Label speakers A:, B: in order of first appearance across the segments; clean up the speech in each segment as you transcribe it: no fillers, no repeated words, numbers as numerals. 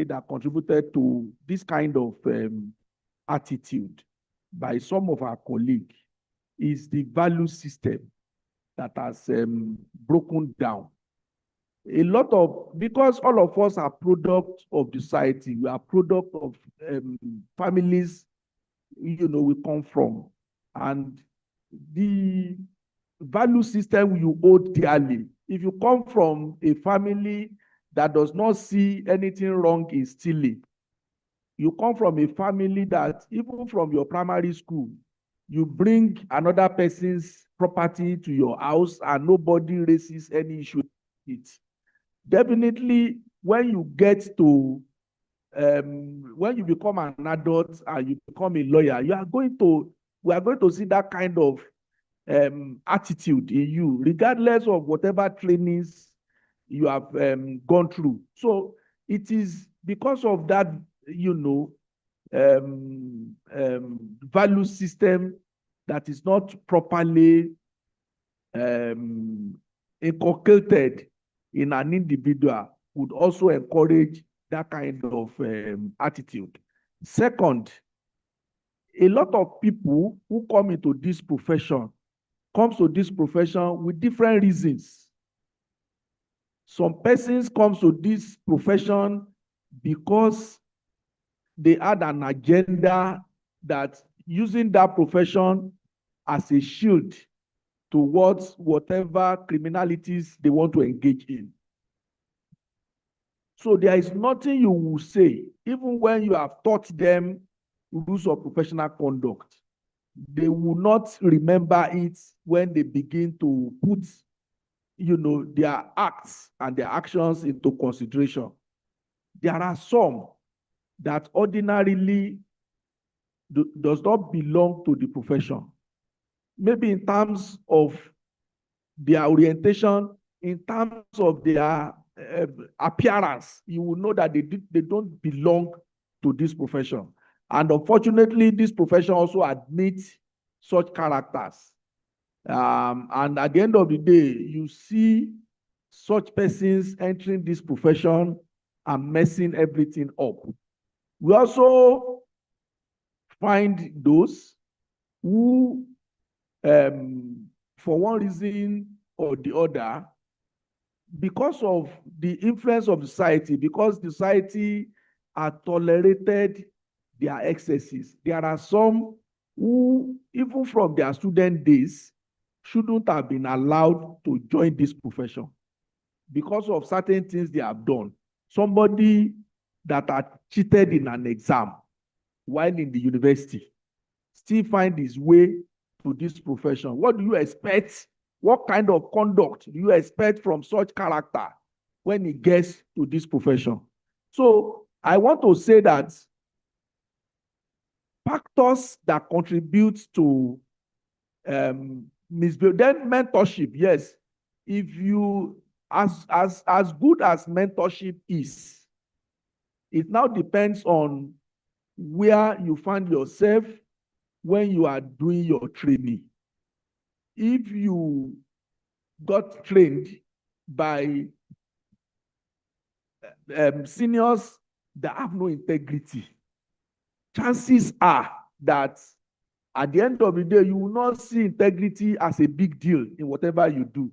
A: that contributed to this kind of attitude by some of our colleagues is the value system that has broken down. A lot of, because all of us are products of the society, we are product of families, we come from. And the value system you hold dearly, if you come from a family that does not see anything wrong in stealing, you come from a family that even from your primary school, you bring another person's property to your house and nobody raises any issue with it. Definitely, when you get to, when you become an adult and you become a lawyer, we are going to see that kind of attitude in you, regardless of whatever trainings you have gone through. So it is because of that, value system that is not properly inculcated in an individual would also encourage that kind of attitude. Second, a lot of people who come into this profession comes to this profession with different reasons. Some persons comes to this profession because they had an agenda that using that profession as a shield towards whatever criminalities they want to engage in. So there is nothing you will say, even when you have taught them rules of professional conduct, they will not remember it when they begin to put, their acts and their actions into consideration. There are some that ordinarily does not belong to the profession. Maybe in terms of their orientation, in terms of their appearance, you will know that they don't belong to this profession. And unfortunately, this profession also admits such characters. And at the end of the day, you see such persons entering this profession and messing everything up. We also find those who, for one reason or the other, because of the influence of society, because society has tolerated their excesses, there are some who, even from their student days, shouldn't have been allowed to join this profession because of certain things they have done. Somebody that had cheated in an exam while in the university still find his way to this profession. What do you expect? What kind of conduct do you expect from such character when he gets to this profession? So I want to say that factors that contribute to then mentorship, yes. If you, as good as mentorship is, it now depends on where you find yourself when you are doing your training. If you got trained by seniors that have no integrity, chances are that at the end of the day, you will not see integrity as a big deal in whatever you do.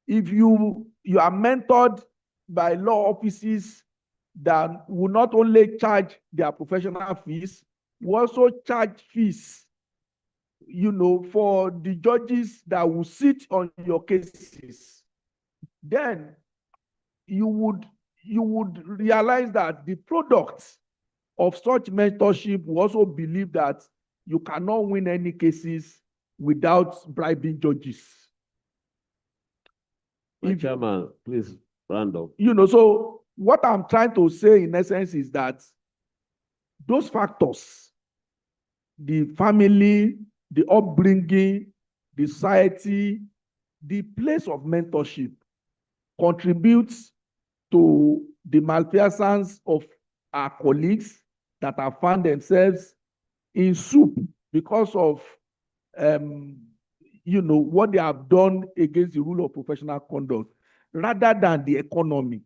A: If you are mentored by law offices that will not only charge their professional fees, will also charge fees, for the judges that will sit on your cases, then you would realize that the product of such mentorship will also believe that you cannot win any cases without bribing judges.
B: Chairman, please round up.
A: So what I'm trying to say in essence is that those factors, the family, the upbringing, the society, the place of mentorship contributes to the malfeasance of our colleagues that have found themselves in soup because of what they have done against the rule of professional conduct, rather than the economy.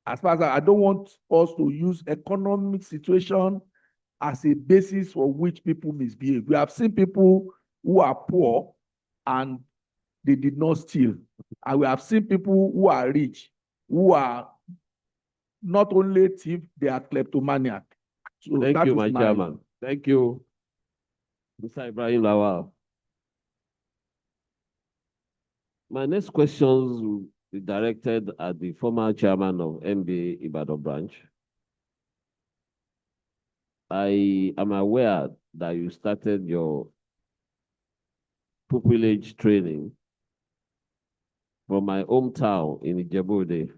A: as far as I don't want us to use economic situation as a basis for which people misbehave. We have seen people who are poor and they did not steal. And we have seen people who are rich, who are not only thief, they are kleptomaniac. So
B: Thank
A: that
B: you,
A: is
B: my chairman. Thank you, Mr. Ibrahim Lawal. My next questions will be directed at the former chairman of NBA Ibadan branch. I am aware that you started your pupillage training from my hometown in Ijebu-Ode.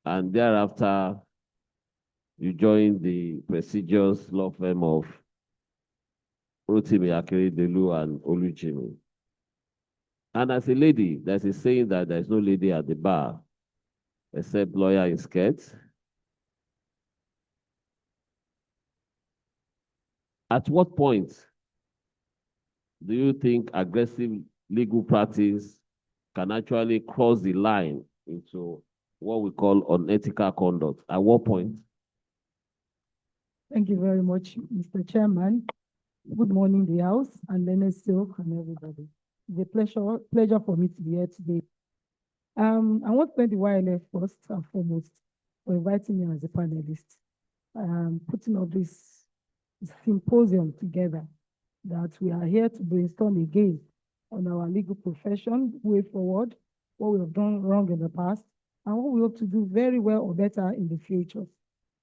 B: And thereafter, you joined the prestigious law firm of Rotimi Akeredolu and Olujimi. And as a lady, there's a saying that there's no lady at the bar except lawyer in skirts. At what point do you think aggressive legal practice can actually cross the line into what we call unethical conduct? At what point?
C: Thank you very much, Mr. Chairman. Good morning, the House, and Leonard Silk and everybody. It's a pleasure for me to be here today. I want to thank the YLF first and foremost for inviting me as a panelist. Putting up this symposium together, that we are here to brainstorm again on our legal profession, way forward, what we have done wrong in the past, and what we hope to do very well or better in the future.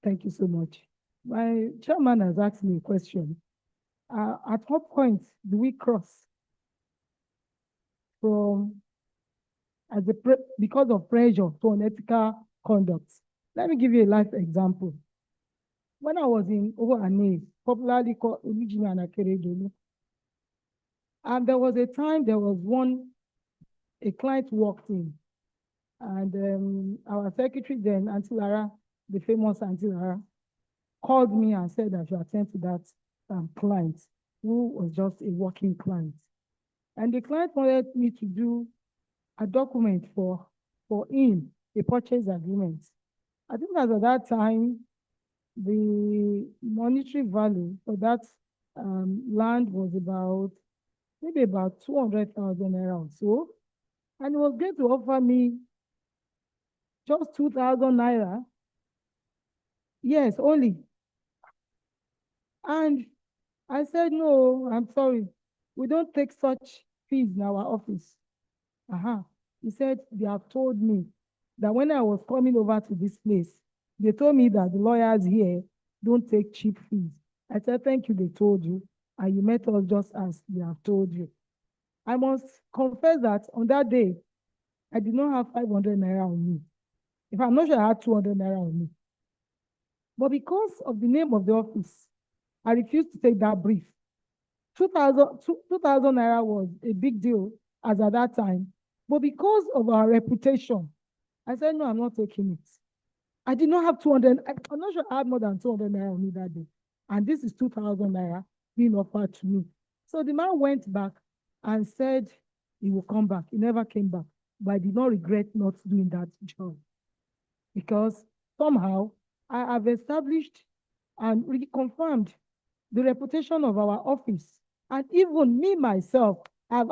C: Thank you so much. My chairman has asked me a question. At what point do we cross from, because of pressure, to unethical conduct? Let me give you a life example. When I was in Oane, popularly called Olujimi and Akeredolu, and there was a time a client walked in, and our secretary then, Auntie Lara, the famous Auntie Lara, called me and said that you attend to that client who was just a working client. And the client wanted me to do a document for him, a purchase agreement. I think that at that time, the monetary value for that land was maybe about 200,000 naira or so. And he was going to offer me just 2,000 naira. Yes, only. And I said, no, I'm sorry. We don't take such fees in our office. He said, they have told me that when I was coming over to this place, they told me that the lawyers here don't take cheap fees. I said, thank you, they told you. And you met us just as they have told you. I must confess that on that day, I did not have 500 naira on me. If I'm not sure, I had 200 naira on me. But because of the name of the office, I refused to take that brief. 2,000 naira was a big deal as at that time. But because of our reputation, I said, no, I'm not taking it. I did not have 200. I'm not sure I had more than 200 naira on me that day. And this is 2,000 naira being offered to me. So the man went back and said he will come back. He never came back. But I did not regret not doing that job. Because somehow I have established and reconfirmed the reputation of our office. And even me, myself, I've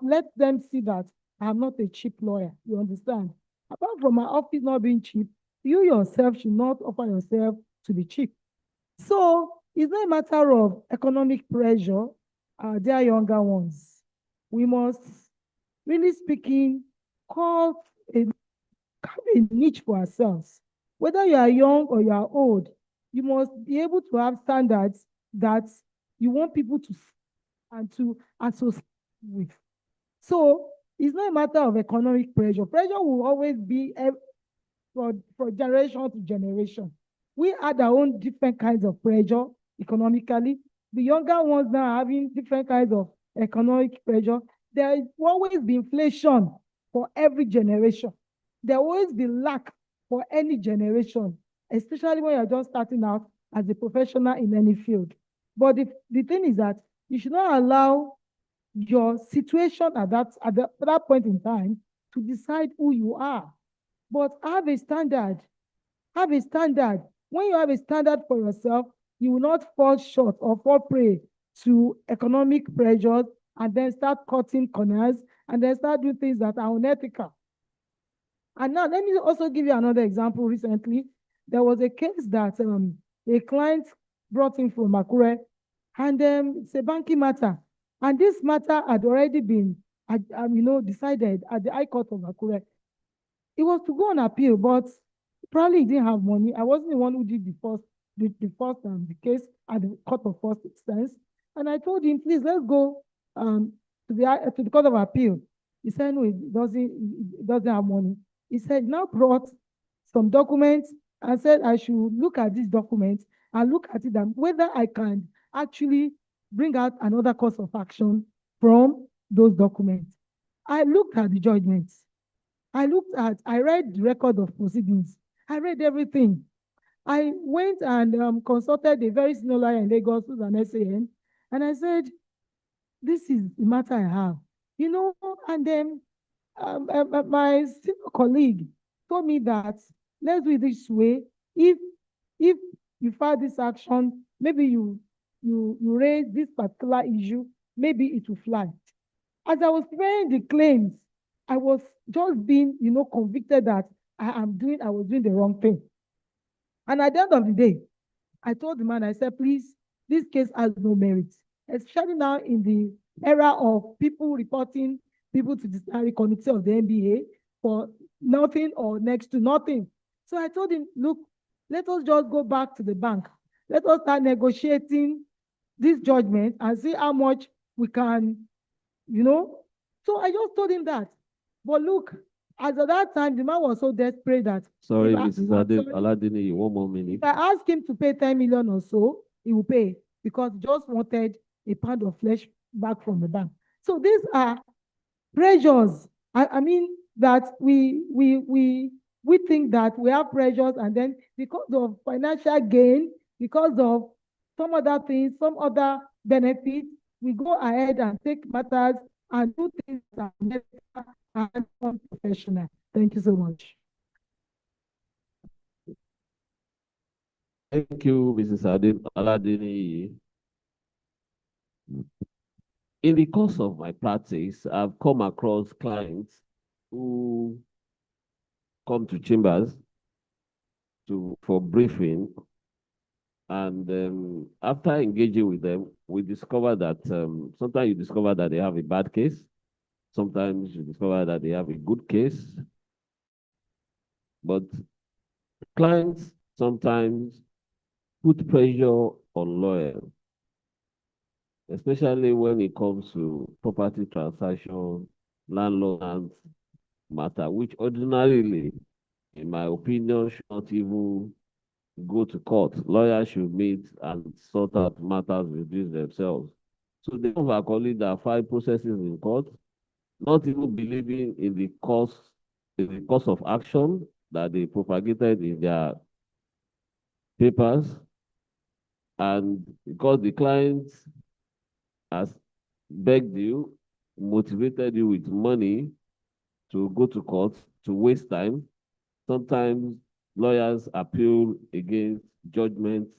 C: let them see that I'm not a cheap lawyer. You understand? Apart from my office not being cheap, you yourself should not offer yourself to be cheap. So it's not a matter of economic pressure, they are younger ones. We must, really speaking, carve a niche for ourselves. Whether you are young or you are old, you must be able to have standards that you want people to see and to associate with. So it's not a matter of economic pressure. Pressure will always be for generation to generation. We had our own different kinds of pressure economically. The younger ones now are having different kinds of economic pressure. There will always be inflation for every generation. There will always be lack for any generation, especially when you're just starting out as a professional in any field. But the thing is that you should not allow your situation at that point in time to decide who you are. But have a standard. Have a standard. When you have a standard for yourself, you will not fall short or fall prey to economic pressures and then start cutting corners and then start doing things that are unethical. And now let me also give you another example. Recently, there was a case that a client brought in from Akure, and it's a banking matter. And this matter had already been, decided at the High Court of Akure. It was to go on appeal, but probably he didn't have money. I wasn't the one who did the case at the Court of First Instance. And I told him, please, let's go to the Court of Appeal. He said, no, he doesn't have money. He said, now brought some documents and said I should look at these documents and look at it and whether I can actually bring out another course of action from those documents. I looked at the judgments. I read the record of proceedings. I read everything. I went and consulted a very senior lawyer in Lagos, who's an SAN, and I said, this is the matter I have. And then my senior colleague told me that let's do it this way. If you file this action, maybe you raise this particular issue, maybe it will fly. As I was preparing the claims, I was just being, convicted that I was doing the wrong thing. And at the end of the day, I told the man, I said, please, this case has no merit, especially now in the era of people reporting people to the disciplinary committee of the NBA for nothing or next to nothing. So I told him, look, let us just go back to the bank. Let us start negotiating this judgment and see how much we can, So I just told him that. But look, as at that time, the man was so desperate that.
B: Sorry, Mrs. Aladini, 1 more minute.
C: If I ask him to pay 10 million or so, he will pay because he just wanted a pound of flesh back from the bank. So these are pressures. I mean that we think that we have pressures, and then because of financial gain, because of some other things, some other benefits, we go ahead and take matters and do things that are unprofessional. Thank you so much.
B: Thank you, Mrs. Aladini. In the course of my practice, I've come across clients who come to chambers for briefing, and after engaging with them, we discover that sometimes you discover that they have a bad case, sometimes you discover that they have a good case, but clients sometimes put pressure on lawyers, especially when it comes to property transaction, landlord matter, which ordinarily, in my opinion, should not even go to court. Lawyers should meet and sort out matters within themselves. So they have our colleagues that file processes in court, not even believing in the course of action that they propagated in their papers, and because the client has begged you, motivated you with money to go to court, to waste time. Sometimes lawyers appeal against judgments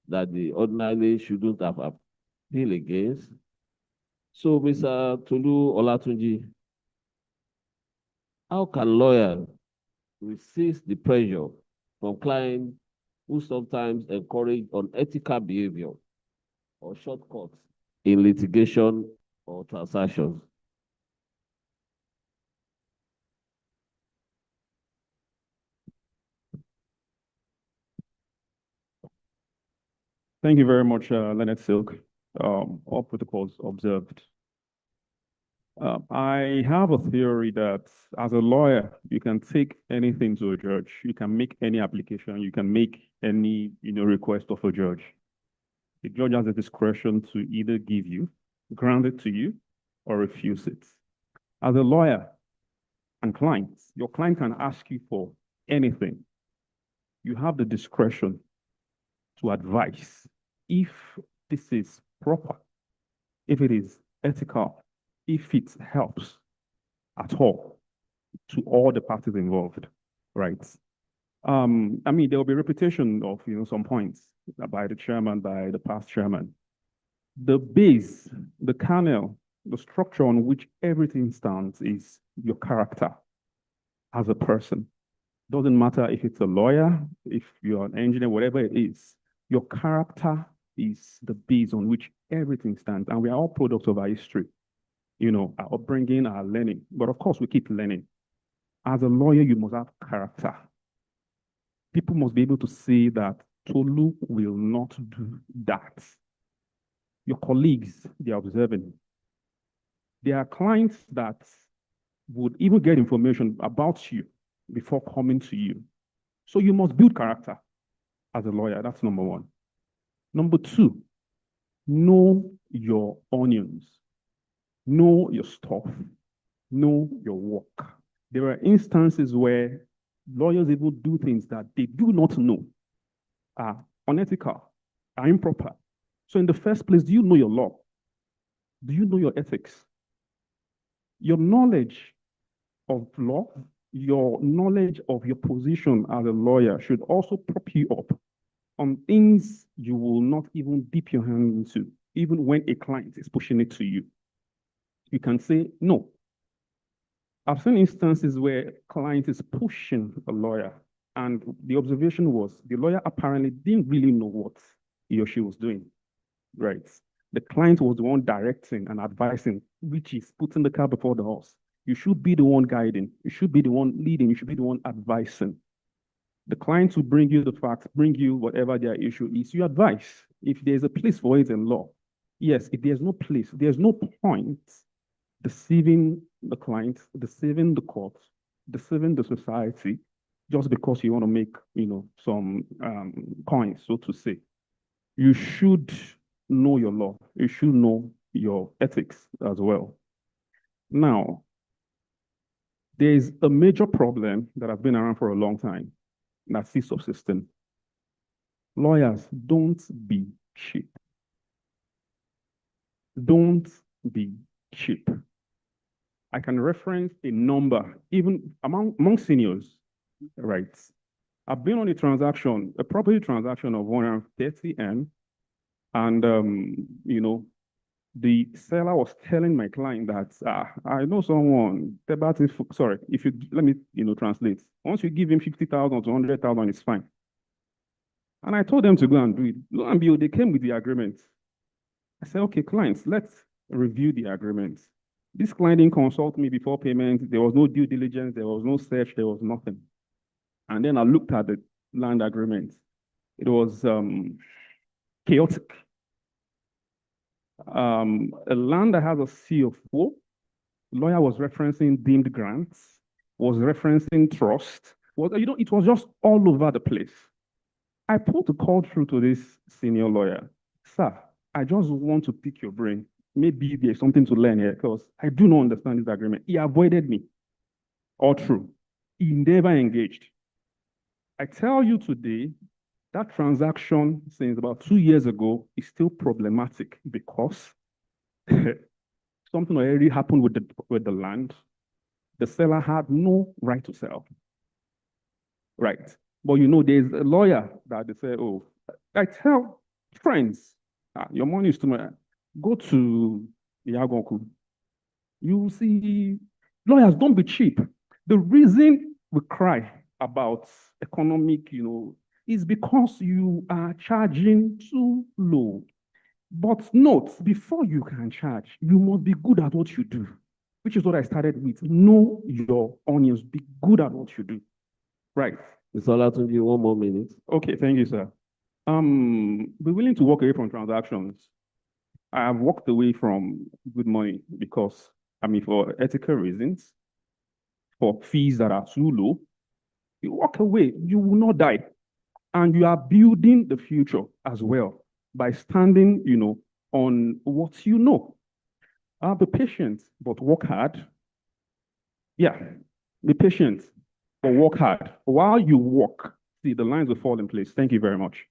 B: that they ordinarily shouldn't have appealed against. So, Mr. Tolu Olatunji, how can lawyers resist the pressure from clients who sometimes encourage unethical behavior or shortcuts in litigation or transactions?
D: Thank you very much, Leonard Silk. All protocols observed. I have a theory that as a lawyer, you can take anything to a judge. You can make any application. You can make any request of a judge. The judge has the discretion to either give you, grant it to you, or refuse it. As a lawyer and clients, your client can ask you for anything. You have the discretion to advise if this is proper, if it is ethical, if it helps at all to all the parties involved. right? I mean, there will be repetition of, some points by the chairman, by the past chairman. The base, the kernel, the structure on which everything stands is your character as a person. Doesn't matter if it's a lawyer, if you're an engineer, whatever it is, your character is the base on which everything stands. And we are all products of our history, our upbringing, our learning. But of course, we keep learning. As a lawyer, you must have character. People must be able to see that Tolu will not do that. Your colleagues, they are observing. There are clients that would even get information about you before coming to you. So you must build character as a lawyer. That's number one. Number two, know your onions. Know your stuff. Know your work. There are instances where lawyers even do things that they do not know are unethical, are improper. So in the first place, do you know your law? Do you know your ethics? Your knowledge of law, your knowledge of your position as a lawyer should also prop you up on things you will not even dip your hand into, even when a client is pushing it to you. You can say, no. I've seen instances where client is pushing a lawyer, and the observation was the lawyer apparently didn't really know what he or she was doing, right? The client was the one directing and advising, which is putting the car before the horse. You should be the one guiding. You should be the one leading. You should be the one advising. The client will bring you the facts, bring you whatever their issue is. You advise. If there's a place for it in law, yes. If there's no place, there's no point deceiving the client, deceiving the court, deceiving the society, just because you want to make, some coins, so to say. You should know your law. You should know your ethics as well. Now, there's a major problem that has been around for a long time, and that's fee subsisting. Lawyers, don't be cheap. Don't be cheap. I can reference a number, even among seniors, right? I've been on a property transaction of 130M, and the seller was telling my client that I know someone. Sorry, if you let me translate. Once you give him 50,000 to 100,000, it's fine. And I told them to go and do it. Lo and behold, they came with the agreement. I said, okay, clients, let's review the agreement. This client didn't consult me before payment. There was no due diligence. There was no search. There was nothing. And then I looked at the land agreement. It was chaotic. A land that has a C of O. Lawyer was referencing deemed grants, was referencing trust. It was just all over the place. I put a call through to this senior lawyer. Sir, I just want to pick your brain. Maybe there's something to learn here because I do not understand this agreement. He avoided me. All true. He never engaged. I tell you today, that transaction since about 2 years ago is still problematic because something already happened with the land. The seller had no right to sell. Right. But there's a lawyer that they say, oh, I tell friends, your money is too much. Go to Yagonku. You see, lawyers, don't be cheap. The reason we cry about economic, is because you are charging too low. But note, before you can charge, you must be good at what you do, which is what I started with. Know your onions. Be good at what you do. Right.
B: Mr. Olatunji, 1 more minute.
D: Okay, thank you, sir. Be willing to walk away from transactions. I have walked away from good money because, for ethical reasons, for fees that are too low. You walk away, you will not die. And you are building the future as well by standing, on what you know. Be patient, but work hard. Yeah, be patient, but work hard. While you walk, see, the lines will fall in place. Thank you very much.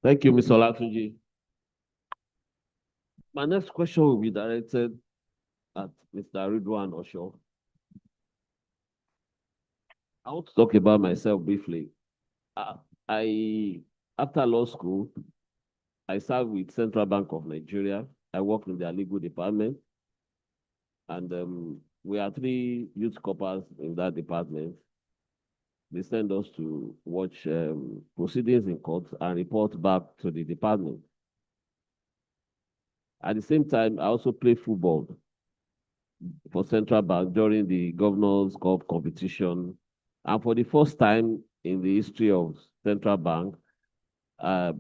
B: Thank you, Mr. Olatunji. My next question will be directed at Mr. Ridwan Osho. I want to talk about myself briefly. After law school, I served with Central Bank of Nigeria. I worked in their legal department, and we are 3 youth corpers in that department. They send us to watch proceedings in court and report back to the department. At the same time, I also play football for Central Bank during the Governors Cup competition. And for the first time in the history of Central Bank,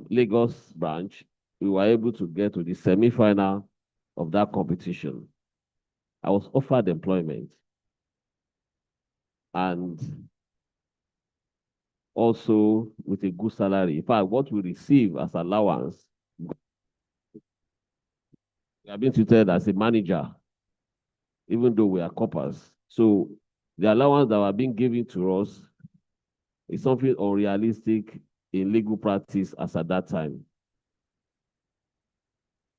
B: Lagos branch, we were able to get to the semi-final of that competition. I was offered employment and also with a good salary. In fact, what we receive as allowance, we are being treated as a manager, even though we are coppers. So the allowance that were being given to us is something unrealistic in legal practice as at that time.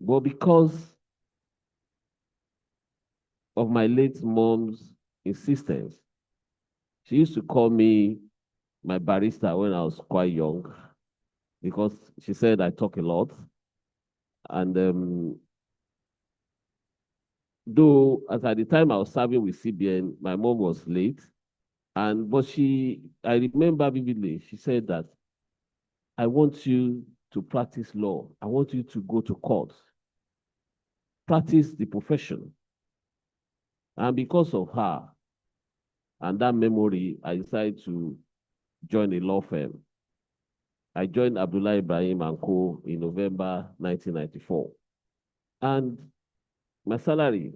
B: But because of my late mom's insistence, she used to call me my barrister when I was quite young because she said I talk a lot. And though as at the time I was serving with CBN, my mom was late. But I remember vividly, she said that I want you to practice law. I want you to go to court, practice the profession. And because of her and that memory, I decided to join a law firm. I joined Abdullah Ibrahim and Co. in November 1994. And my salary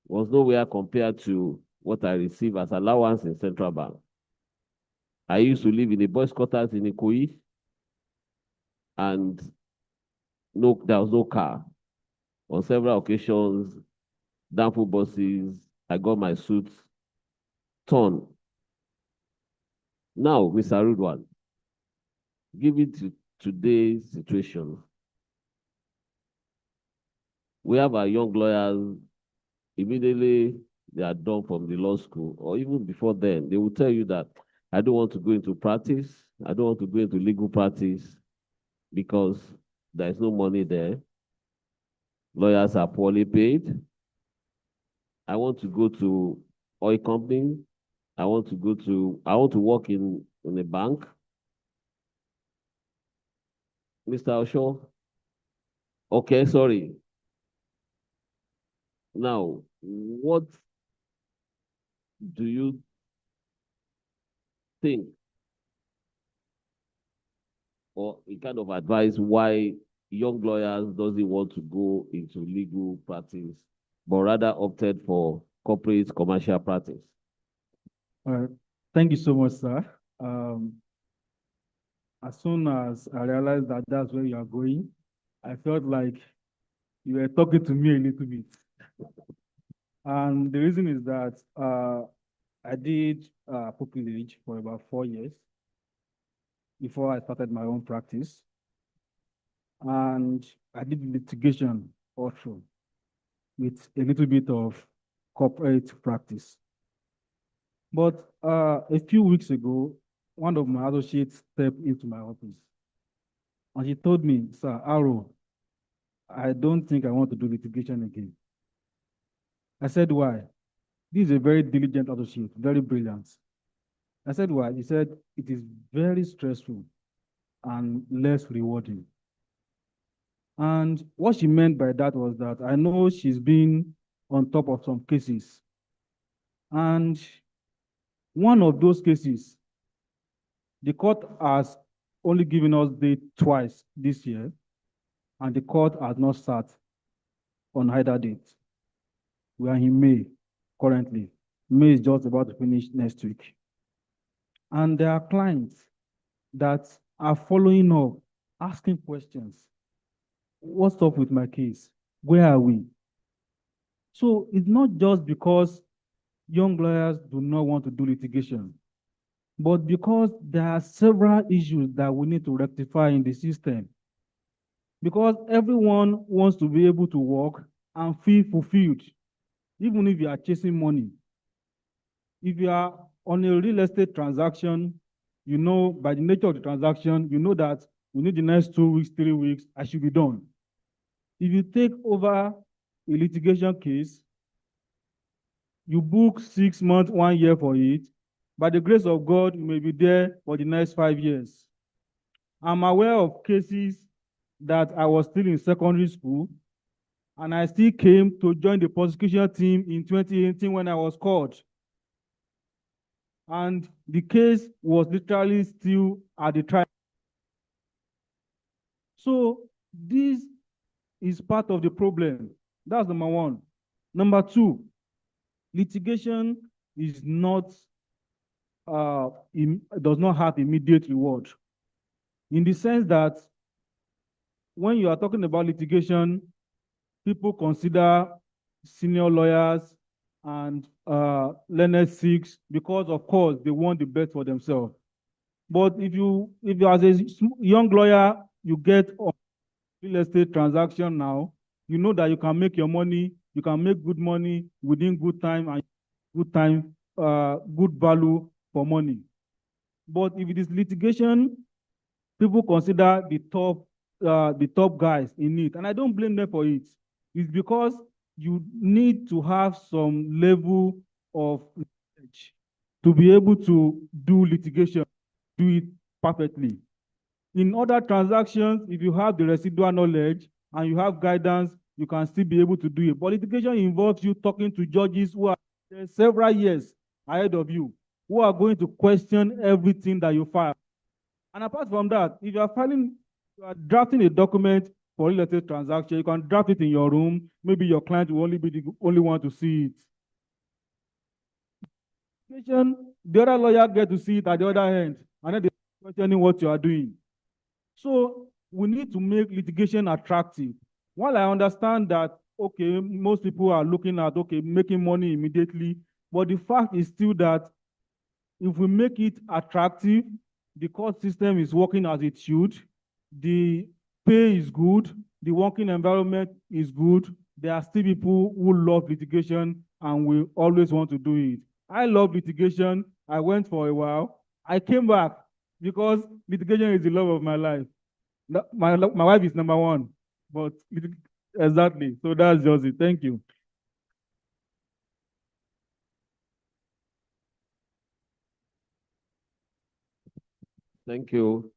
B: was nowhere compared to what I received as allowance in Central Bank. I used to live in the boys' quarters in Ikoyi, and there was no car. On several occasions, downfall buses, I got my suit torn. Now, Mr. Rudwan, given to today's situation, we have our young lawyers, immediately they are done from the law school, or even before then, they will tell you that I don't want to go into practice, I don't want to go into legal practice because there is no money there. Lawyers are poorly paid. I want to go to oil company. I want to work in a bank. Mr. Osho. Okay, sorry. Now, what do you think, or a kind of advice why young lawyers doesn't want to go into legal practice, but rather opted for corporate commercial practice?
E: Thank you so much, sir. As soon as I realized that that's where you are going, I felt like you were talking to me a little bit. And the reason is that I did pupillage for about 4 years before I started my own practice. And I did litigation also with a little bit of corporate practice. But a few weeks ago, one of my associates stepped into my office and he told me, "Sir Arrow, I don't think I want to do litigation again." I said, "Why?" This is a very diligent associate, very brilliant. I said, "Why?" He said, "It is very stressful and less rewarding." And what she meant by that was that I know she's been on top of some cases. And one of those cases, the court has only given us date twice this year, and the court has not sat on either date. We are in May currently. May is just about to finish next week. And there are clients that are following up, asking questions. What's up with my case? Where are we? So it's not just because young lawyers do not want to do litigation, but because there are several issues that we need to rectify in the system. Because everyone wants to be able to work and feel fulfilled, even if you are chasing money. If you are on a real estate transaction, you know, by the nature of the transaction, you know that within the next 2 weeks, 3 weeks, I should be done. If you take over a litigation case, you book 6 months, 1 year for it. By the grace of God, you may be there for the next 5 years. I'm aware of cases that I was still in secondary school, and I still came to join the prosecution team in 2018 when I was called. And the case was literally still at the trial. So this is part of the problem. That's number one. Number two, litigation is not, does not have immediate reward. In the sense that when you are talking about litigation, people consider senior lawyers and learned Sikhs because, of course, they want the best for themselves. But if you as a young lawyer, you get a real estate transaction now, you know that you can make your money, you can make good money within good time and good value for money. But if it is litigation, people consider the top guys in it, and I don't blame them for it. It's because you need to have some level of knowledge to be able to do litigation, do it perfectly. In other transactions, if you have the residual knowledge and you have guidance, you can still be able to do it. But litigation involves you talking to judges who are several years ahead of you, who are going to question everything that you file. And apart from that, if you are drafting a document for real estate transaction, you can draft it in your room. Maybe your client will only be the only one to see it. The other lawyer get to see it at the other end, and then they're questioning what you are doing. So we need to make litigation attractive. While I understand that, okay, most people are looking at, okay, making money immediately, but the fact is still that if we make it attractive, the court system is working as it should, the pay is good, the working environment is good, there are still people who love litigation and will always want to do it. I love litigation. I went for a while. I came back because litigation is the love of my life. My wife is number one, but exactly. So that's just it. Thank you.
B: Thank you.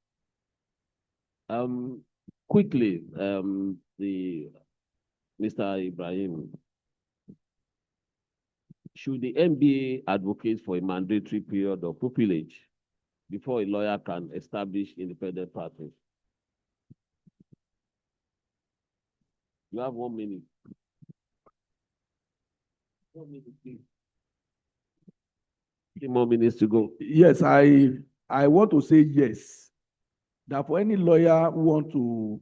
B: Quickly, Mr. Ibrahim, should the NBA advocate for a mandatory period of pupillage before a lawyer can establish independent practice? You have 1 minute. 1 minute, please. 3 more minutes to go.
A: Yes, I want to say yes. That for any lawyer who want to,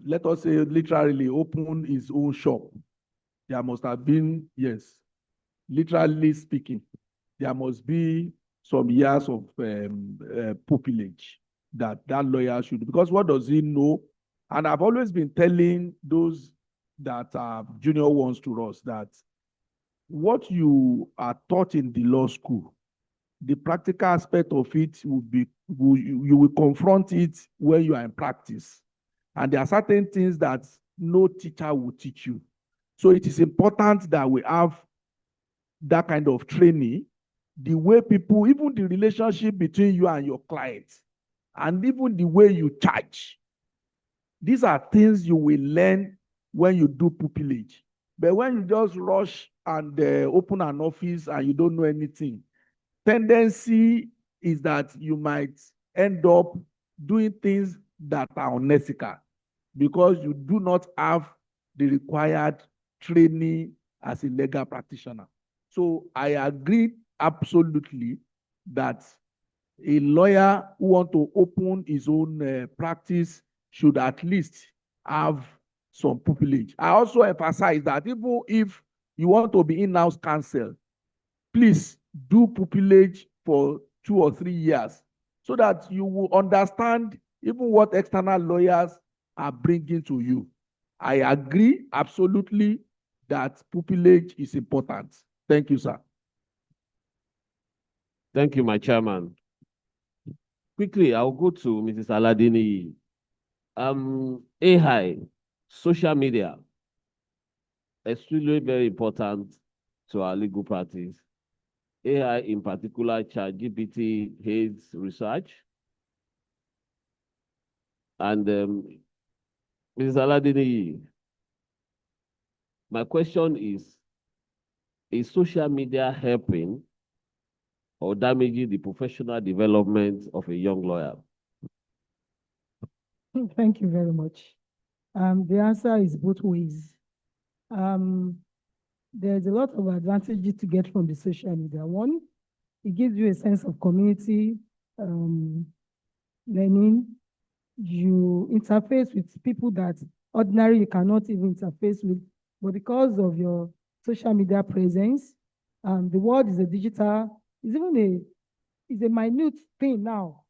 A: let us say, literally open his own shop, there must have been, yes, literally speaking, there must be some years of pupillage that lawyer should, because what does he know? And I've always been telling those that are junior ones to us that what you are taught in the law school, the practical aspect of it you will confront it when you are in practice. And there are certain things that no teacher will teach you. So it is important that we have that kind of training, the way people, even the relationship between you and your client, and even the way you charge. These are things you will learn when you do pupillage. But when you just rush and open an office and you don't know anything, tendency is that you might end up doing things that are unethical because you do not have the required training as a legal practitioner. So I agree absolutely that a lawyer who wants to open his own practice should at least have some pupillage. I also emphasize that even if you want to be in-house counsel, please do pupillage for 2 or 3 years so that you will understand even what external lawyers are bringing to you. I agree absolutely that pupillage is important. Thank you, sir.
B: Thank you, my chairman. Quickly, I'll go to Mrs. Aladini. AI, social media, extremely very important to our legal practice. AI, in particular, ChatGPT aids research. And Mrs. Aladini, my question is social media helping or damaging the professional development of a young lawyer?
C: Thank you very much. The answer is both ways. There's a lot of advantages to get from the social media. One, it gives you a sense of community, learning. You interface with people that ordinarily you cannot even interface with, but because of your social media presence, the world is a digital, is a minute thing now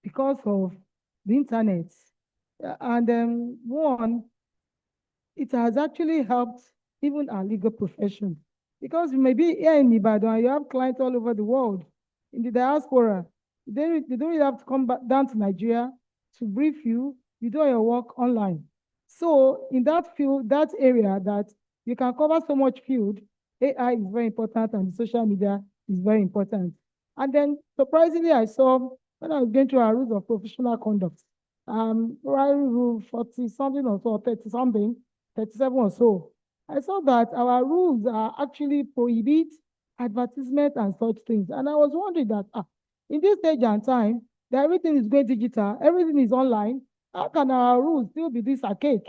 C: because of the internet. And it has actually helped even our legal profession because you may be here in Ibadan and you have clients all over the world in the diaspora. They don't really have to come back down to Nigeria to brief you. You do your work online. So in that field, that area that you can cover so much field, AI is very important and social media is very important. And then surprisingly, I saw when I was going through our rules of professional conduct, rule 40 something or so, 30 something, 37 or so, I saw that our rules are actually prohibit advertisement and such things. And I was wondering that in this stage and time, that everything is going digital, everything is online, how can our rules still be this archaic?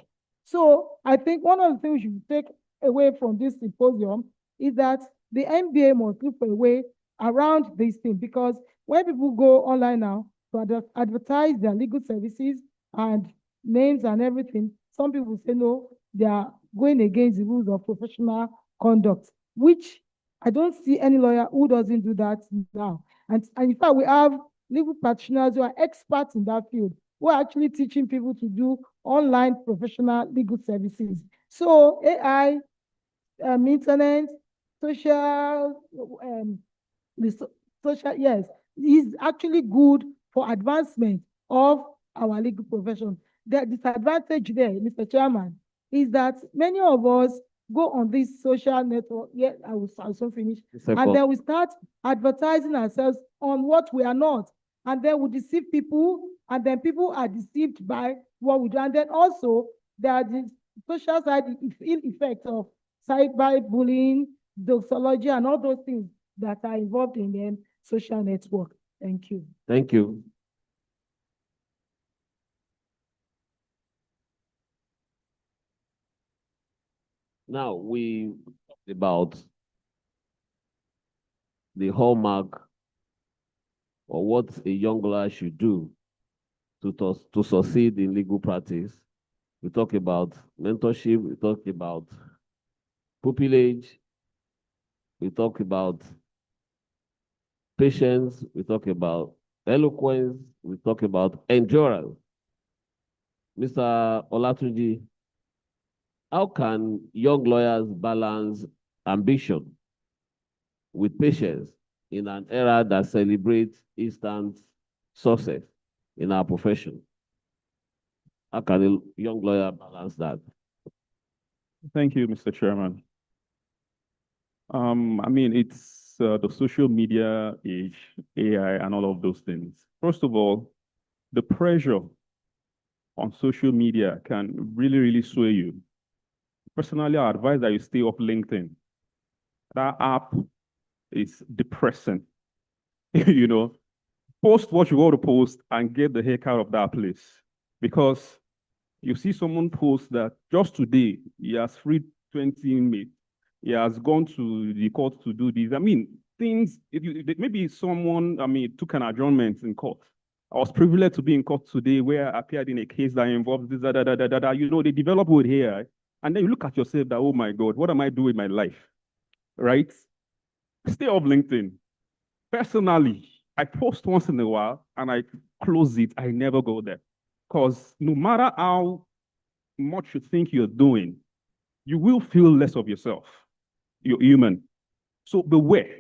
C: So I think one of the things you should take away from this symposium is that the NBA must look for a way around this thing, because when people go online now to advertise their legal services and names and everything, some people say no, they are going against the rules of professional conduct, which I don't see any lawyer who doesn't do that now. And in fact, we have legal practitioners who are experts in that field, who are actually teaching people to do online professional legal services. So AI, internet, social, yes, is actually good for advancement of our legal profession. The disadvantage there, Mr. Chairman, is that many of us go on this social network. Yeah, I will soon finish. And then we start advertising ourselves on what we are not. And then we deceive people, and then people are deceived by what we do. And then also, there are the social side effects of cyberbullying, doxology, and all those things that are involved in the social network. Thank you.
B: Thank you. Now we talked about the hallmark or what a young lawyer should do to succeed in legal practice. We talk about mentorship, we talk about pupillage, we talk about patience, we talk about eloquence, we talk about endurance. Mr. Olatunji, how can young lawyers balance ambition with patience in an era that celebrates instant success in our profession? How can a young lawyer balance that?
D: Thank you, Mr. Chairman. I mean, it's the social media age, AI, and all of those things. First of all, the pressure on social media can really, really sway you. Personally, I advise that you stay off LinkedIn. That app is depressing. You know, post what you want to post and get the heck out of that place. Because you see someone post that just today he has freed 20 inmates. He has gone to the court to do this. I mean, things, maybe someone, took an adjournment in court. I was privileged to be in court today where I appeared in a case that involves this, you know, they develop with here. And then you look at yourself that, oh my God, what am I doing with my life? Right? Stay off LinkedIn. Personally, I post once in a while and I close it. I never go there. Because no matter how much you think you're doing, you will feel less of yourself. You're human. So beware.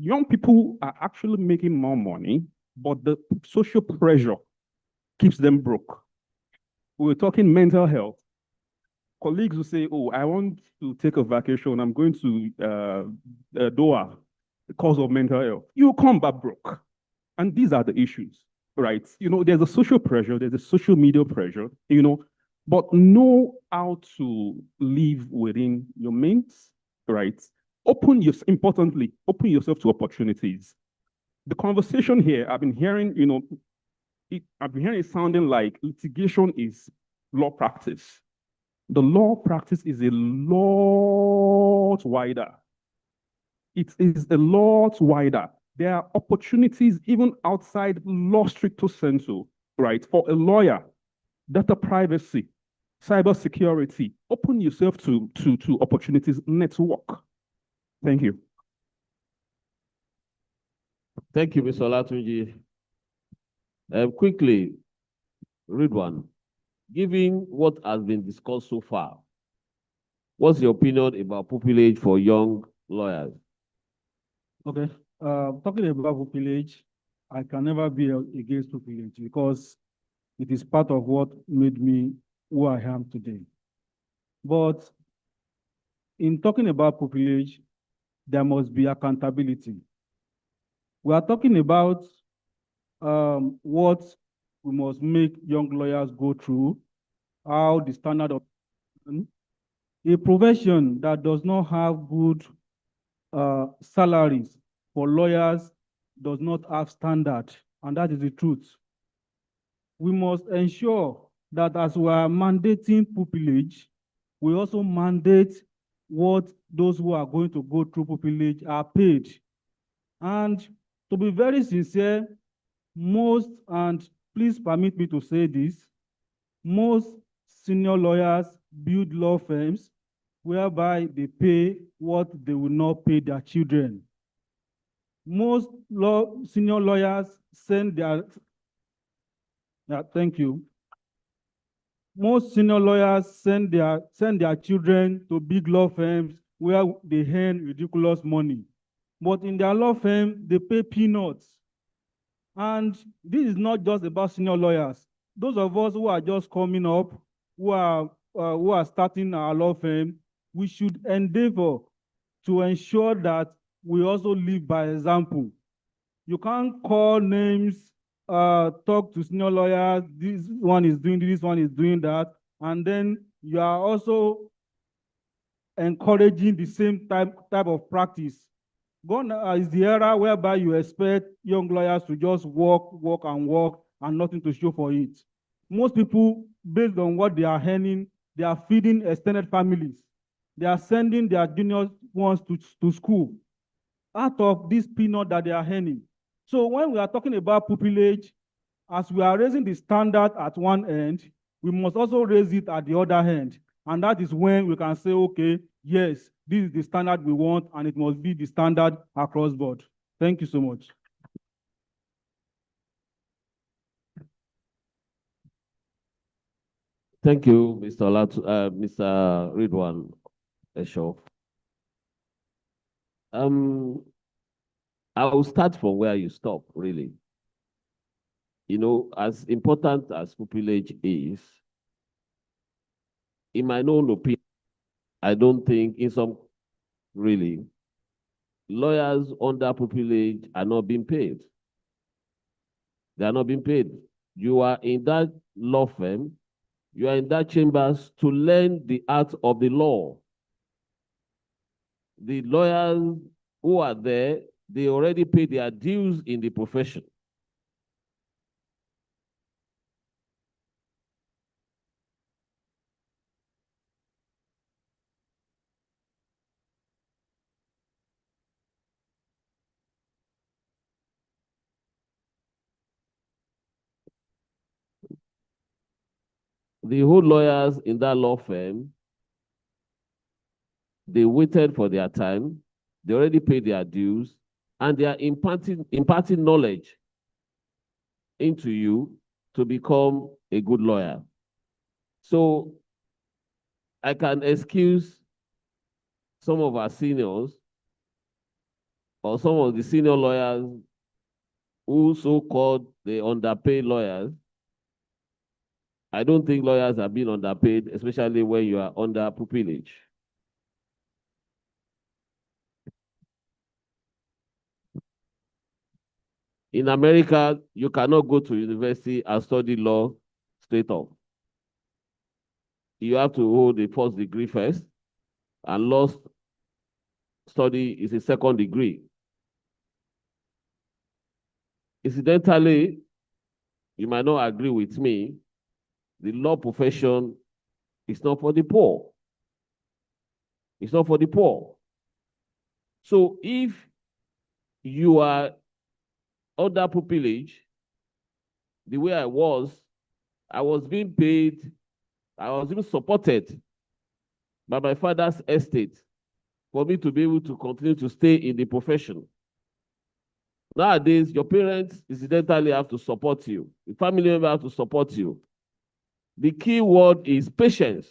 D: young people are actually making more money, but the social pressure keeps them broke. We were talking mental health. Colleagues will say, oh, I want to take a vacation. I'm going to Doha because of mental health. You come back broke. And these are the issues, right? There's a social pressure, there's a social media pressure, but know how to live within your means, right? Importantly, open yourself to opportunities. The conversation here, I've been hearing it sounding like litigation is law practice. The law practice is a lot wider. It is a lot wider. There are opportunities even outside law stricto sensu, right? For a lawyer, data privacy, cybersecurity. Open yourself to opportunities, network. Thank you.
B: Thank you, Mr. Olatunji. Quickly, read one. Given what has been discussed so far, what's your opinion about pupillage for young lawyers?
E: Okay. Talking about pupillage, I can never be against pupillage because it is part of what made me who I am today. But in talking about pupillage, there must be accountability. We are talking about what we must make young lawyers go through, how the standard of a profession that does not have good salaries for lawyers does not have standard, and that is the truth. We must ensure that as we are mandating pupillage, we also mandate what those who are going to go through pupillage are paid. And to be very sincere, and please permit me to say this, most senior lawyers build law firms whereby they pay what they will not pay their children. Most senior lawyers send their, thank you. Most senior lawyers send their children to big law firms where they earn ridiculous money. But in their law firm, they pay peanuts. And this is not just about senior lawyers. Those of us who are just coming up, who are starting our law firm, we should endeavor to ensure that we also live by example. You can't call names, talk to senior lawyers, this one is doing this, one is doing that, and then you are also encouraging the same type of practice. Gone is the era whereby you expect young lawyers to just work and nothing to show for it. Most people, based on what they are earning, they are feeding extended families. They are sending their junior ones to school out of this peanut that they are earning. So when we are talking about pupillage, as we are raising the standard at one end, we must also raise it at the other end. And that is when we can say, okay, yes, this is the standard we want, and it must be the standard across board. Thank you so much.
B: Thank you, Mr. Ridwan Esho. I will start from where you stop, really. As important as pupillage is, in my own opinion, I don't think really, lawyers under pupillage are not being paid. They are not being paid. You are in that law firm, you are in that chambers to learn the art of the law. The lawyers who are there, they already pay their dues in the profession. The whole lawyers in that law firm, they waited for their time, they already paid their dues, and they are imparting knowledge into you to become a good lawyer. So I can excuse some of our seniors or some of the senior lawyers who so-called the underpaid lawyers. I don't think lawyers are being underpaid, especially when you are under pupillage. In America, you cannot go to university and study law straight up. You have to hold a first degree first, and law study is a second degree. Incidentally, you might not agree with me, the law profession is not for the poor. It's not for the poor. So if you are under pupillage, the way I was being paid, I was even supported by my father's estate for me to be able to continue to stay in the profession. Nowadays, your parents incidentally have to support you. The family member have to support you. The key word is patience.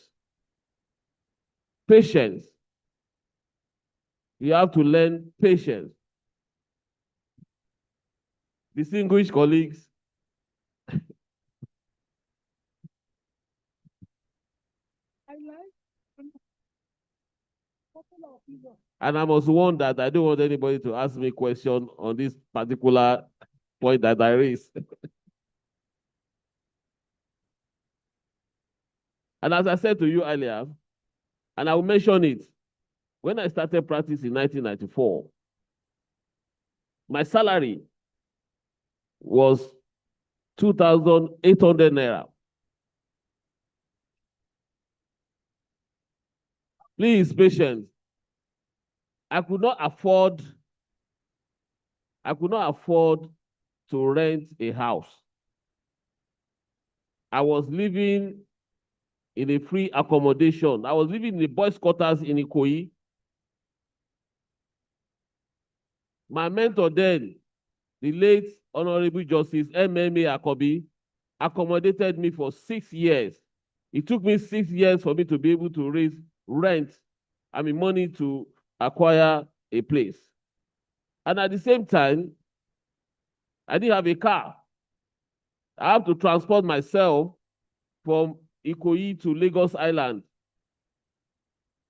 B: Patience. You have to learn patience. Distinguished colleagues, and I must warn that I don't want anybody to ask me a question on this particular point that I raised. And as I said to you earlier, and I will mention it, when I started practice in 1994, my salary was 2,800 naira. Please, patience. I could not afford to rent a house. I was living in a free accommodation. I was living in the boys' quarters in Ikoyi. My mentor then, the late Honorable Justice MMA Akobi, accommodated me for 6 years. It took me 6 years for me to be able to raise money to acquire a place. And at the same time, I didn't have a car. I have to transport myself from Ikoyi to Lagos Island.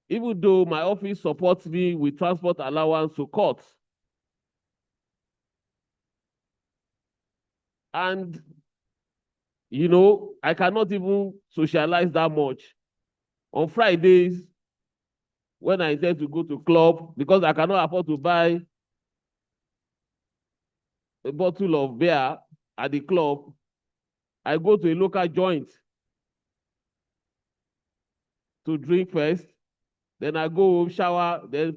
B: Even though my office supports me with transport allowance to court. And, I cannot even socialize that much. On Fridays, when I intend to go to club, because I cannot afford to buy a bottle of beer at the club, I go to a local joint to drink first. Then I go home, shower, then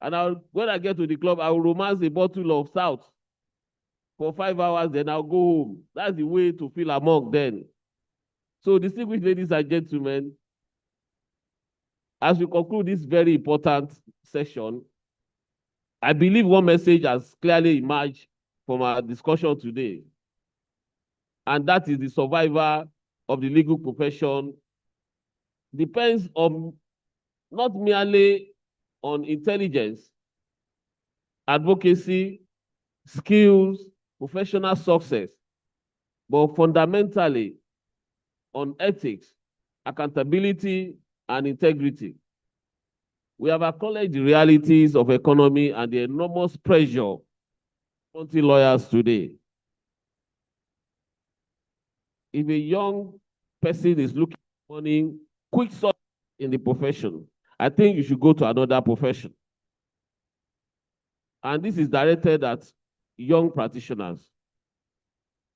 B: and when I get to the club, I will romance a bottle of stout for 5 hours, then I'll go home. That's the way to feel among then. So, distinguished ladies and gentlemen, as we conclude this very important session, I believe one message has clearly emerged from our discussion today, and that is the survival of the legal profession depends on not merely on intelligence, advocacy, skills, professional success, but fundamentally on ethics, accountability, and integrity. We have acknowledged the realities of economy and the enormous pressure on lawyers today. If a young person is looking for money, quick success in the profession, I think you should go to another profession. And this is directed at young practitioners.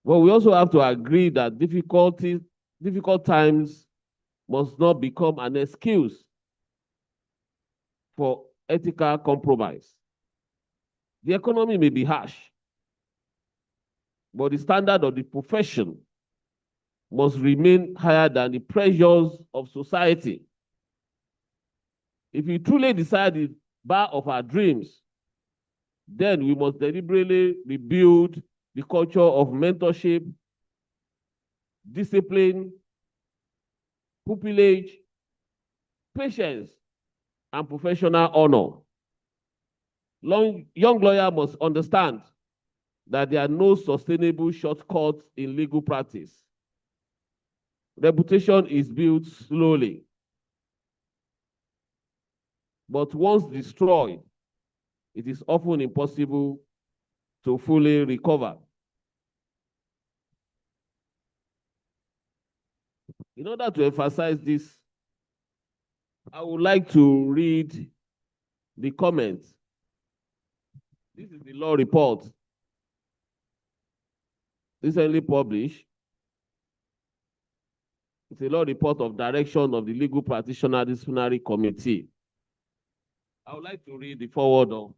B: But we also have to agree that difficult times must not become an excuse for ethical compromise. The economy may be harsh, but the standard of the profession must remain higher than the pressures of society. If we truly desire the bar of our dreams, then we must deliberately rebuild the culture of mentorship, discipline, pupillage, patience, and professional honor. Young lawyers must understand that there are no sustainable shortcuts in legal practice. Reputation is built slowly, but once destroyed, it is often impossible to fully recover. In order to emphasize this, I would like to read the comments. This is the law report recently published. It's a law report of direction of the Legal Practitioner Disciplinary Committee. I would like to read the foreword of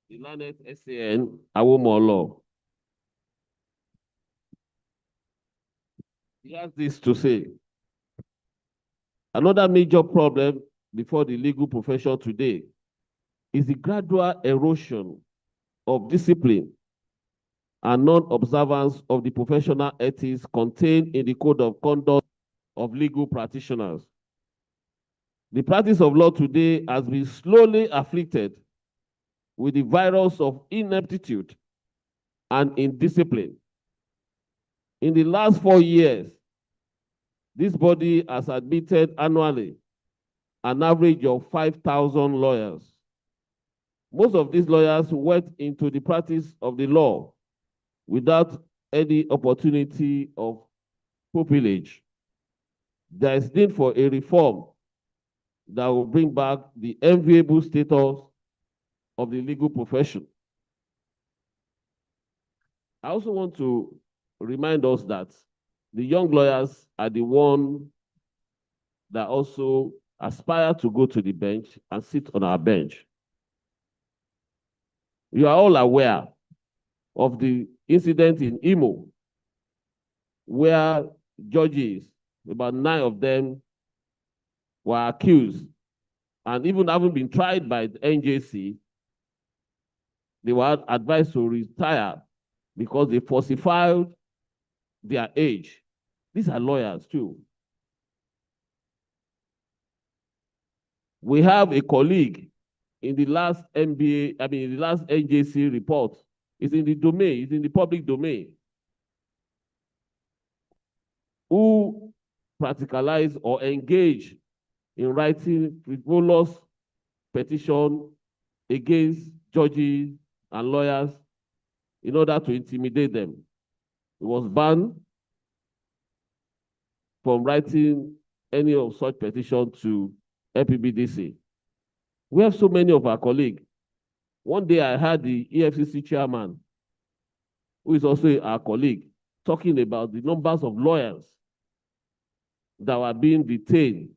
B: the learned SAN Awomolo. He has this to say. Another major problem before the legal profession today is the gradual erosion of discipline and non-observance of the professional ethics contained in the Code of Conduct of Legal Practitioners. The practice of law today has been slowly afflicted with the virus of ineptitude and indiscipline. In the last 4 years, this body has admitted annually an average of 5,000 lawyers. Most of these lawyers went into the practice of the law without any opportunity of pupillage. There is need for a reform that will bring back the enviable status of the legal profession. I also want to remind us that the young lawyers are the ones that also aspire to go to the bench and sit on our bench. You are all aware of the incident in Imo, where judges, about 9 of them, were accused, and even having been tried by the NJC, they were advised to retire because they falsified their age. These are lawyers too. We have a colleague in the last the last NJC report. It's in the domain, it's in the public domain, who practicalize or engage in writing frivolous petition against judges and lawyers in order to intimidate them. He was banned from writing any of such petition to LPBDC. We have so many of our colleagues. One day I heard the EFCC chairman, who is also our colleague, talking about the numbers of lawyers that were being detained,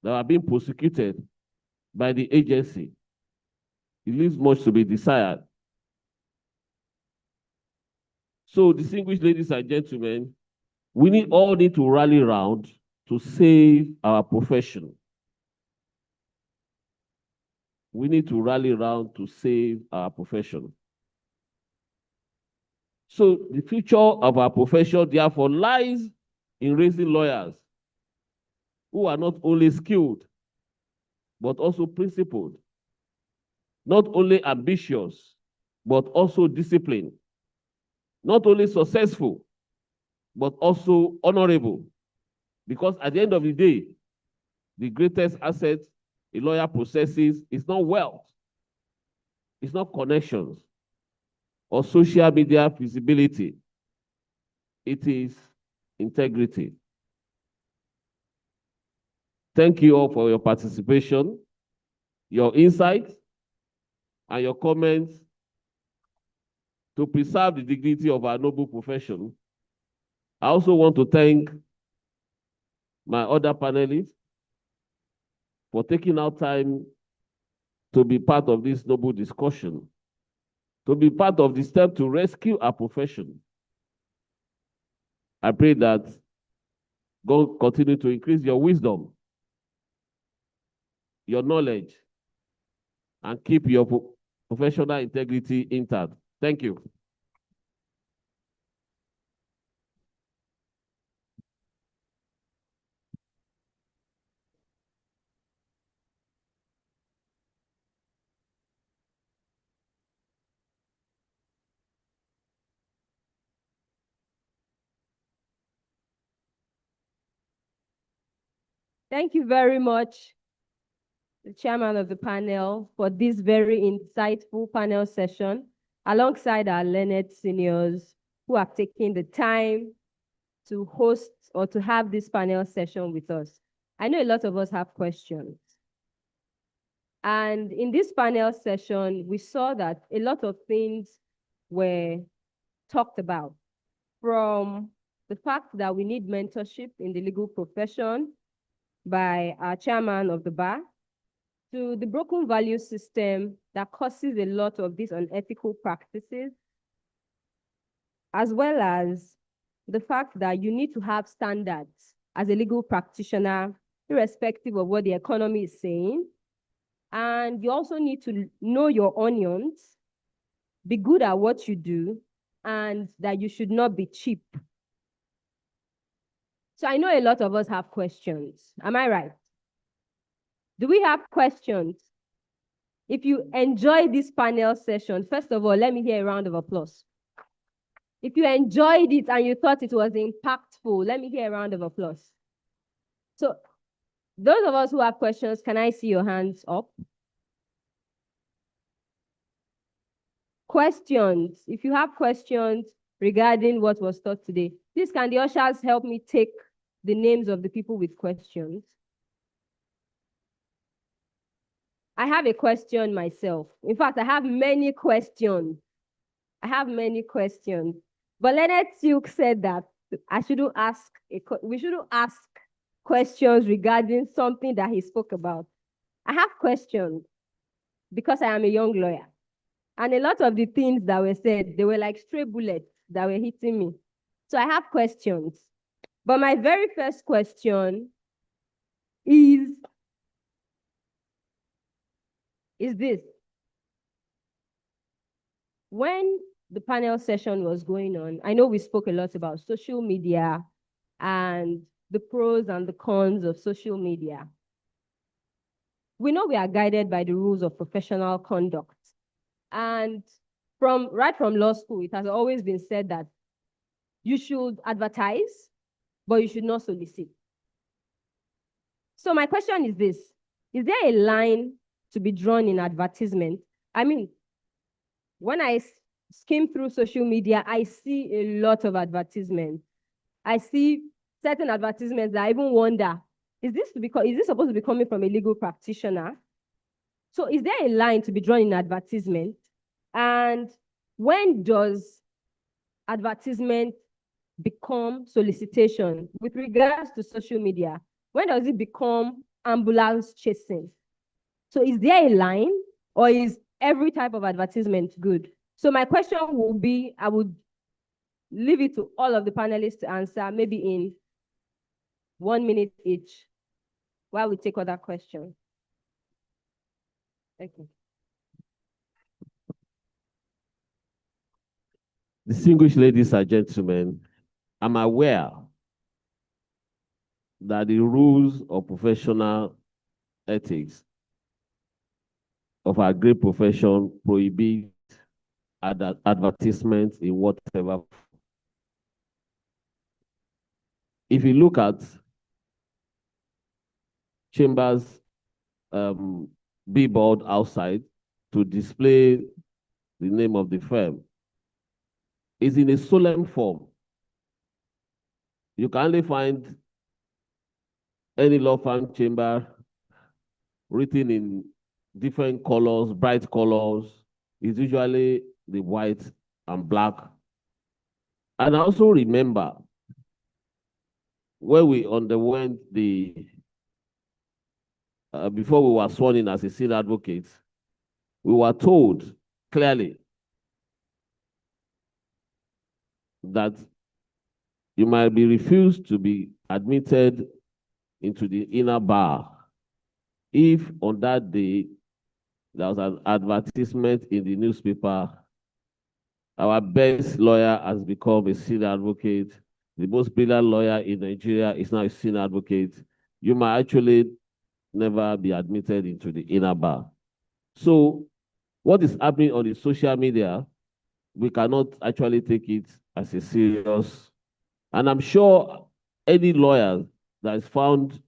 B: that were being prosecuted by the agency. It leaves much to be desired. So, distinguished ladies and gentlemen, we all need to rally around to save our profession. We need to rally around to save our profession. So the future of our profession, therefore, lies in raising lawyers who are not only skilled, but also principled, not only ambitious, but also disciplined, not only successful, but also honorable. Because at the end of the day, the greatest asset a lawyer possesses is not wealth, it's not connections or social media visibility. It is integrity. Thank you all for your participation, your insights, and your comments to preserve the dignity of our noble profession. I also want to thank my other panelists for taking out time to be part of this noble discussion, to be part of the step to rescue our profession. I pray that God continue to increase your wisdom, your knowledge, and keep your professional integrity intact. Thank you.
F: Thank you very much, the chairman of the panel, for this very insightful panel session, alongside our learned seniors who have taken the time to host or to have this panel session with us. I know a lot of us have questions. And in this panel session, we saw that a lot of things were talked about, from the fact that we need mentorship in the legal profession by our chairman of the bar, to the broken value system that causes a lot of these unethical practices, as well as the fact that you need to have standards as a legal practitioner, irrespective of what the economy is saying. And you also need to know your onions, be good at what you do, and that you should not be cheap. So I know a lot of us have questions. Am I right? Do we have questions? If you enjoy this panel session, first of all, let me hear a round of applause. If you enjoyed it and you thought it was impactful, let me hear a round of applause. So those of us who have questions, can I see your hands up? Questions. If you have questions regarding what was taught today, please can the ushers help me take the names of the people with questions? I have a question myself. In fact, I have many questions. But Leonard Silk said that we shouldn't ask questions regarding something that he spoke about. I have questions because I am a young lawyer. And a lot of the things that were said, they were like stray bullets that were hitting me. So I have questions. But my very first question is this. When the panel session was going on, I know we spoke a lot about social media and the pros and the cons of social media. We know we are guided by the rules of professional conduct. And right from law school, it has always been said that you should advertise, but you should not solicit. So my question is this: is there a line to be drawn in advertisement? I mean, when I skim through social media, I see a lot of advertisements. I see certain advertisements that I even wonder, is this supposed to be coming from a legal practitioner? So is there a line to be drawn in advertisement? And when does advertisement become solicitation with regards to social media? When does it become ambulance chasing? So is there a line, or is every type of advertisement good? So my question will be, I would leave it to all of the panelists to answer, maybe in 1 minute each, while we take other questions. Okay.
B: Distinguished ladies and gentlemen, I'm aware that the rules of professional ethics of our great profession prohibit advertisements in whatever. If you look at chambers billboard outside to display the name of the firm, is in a solemn form. You can only find any law firm chamber written in different colors, bright colors. It's usually the white and black. And I also remember when we underwent before we were sworn in as a senior advocate, we were told clearly that you might be refused to be admitted into the inner bar if on that day there was an advertisement in the newspaper, our best lawyer has become a senior advocate, the most brilliant lawyer in Nigeria is now a senior advocate, you might actually never be admitted into the inner bar. So what is happening on the social media, we cannot actually take it as a serious, and I'm sure any lawyer that is found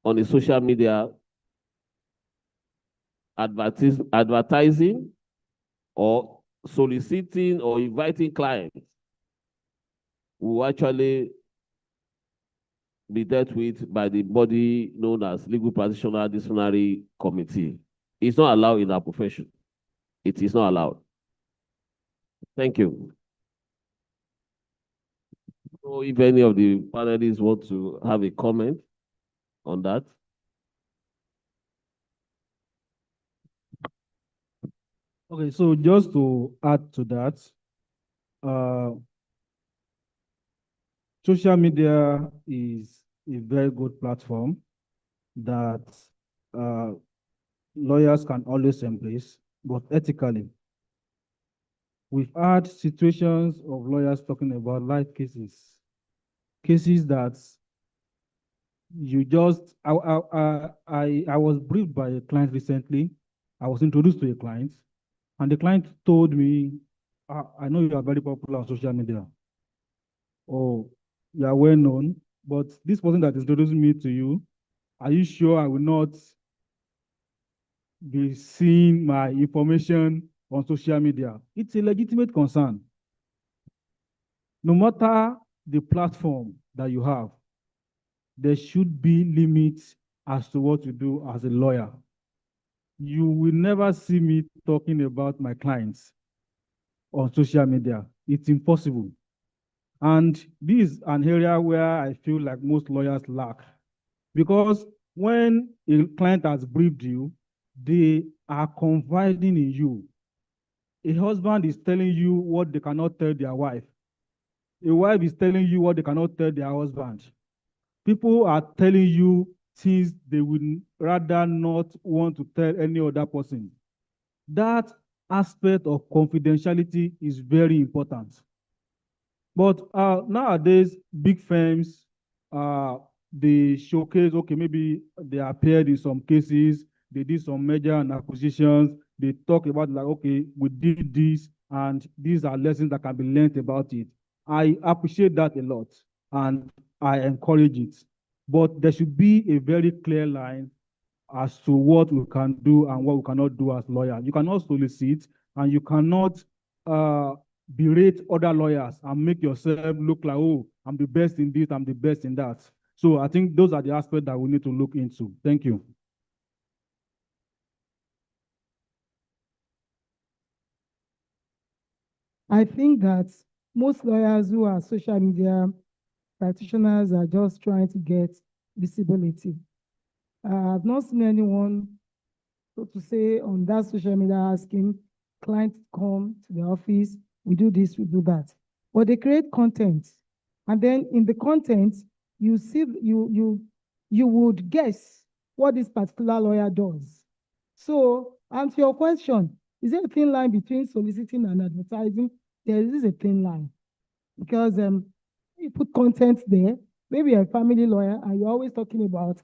B: on a social media advertising or soliciting or inviting clients will actually be dealt with by the body known as Legal Practitioner Disciplinary Committee. It's not allowed in our profession. It is not allowed. Thank you. So if any of the panelists want to have a comment on that.
E: Okay, so just to add to that, social media is a very good platform that lawyers can always embrace, but ethically. We've had situations of lawyers talking about life cases that you just, I was briefed by a client recently. I was introduced to a client, and the client told me, I know you are very popular on social media. Oh, you are well known, but this person that introduced me to you, are you sure I will not be seeing my information on social media? It's a legitimate concern. No matter the platform that you have, there should be limits as to what you do as a lawyer. You will never see me talking about my clients on social media. It's impossible. And this is an area where I feel like most lawyers lack. Because when a client has briefed you, they are confiding in you. A husband is telling you what they cannot tell their wife. A wife is telling you what they cannot tell their husband. People are telling you things they would rather not want to tell any other person. That aspect of confidentiality is very important. But nowadays, big firms, they showcase, okay, maybe they appeared in some cases, they did some merger and acquisitions, they talk about like, okay, we did this, and these are lessons that can be learned about it. I appreciate that a lot, and I encourage it. But there should be a very clear line as to what we can do and what we cannot do as lawyers. You cannot solicit, and you cannot berate other lawyers and make yourself look like, oh, I'm the best in this, I'm the best in that. So I think those are the aspects that we need to look into. Thank you.
C: I think that most lawyers who are social media practitioners are just trying to get visibility. I've not seen anyone, so to say, on that social media asking clients come to the office, we do this, we do that. But they create content. And then in the content, you see, you would guess what this particular lawyer does. So, and to your question, is there a thin line between soliciting and advertising? There is a thin line because you put content there. Maybe you're a family lawyer and you're always talking about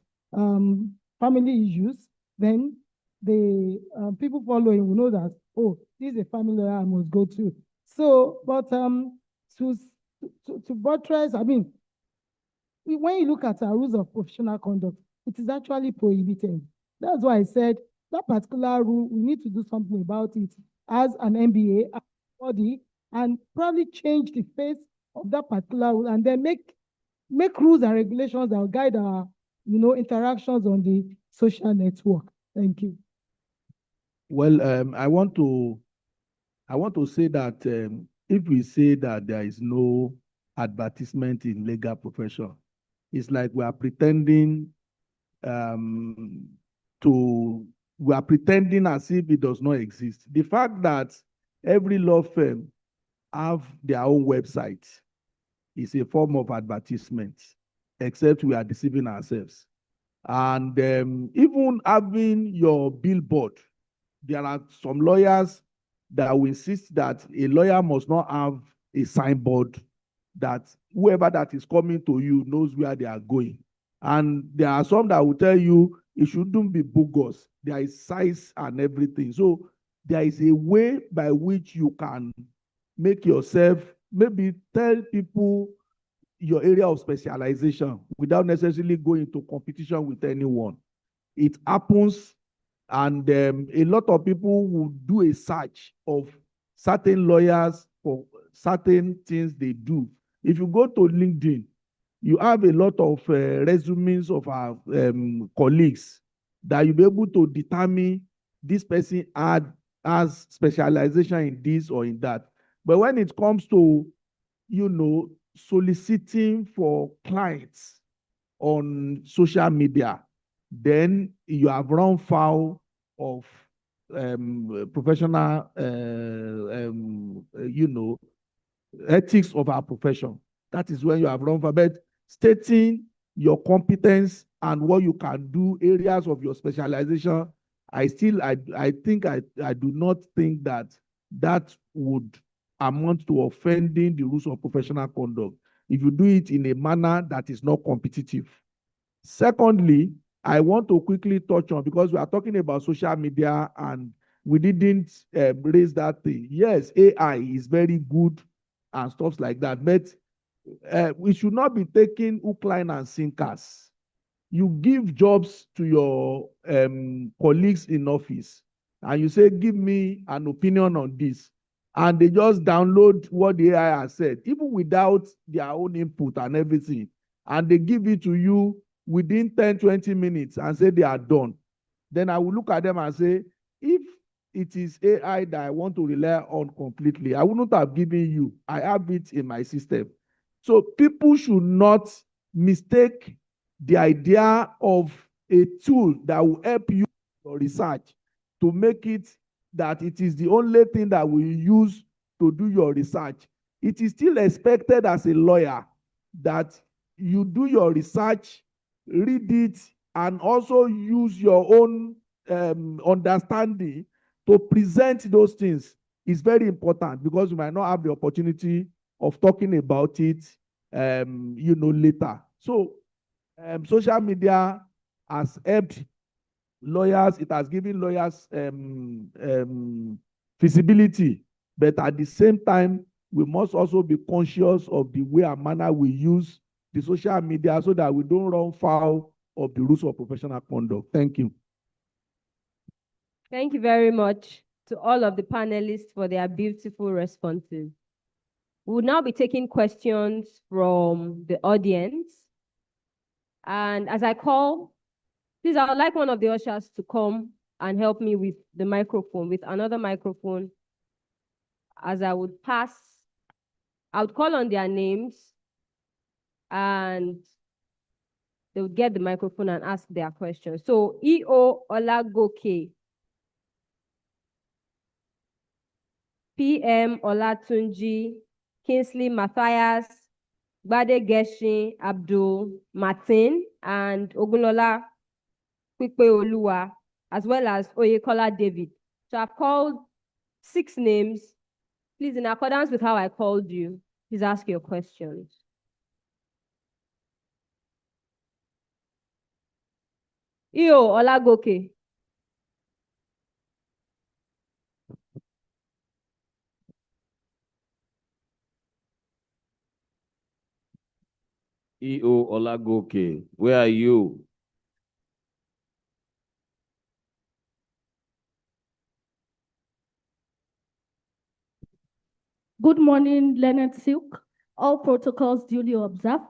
C: family issues. Then the people following will know that, oh, this is a family lawyer I must go to. So, but to buttress, I mean, when you look at our rules of professional conduct, it is actually prohibited. That's why I said that particular rule, we need to do something about it as an MBA body and probably change the face of that particular rule and then make rules and regulations that will guide our, interactions on the social network. Thank you.
A: Well, I want to say that if we say that there is no advertisement in legal profession, it's like we are pretending we are pretending as if it does not exist. The fact that every law firm have their own website is a form of advertisement, except we are deceiving ourselves. And even having your billboard, there are some lawyers that will insist that a lawyer must not have a signboard that whoever that is coming to you knows where they are going. And there are some that will tell you it shouldn't be bogus. There is size and everything. So there is a way by which you can make yourself, maybe tell people your area of specialization without necessarily going into competition with anyone. It happens, and a lot of people will do a search of certain lawyers for certain things they do. If you go to LinkedIn, you have a lot of resumes of our colleagues that you'll be able to determine this person has specialization in this or in that. But when it comes to, soliciting for clients on social media, then you have run foul of professional, ethics of our profession. That is when you have run foul. But stating your competence and what you can do, areas of your specialization, I do not think that would amount to offending the rules of professional conduct if you do it in a manner that is not competitive. Secondly, I want to quickly touch on, because we are talking about social media and we didn't raise that thing. Yes, AI is very good and stuff like that, but we should not be taking hook, line, and sinkers. You give jobs to your colleagues in office, and you say, give me an opinion on this. And they just download what the AI has said, even without their own input and everything. And they give it to you within 10, 20 minutes and say they are done. Then I will look at them and say, if it is AI that I want to rely on completely, I wouldn't have given you. I have it in my system. So people should not mistake the idea of a tool that will help you your research to make it that it is the only thing that we use to do your research. It is still expected as a lawyer that you do your research, read it, and also use your own understanding to present those things. Is very important, because you might not have the opportunity of talking about it later. So social media has helped lawyers. It has given lawyers visibility, but at the same time, we must also be conscious of the way and manner we use the social media so that we don't run foul of the rules of professional conduct. Thank you.
F: Thank you very much to all of the panelists for their beautiful responses. We will now be taking questions from the audience. And as I call, please, I would like one of the ushers to come and help me with the microphone, with another microphone. As I would pass, I would call on their names and they would get the microphone and ask their questions. So, E.O. Olagoke, P.M. Olatunji, Kingsley Matthias, Gbade Geshin, Abdul Martin, and Ogunlola Kwikpeoluwa, as well as Oyekola David. So I've called 6 names. Please, in accordance with how I called you, please ask your questions. Iyo Olagoke.
B: E.O. Olagoke, where are you?
G: Good morning, Leonard Silk. All protocols duly observed.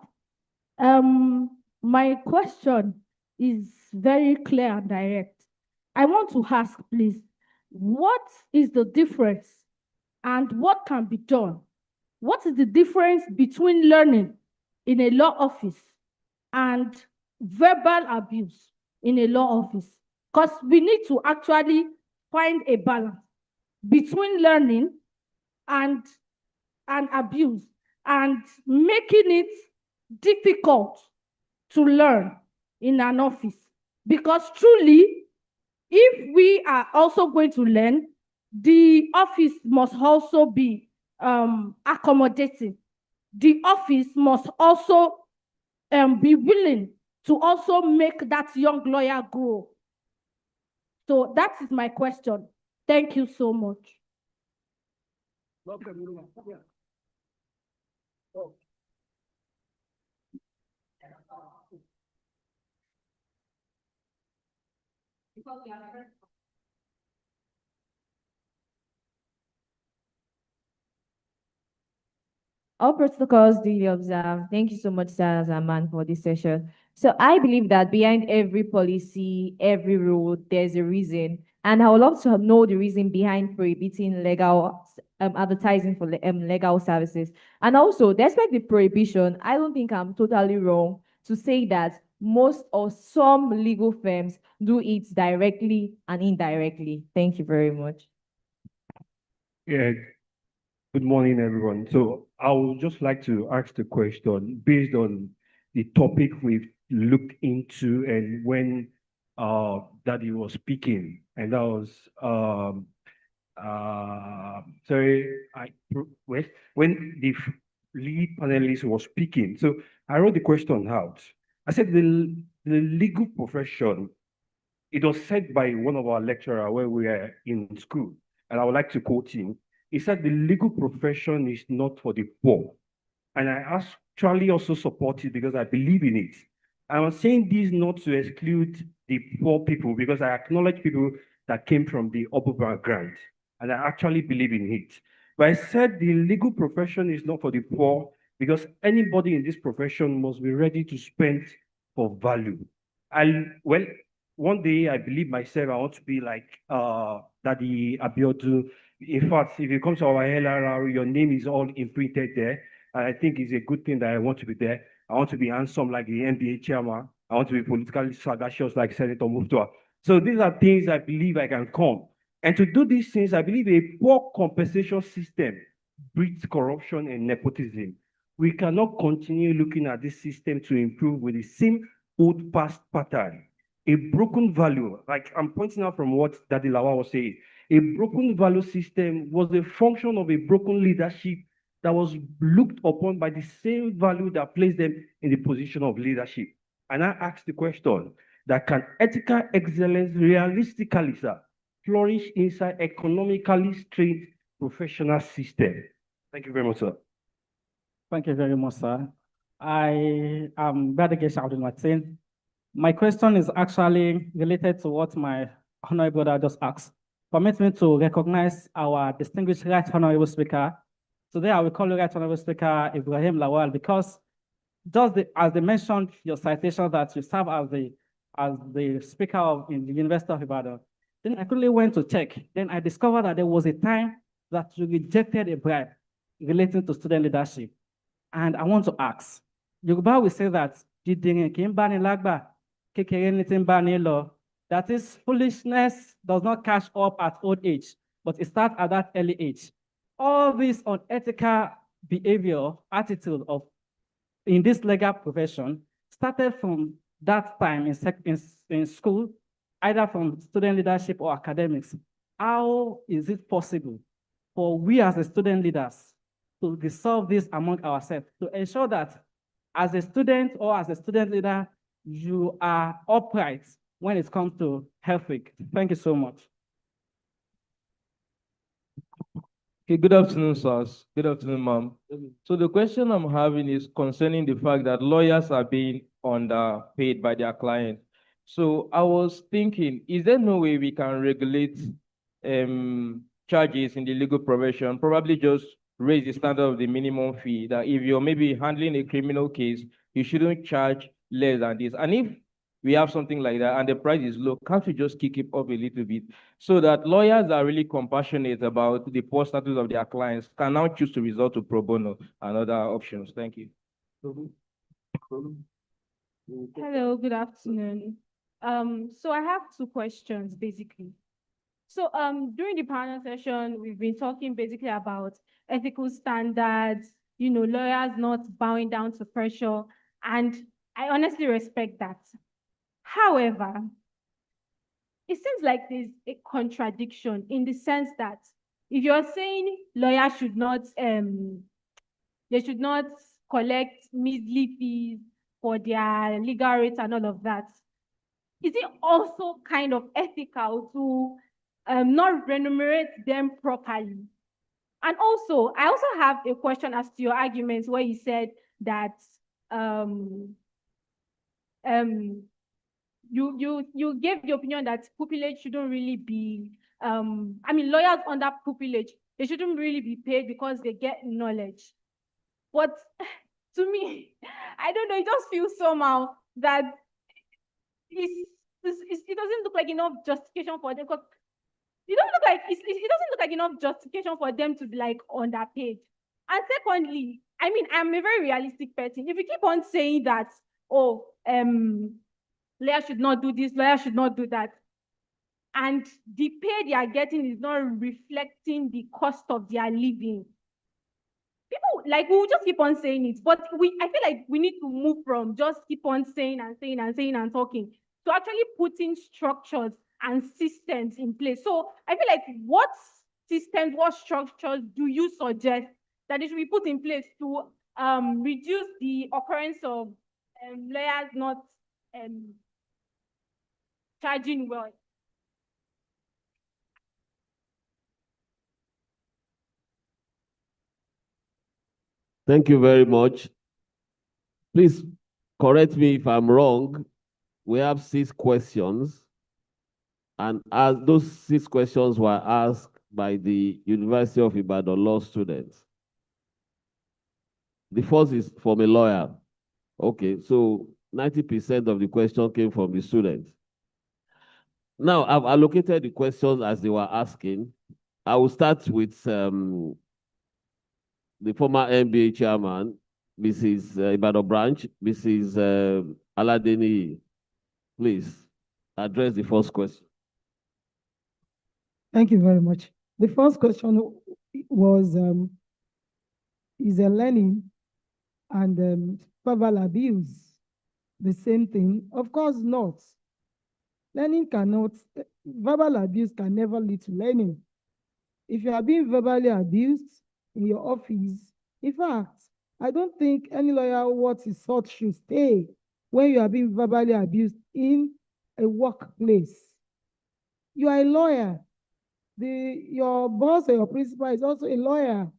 G: My question is very clear and direct. I want to ask, please, what is the difference and what can be done? What is the difference between learning in a law office and verbal abuse in a law office? Because we need to actually find a balance between learning and abuse, and making it difficult to learn in an office. Because truly, if we are also going to learn, the office must also be accommodating. The office must also be willing to also make that young lawyer grow. So that is my question. Thank you so much.
H: All protocols duly observed. Thank you so much, Sarah Zaman, for this session. So I believe that behind every policy, every rule, there's a reason. And I would love to know the reason behind prohibiting legal advertising for legal services. And also, despite the prohibition, I don't think I'm totally wrong to say that most or some legal firms do it directly and indirectly. Thank you very much.
I: Yeah, good morning, everyone. So I would just like to ask the question based on the topic we've looked into and when Daddy was speaking, and that was sorry, when the lead panelist was speaking. So I wrote the question out. I said the legal profession, it was said by one of our lecturers when we were in school, and I would like to quote him. He said the legal profession is not for the poor. And I actually also support it because I believe in it. I'm saying this not to exclude the poor people because I acknowledge people that came from the upper background, and I actually believe in it. But I said the legal profession is not for the poor because anybody in this profession must be ready to spend for value. Well, one day I believe myself I want to be like Daddy Abiodun. In fact, if you come to our LRR, your name is all imprinted there. And I think it's a good thing that I want to be there. I want to be handsome like the NBA chairman. I want to be politically sagacious like Senator Muftua. So these are things I believe I can come. And to do these things, I believe a poor compensation system breeds corruption and nepotism. We cannot continue looking at this system to improve with the same old past pattern. A broken value, like I'm pointing out from what Daddy Lawa was saying, a broken value system was a function of a broken leadership that was looked upon by the same value that placed them in the position of leadership. And I asked the question that can ethical excellence realistically, sir, flourish inside economically strained professional system? Thank you very much, sir.
E: Thank you very much, sir. I am Badege Abdul Martin. My question is actually related to what my honorable brother just asked. Permit me to recognize our distinguished right honorable speaker. Today, I will call you right honorable speaker Ibrahim Lawal because as they mentioned your citation that you serve as the speaker in the University of Ibadan, then I quickly went to check. Then I discovered that there was a time that you rejected a bribe relating to student leadership. And I want to ask, Yoruba will say that that is, foolishness does not catch up at old age, but it starts at that early age. All this unethical behavior, attitude in this legal profession started from that time in school, either from student leadership or academics. How is it possible for we as the student leaders to resolve this among ourselves, to ensure that as a student or as a student leader, you are upright when it comes to health week? Thank you so much.
J: Okay, good afternoon, sirs. Good afternoon, ma'am. So the question I'm having is concerning the fact that lawyers are being underpaid by their clients. So I was thinking, is there no way we can regulate charges in the legal profession, probably just raise the standard of the minimum fee, that if you're maybe handling a criminal case, you shouldn't charge less than this. And if we have something like that and the price is low, can't we just kick it up a little bit so that lawyers are really compassionate about the poor status of their clients can now choose to resort to pro bono and other options? Thank you.
G: Hello, good afternoon. So I have two questions basically. So during the panel session, we've been talking basically about ethical standards, lawyers not bowing down to pressure, and I honestly respect that. However, it seems like there's a contradiction in the sense that if you're saying lawyers should not, they should not collect measly fees for their legal rates and all of that, is it also kind of ethical to not remunerate them properly? And also, I also have a question as to your arguments where you said that you gave the opinion that pupillage shouldn't really be, I mean, lawyers under pupillage, they shouldn't really be paid because they get knowledge. But to me, I don't know, it just feels somehow that it doesn't look like enough justification for them, because it doesn't look like it doesn't look like enough justification for them to be like underpaid. And secondly, I mean, I'm a very realistic person. If you keep on saying that, oh, lawyers should not do this, lawyers should not do that, and the pay they are getting is not reflecting the cost of their living, people like we will just keep on saying it. But I feel like we need to move from just keep on saying and saying and saying and talking to actually putting structures and systems in place. So I feel like what systems, what structures do you suggest that it should be put in place to reduce the occurrence of lawyers not charging well?
B: Thank you very much. Please correct me if I'm wrong. We have 6 questions, and as those 6 questions were asked by the University of Ibadan law students. The first is from a lawyer. Okay, so 90% of the question came from the students. Now, I've allocated the questions as they were asking. I will start with the former NBA chairman, Mrs. Ibadan Branch, Mrs. Aladeni. Please address the first question.
C: Thank you very much. The first question was, is a learning and verbal abuse the same thing? Of course not. Learning cannot, verbal abuse can never lead to learning. If you are being verbally abused in your office, in fact, I don't think any lawyer what is sought should stay when you are being verbally abused in a workplace. You are a lawyer. Your boss or your principal is also a lawyer.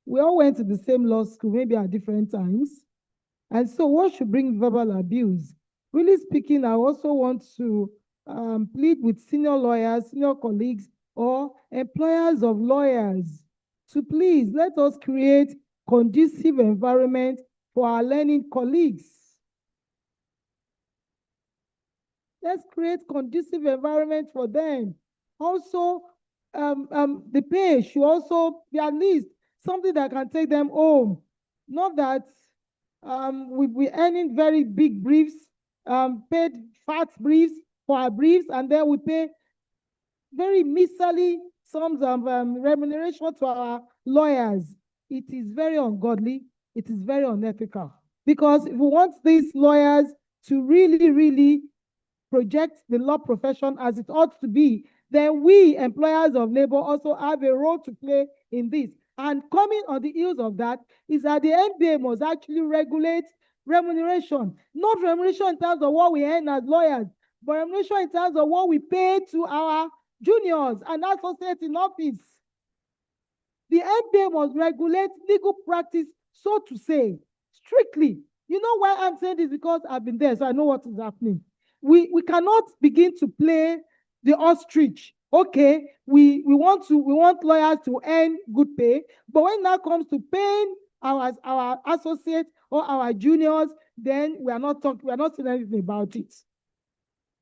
C: We all went to the same law school, maybe at different times. And so what should bring verbal abuse? Really speaking, I also want to plead with senior lawyers, senior colleagues, or employers of lawyers to please let us create conducive environment for our learning colleagues. Let's create conducive environment for them. Also, the pay should also be at least something that can take them home. Not that we're earning very big briefs, paid fat briefs for our briefs, and then we pay very miserly sums of remuneration to our lawyers. It is very ungodly. It is very unethical. Because if we want these lawyers to really, really project the law profession as it ought to be, then we, employers of labor, also have a role to play in this. And coming on the heels of that is that the NBA must actually regulate remuneration, not remuneration in terms of what we earn as lawyers, but remuneration in terms of what we pay to our juniors and associates in office. The NBA must regulate legal practice, so to say, strictly. You know why I'm saying this? Because I've been there, so I know what is happening. We cannot begin to play the ostrich. Okay, we want lawyers to earn good pay, but when that comes to paying our associates or our juniors, then we are not saying anything about it.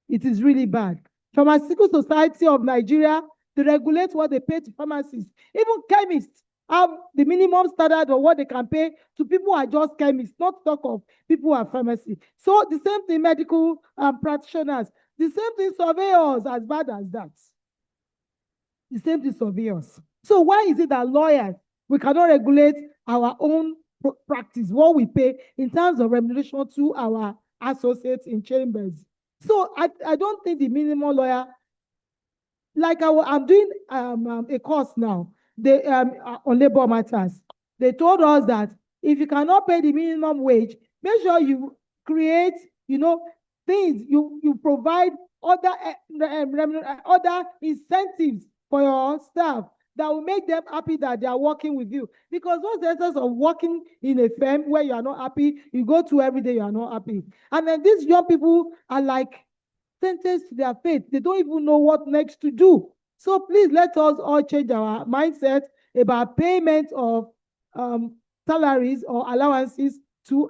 C: It is really bad. Pharmaceutical Society of Nigeria, they regulate what they pay to pharmacists. Even chemists have the minimum standard of what they can pay to people who are just chemists, not talk of people who are pharmacy. So the same thing, medical practitioners, the same thing, surveyors, as bad as that. The same thing, surveyors. So why is it that lawyers, we cannot regulate our own practice, what we pay in terms of remuneration to our associates in chambers? So I don't think the minimum lawyer, like I'm doing a course now, on labor matters. They told us that if you cannot pay the minimum wage, make sure you create, things, you provide other incentives for your staff that will make them happy that they are working with you. Because what's the essence of working in a firm where you are not happy, you go to every day, you are not happy. And then these young people are like sentenced to their fate. They don't even know what next to do. So please let us all change our mindset about payment of salaries or allowances to,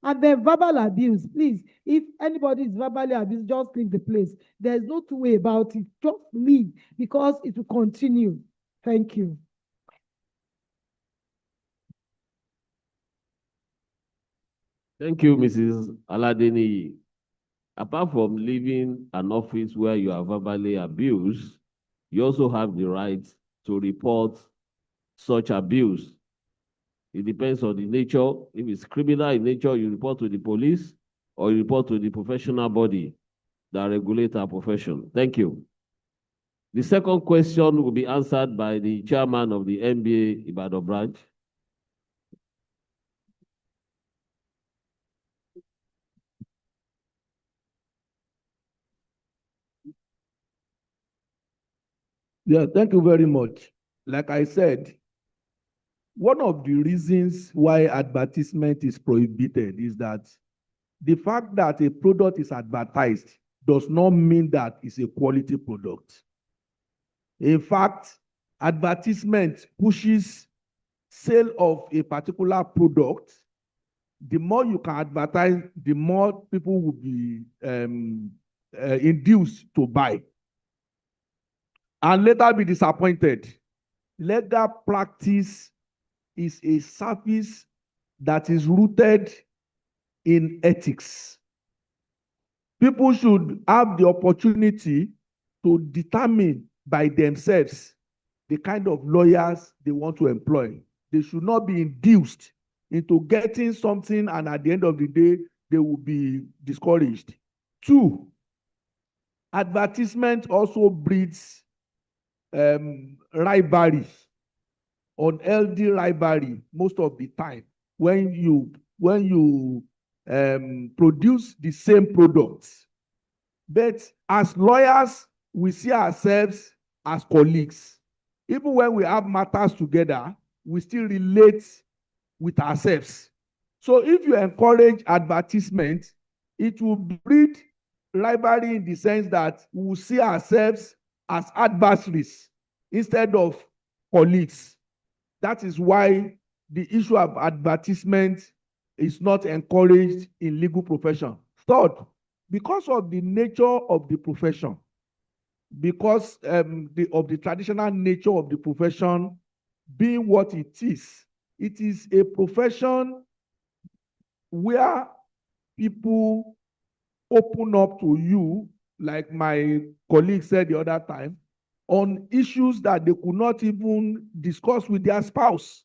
C: and then verbal abuse. Please, if anybody is verbally abused, just leave the place. There's no two way about it. Just leave, because it will continue. Thank you.
B: Thank you, Mrs. Aladeni. Apart from leaving an office where you are verbally abused, you also have the right to report such abuse. It depends on the nature. If it's criminal in nature, you report to the police or you report to the professional body that regulates our profession. Thank you. The second question will be answered by the chairman of the NBA Ibadan branch.
A: Yeah, thank you very much. Like I said, one of the reasons why advertisement is prohibited is that the fact that a product is advertised does not mean that it's a quality product. In fact, advertisement pushes sale of a particular product. The more you can advertise, the more people will be induced to buy and later be disappointed. Legal practice is a service that is rooted in ethics. People should have the opportunity to determine by themselves the kind of lawyers they want to employ. They should not be induced into getting something and at the end of the day, they will be discouraged. Two, advertisement also breeds rivalry, unhealthy rivalry most of the time when you produce the same products. But as lawyers, we see ourselves as colleagues. Even when we have matters together, we still relate with ourselves. So if you encourage advertisement, it will breed rivalry in the sense that we will see ourselves as adversaries instead of colleagues. That is why the issue of advertisement is not encouraged in legal profession. Third, because of the nature of the profession, because of the traditional nature of the profession being what it is a profession where people open up to you, like my colleague said the other time, on issues that they could not even discuss with their spouse.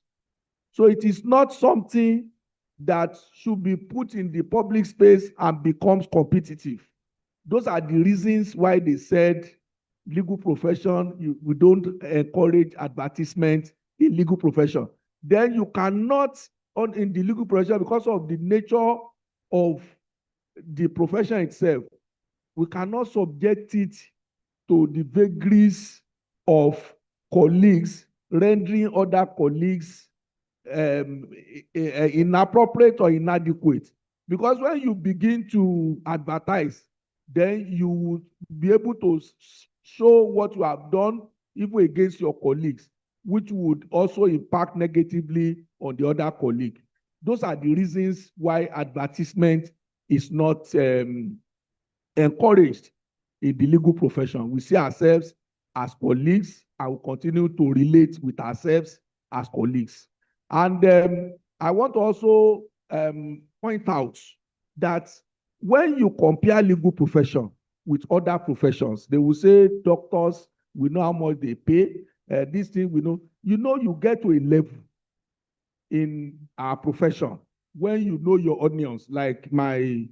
A: So it is not something that should be put in the public space and becomes competitive. Those are the reasons why they said legal profession, we don't encourage advertisement in legal profession. Then you cannot, in the legal profession, because of the nature of the profession itself, we cannot subject it to the vagaries of colleagues rendering other colleagues inappropriate or inadequate. Because when you begin to advertise, then you will be able to show what you have done even against your colleagues, which would also impact negatively on the other colleague. Those are the reasons why advertisement is not encouraged in the legal profession. We see ourselves as colleagues and we continue to relate with ourselves as colleagues. And I want to also point out that when you compare legal profession with other professions, they will say doctors, we know how much they pay. This thing we know. You get to a level in our profession when you know your onions, like my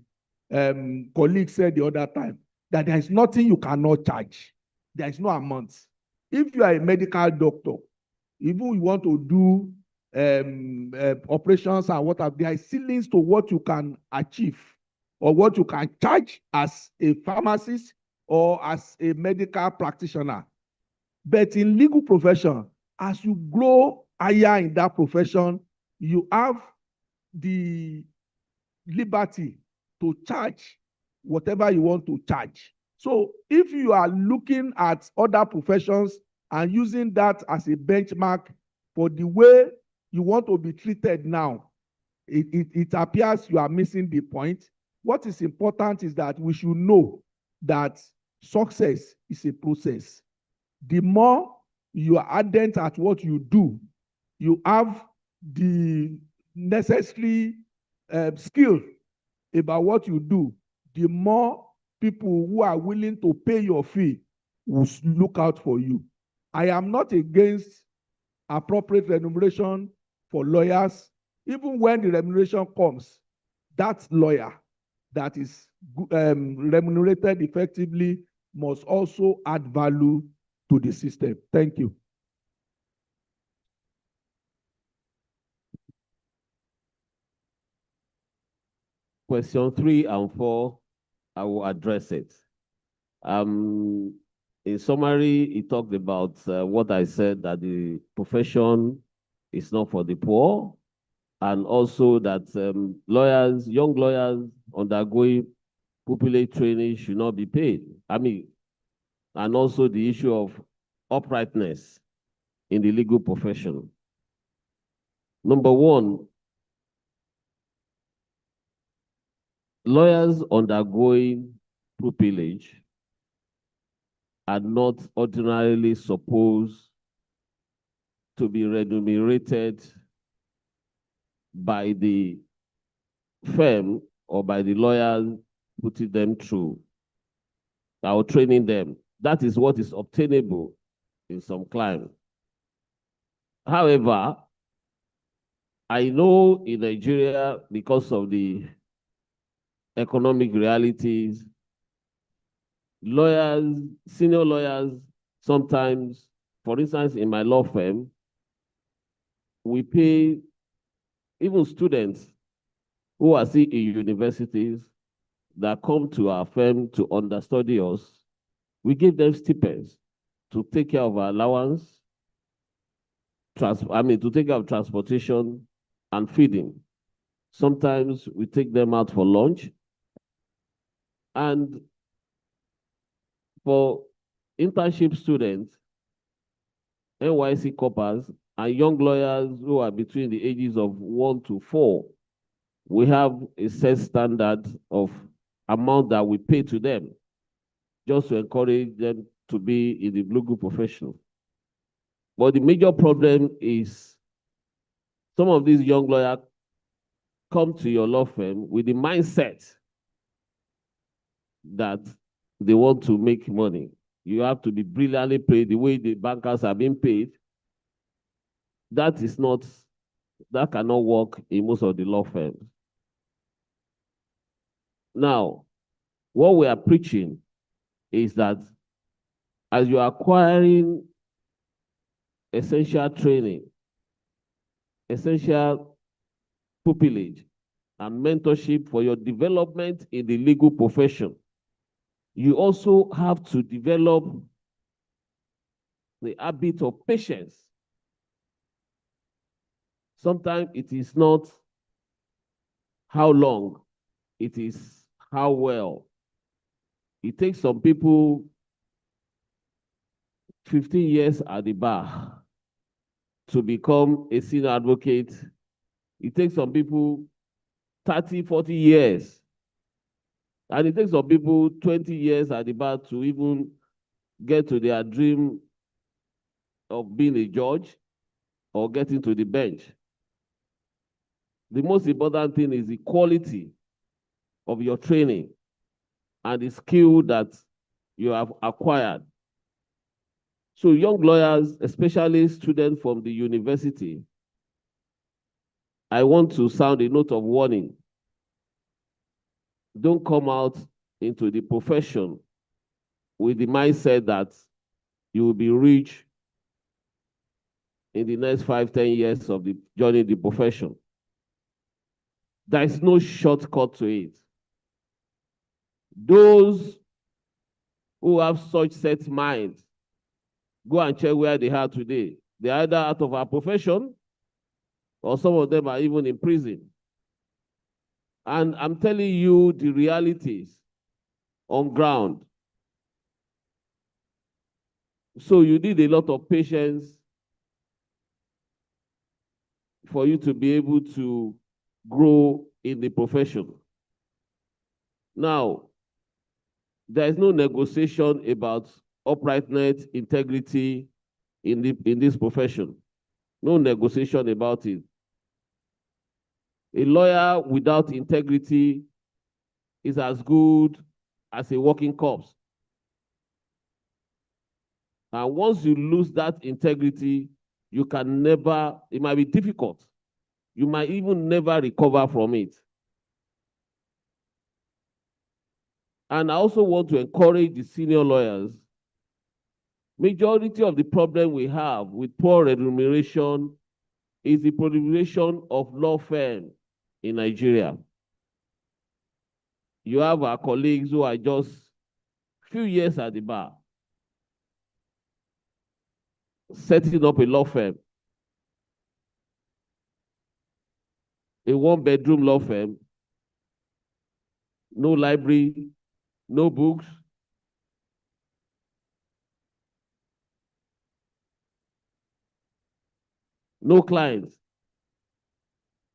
A: colleague said the other time, that there is nothing you cannot charge. There is no amount. If you are a medical doctor, even you want to do operations and what have, there are ceilings to what you can achieve or what you can charge as a pharmacist or as a medical practitioner. But in legal profession, as you grow higher in that profession, you have the liberty to charge whatever you want to charge. So if you are looking at other professions and using that as a benchmark for the way you want to be treated now, it appears you are missing the point. What is important is that we should know that success is a process. The more you are ardent at what you do, you have the necessary skill about what you do, the more people who are willing to pay your fee will look out for you. I am not against appropriate remuneration for lawyers. Even when the remuneration comes, that lawyer that is remunerated effectively must also add value to the system. Thank you.
B: Question 3 and 4, I will address it. In summary, he talked about what I said, that the profession is not for the poor, and also that lawyers, young lawyers undergoing pupillage training should not be paid. And also the issue of uprightness in the legal profession. Number one, lawyers undergoing pupillage are not ordinarily supposed to be remunerated by the firm or by the lawyers putting them through or training them. That is what is obtainable in some clients. However, I know in Nigeria, because of the economic realities, lawyers, senior lawyers, sometimes, for instance, in my law firm, we pay even students who are still in universities that come to our firm to understudy us. We give them stipends to take care of our allowance, to take care of transportation and feeding. Sometimes we take them out for lunch. And for internship students, NYC corpers, and young lawyers who are between the ages of 1 to 4, we have a set standard of amount that we pay to them just to encourage them to be in the legal profession. But the major problem is some of these young lawyers come to your law firm with the mindset that they want to make money. You have to be brilliantly paid the way the bankers are being paid. That cannot work in most of the law firms. Now, what we are preaching is that as you are acquiring essential training, essential pupillage, and mentorship for your development in the legal profession, you also have to develop the habit of patience. Sometimes it is not how long, it is how well. It takes some people 15 years at the bar to become a senior advocate. It takes some people 30, 40 years. And it takes some people 20 years at the bar to even get to their dream of being a judge or getting to the bench. The most important thing is the quality of your training and the skill that you have acquired. So young lawyers, especially students from the university, I want to sound a note of warning. Don't come out into the profession with the mindset that you will be rich in the next 5, 10 years of the journey in the profession. There is no shortcut to it. Those who have such set minds, go and check where they are today. They are either out of our profession or some of them are even in prison. And I'm telling you the realities. on ground. So you need a lot of patience for you to be able to grow in the profession. Now, there is no negotiation about uprightness, integrity in this profession. No negotiation about it. A lawyer without integrity is as good as a walking corpse. And once you lose that integrity, you can never, it might be difficult. You might even never recover from it. And I also want to encourage the senior lawyers. Majority of the problem we have with poor remuneration is the proliferation of law firms in Nigeria. You have our colleagues who are just few years at the bar, setting up a law firm, a one-bedroom law firm, no library, no books, no clients.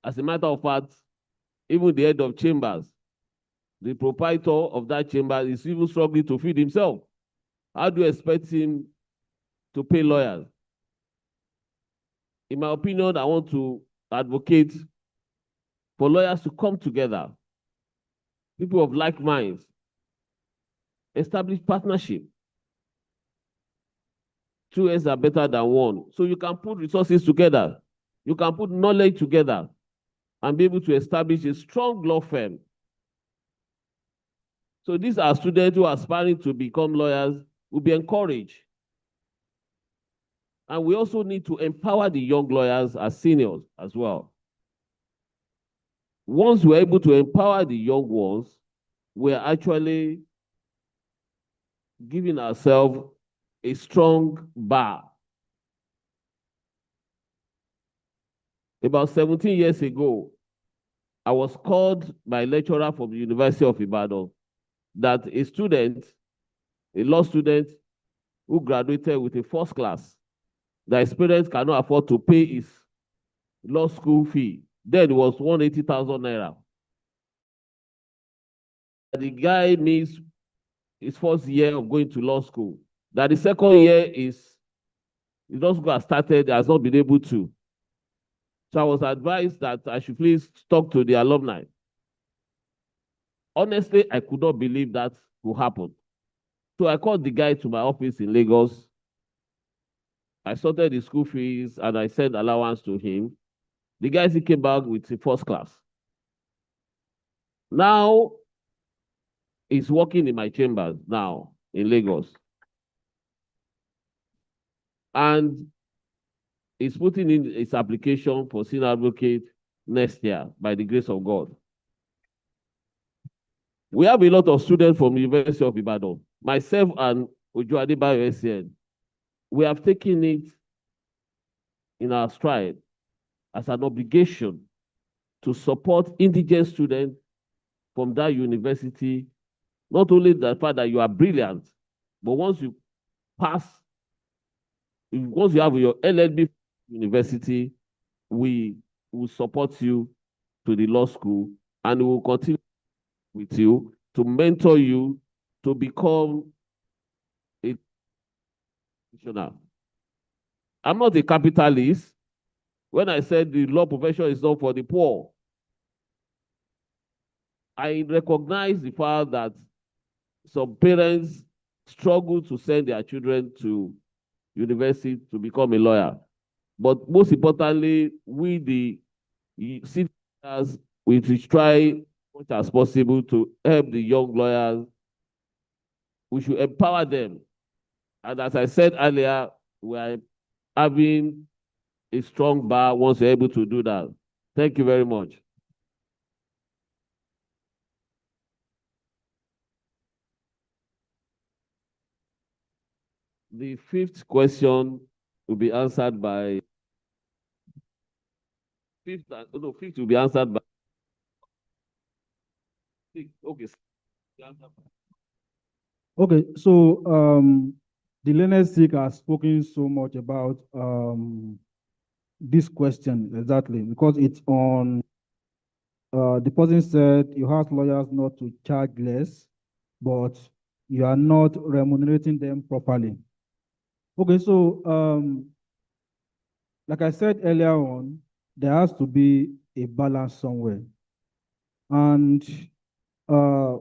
B: As a matter of fact, even the head of chambers, the proprietor of that chamber is even struggling to feed himself. How do you expect him to pay lawyers? In my opinion, I want to advocate for lawyers to come together, people of like minds, establish partnership. Two heads are better than one. So you can put resources together. You can put knowledge together and be able to establish a strong law firm. So these are students who are aspiring to become lawyers will be encouraged. And we also need to empower the young lawyers as seniors as well. Once we're able to empower the young ones, we're actually giving ourselves a strong bar. About 17 years ago, I was called by a lecturer from the University of Ibadan that a student, a law student who graduated with a first class, that his parents cannot afford to pay his law school fee. Then it was 180,000 naira. The guy missed his first year of going to law school. That the second year is, the law school has started, has not been able to. So I was advised that I should please talk to the alumni. Honestly, I could not believe that would happen. So I called the guy to my office in Lagos. I sorted the school fees and I sent allowance to him. The guy came back with the first class. Now, he's working in my chambers now in Lagos. And he's putting in his application for senior advocate next year by the grace of God. We have a lot of students from the University of Ibadan. Myself and Ojo Adebayo SCN, we have taken it in our stride as an obligation to support indigent students from that university. Not only the fact that you are brilliant, but once you pass, once you have your LLB university, we will support you to the law school and we will continue with you to mentor you to become a professional. I'm not a capitalist. When I said the law profession is not for the poor, I recognize the fact that some parents struggle to send their children to university to become a lawyer. But most importantly, we the citizens, we should try as much as possible to help the young lawyers. We should empower them. And as I said earlier, we are having a strong bar once you're able to do that. Thank you very much. The fifth question will be answered by fifth will be answered by okay.
E: Okay, so the learned Sikh has spoken so much about this question exactly because it's on. The person said you ask lawyers not to charge less, but you are not remunerating them properly. Okay, so like I said earlier on, there has to be a balance somewhere. And uh,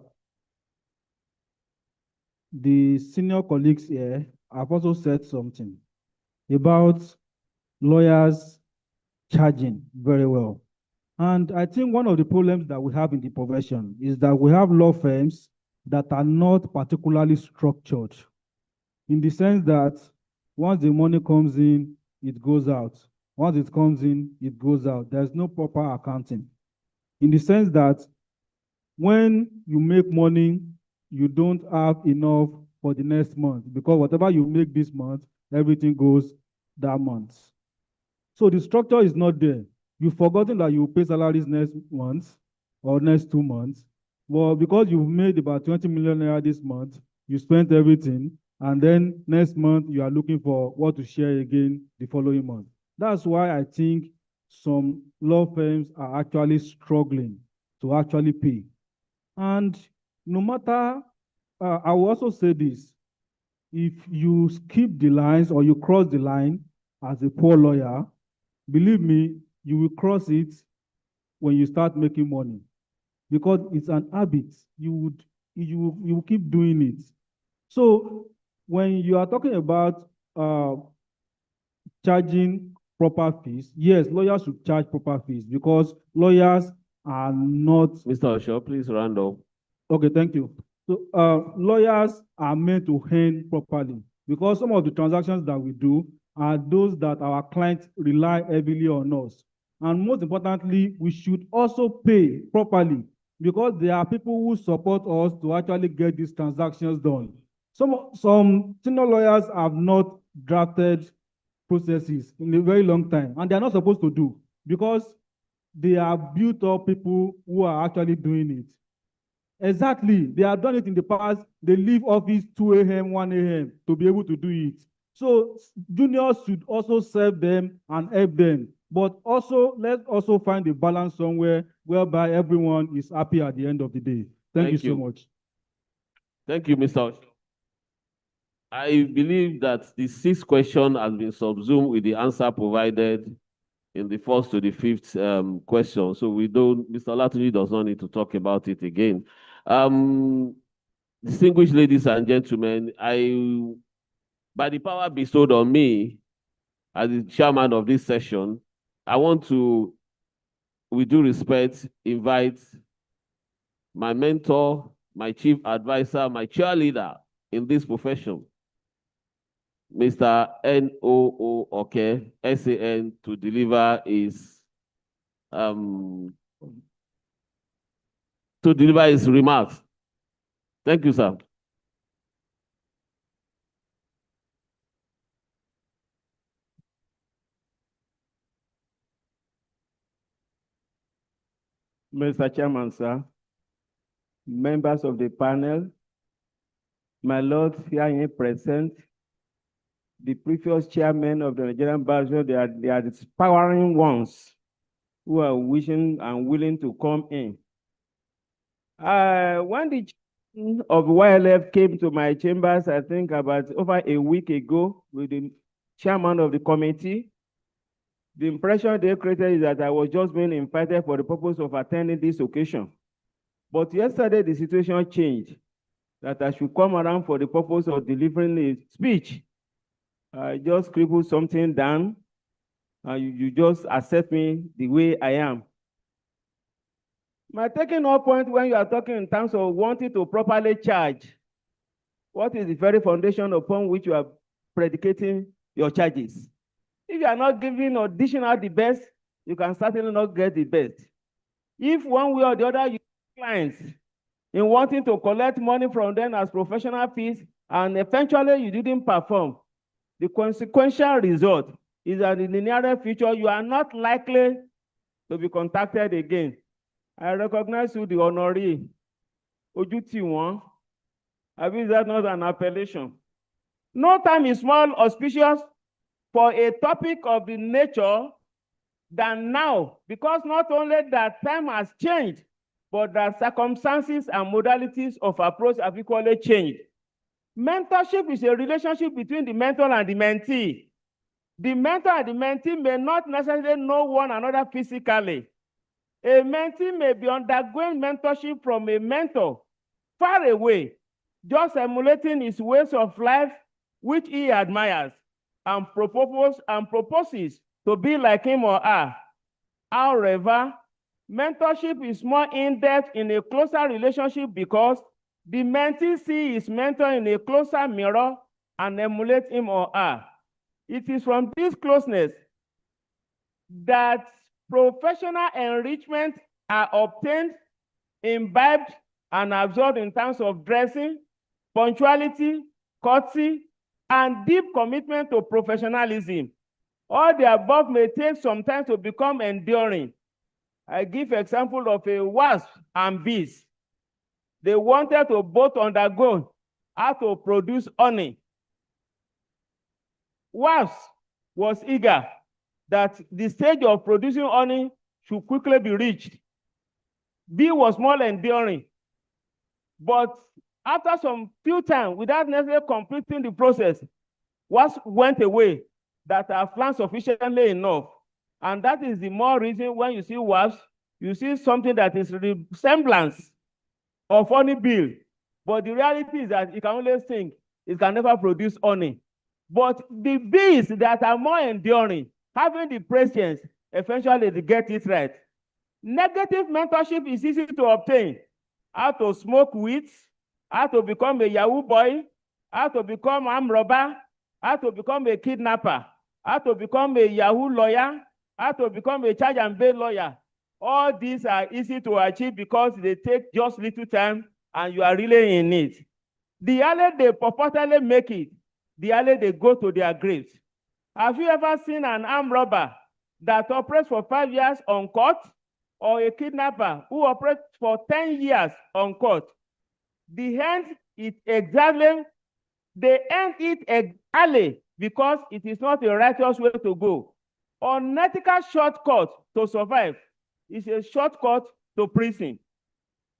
E: the senior colleagues here have also said something about lawyers charging very well. And I think one of the problems that we have in the profession is that we have law firms that are not particularly structured in the sense that once the money comes in, it goes out. Once it comes in, it goes out. There's no proper accounting. In the sense that when you make money, you don't have enough for the next month because whatever you make this month, everything goes that month. So the structure is not there. You've forgotten that you pay salaries next month or next 2 months. Well, because you've made about 20 million naira this month, you spent everything, and then next month you are looking for what to share again the following month. That's why I think some law firms are actually struggling to actually pay. And no matter, I will also say this, if you skip the lines or you cross the line as a poor lawyer, believe me, you will cross it when you start making money because it's an habit. You will keep doing it. So when you are talking about charging proper fees, yes, lawyers should charge proper fees because lawyers are not.
B: Mr. Osho, please round up.
E: Okay, thank you. So lawyers are meant to earn properly because some of the transactions that we do are those that our clients rely heavily on us. And most importantly, we should also pay properly because there are people who support us to actually get these transactions done. Some senior lawyers have not drafted processes in a very long time, and they're not supposed to do because they have built up people who are actually doing it. Exactly. They have done it in the past. They leave office 2 a.m., 1 a.m. to be able to do it. So juniors should also serve them and help them. But also, let's also find a balance somewhere whereby everyone is happy at the end of the day. Thank you so much.
B: Thank you, Mr. Osho. I believe that the sixth question has been subsumed with the answer provided in the first to the fifth question. So Mr. Olatunji does not need to talk about it again. Distinguished ladies and gentlemen, by the power bestowed on me as the chairman of this session, I want to, with due respect, invite my mentor, my chief advisor, my cheerleader in this profession, Mr. N.O.O. Oke, SAN, to deliver his remarks. Thank you, sir.
K: Mr. Chairman, sir, members of the panel, my lords here present, the previous chairman of the Nigerian Bar, they are the powering ones who are wishing and willing to come in. When the chairman of YLF came to my chambers, I think about over a week ago with the chairman of the committee, the impression they created is that I was just being invited for the purpose of attending this occasion. But yesterday, the situation changed, that I should come around for the purpose of delivering a speech. I just scribbled something down, and you just accept me the way I am. My taking up point when you are talking in terms of wanting to properly charge, what is the very foundation upon which you are predicating your charges? If you are not giving or dishing out the best, you can certainly not get the best. If one way or the other you clients in wanting to collect money from them as professional fees and eventually you didn't perform, the consequential result is that in the near future you are not likely to be contacted again. I recognize you, the honoree Ojuti one. Is that not an appellation? No time is more auspicious for a topic of the nature than now, because not only that time has changed, but that circumstances and modalities of approach have equally changed. Mentorship is a relationship between the mentor and the mentee. The mentor and the mentee may not necessarily know one another physically. A mentee may be undergoing mentorship from a mentor far away, just emulating his ways of life, which he admires, and proposes to be like him or her. However, mentorship is more in-depth in a closer relationship because the mentee sees his mentor in a closer mirror and emulates him or her. It is from this closeness that professional enrichment are obtained, imbibed, and absorbed in terms of dressing, punctuality, courtesy, and deep commitment to professionalism. All the above may take some time to become enduring. I give example of a wasp and bees. They wanted to both undergo how to produce honey. Wasp was eager that the stage of producing honey should quickly be reached. Bee was more enduring. But after some few time, without necessarily completing the process, wasp went away that have planned sufficiently enough. And that is the more reason when you see wasps, you see something that is resemblance of honeybill. But the reality is that it can only sing, it can never produce honey. But the bees that are more enduring, having the patience, eventually they get it right. Negative mentorship is easy to obtain. How to smoke weeds, how to become a Yahoo boy, how to become armed robber, how to become a kidnapper, how to become a Yahoo lawyer, how to become a charge and bail lawyer. All these are easy to achieve because they take just little time and you are really in it. The earlier they purportedly make it, the earlier they go to their graves. Have you ever seen an armed robber that operates for 5 years on court, or a kidnapper who operates for 10 years on court? They end it early because it is not a righteous way to go. Unethical shortcut to survive is a shortcut to prison,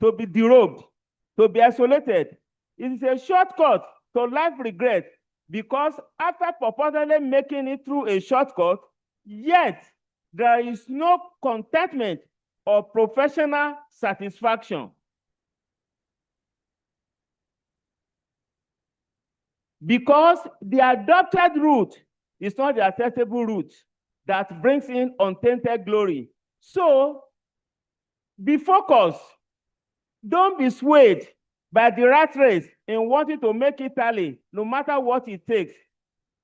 K: to be derobed, to be isolated. It is a shortcut to life regret because after purportedly making it through a shortcut, yet there is no contentment or professional satisfaction. Because the adopted route is not the acceptable route that brings in untainted glory. So, be focused. Don't be swayed by the rat race in wanting to make it tally, no matter what it takes.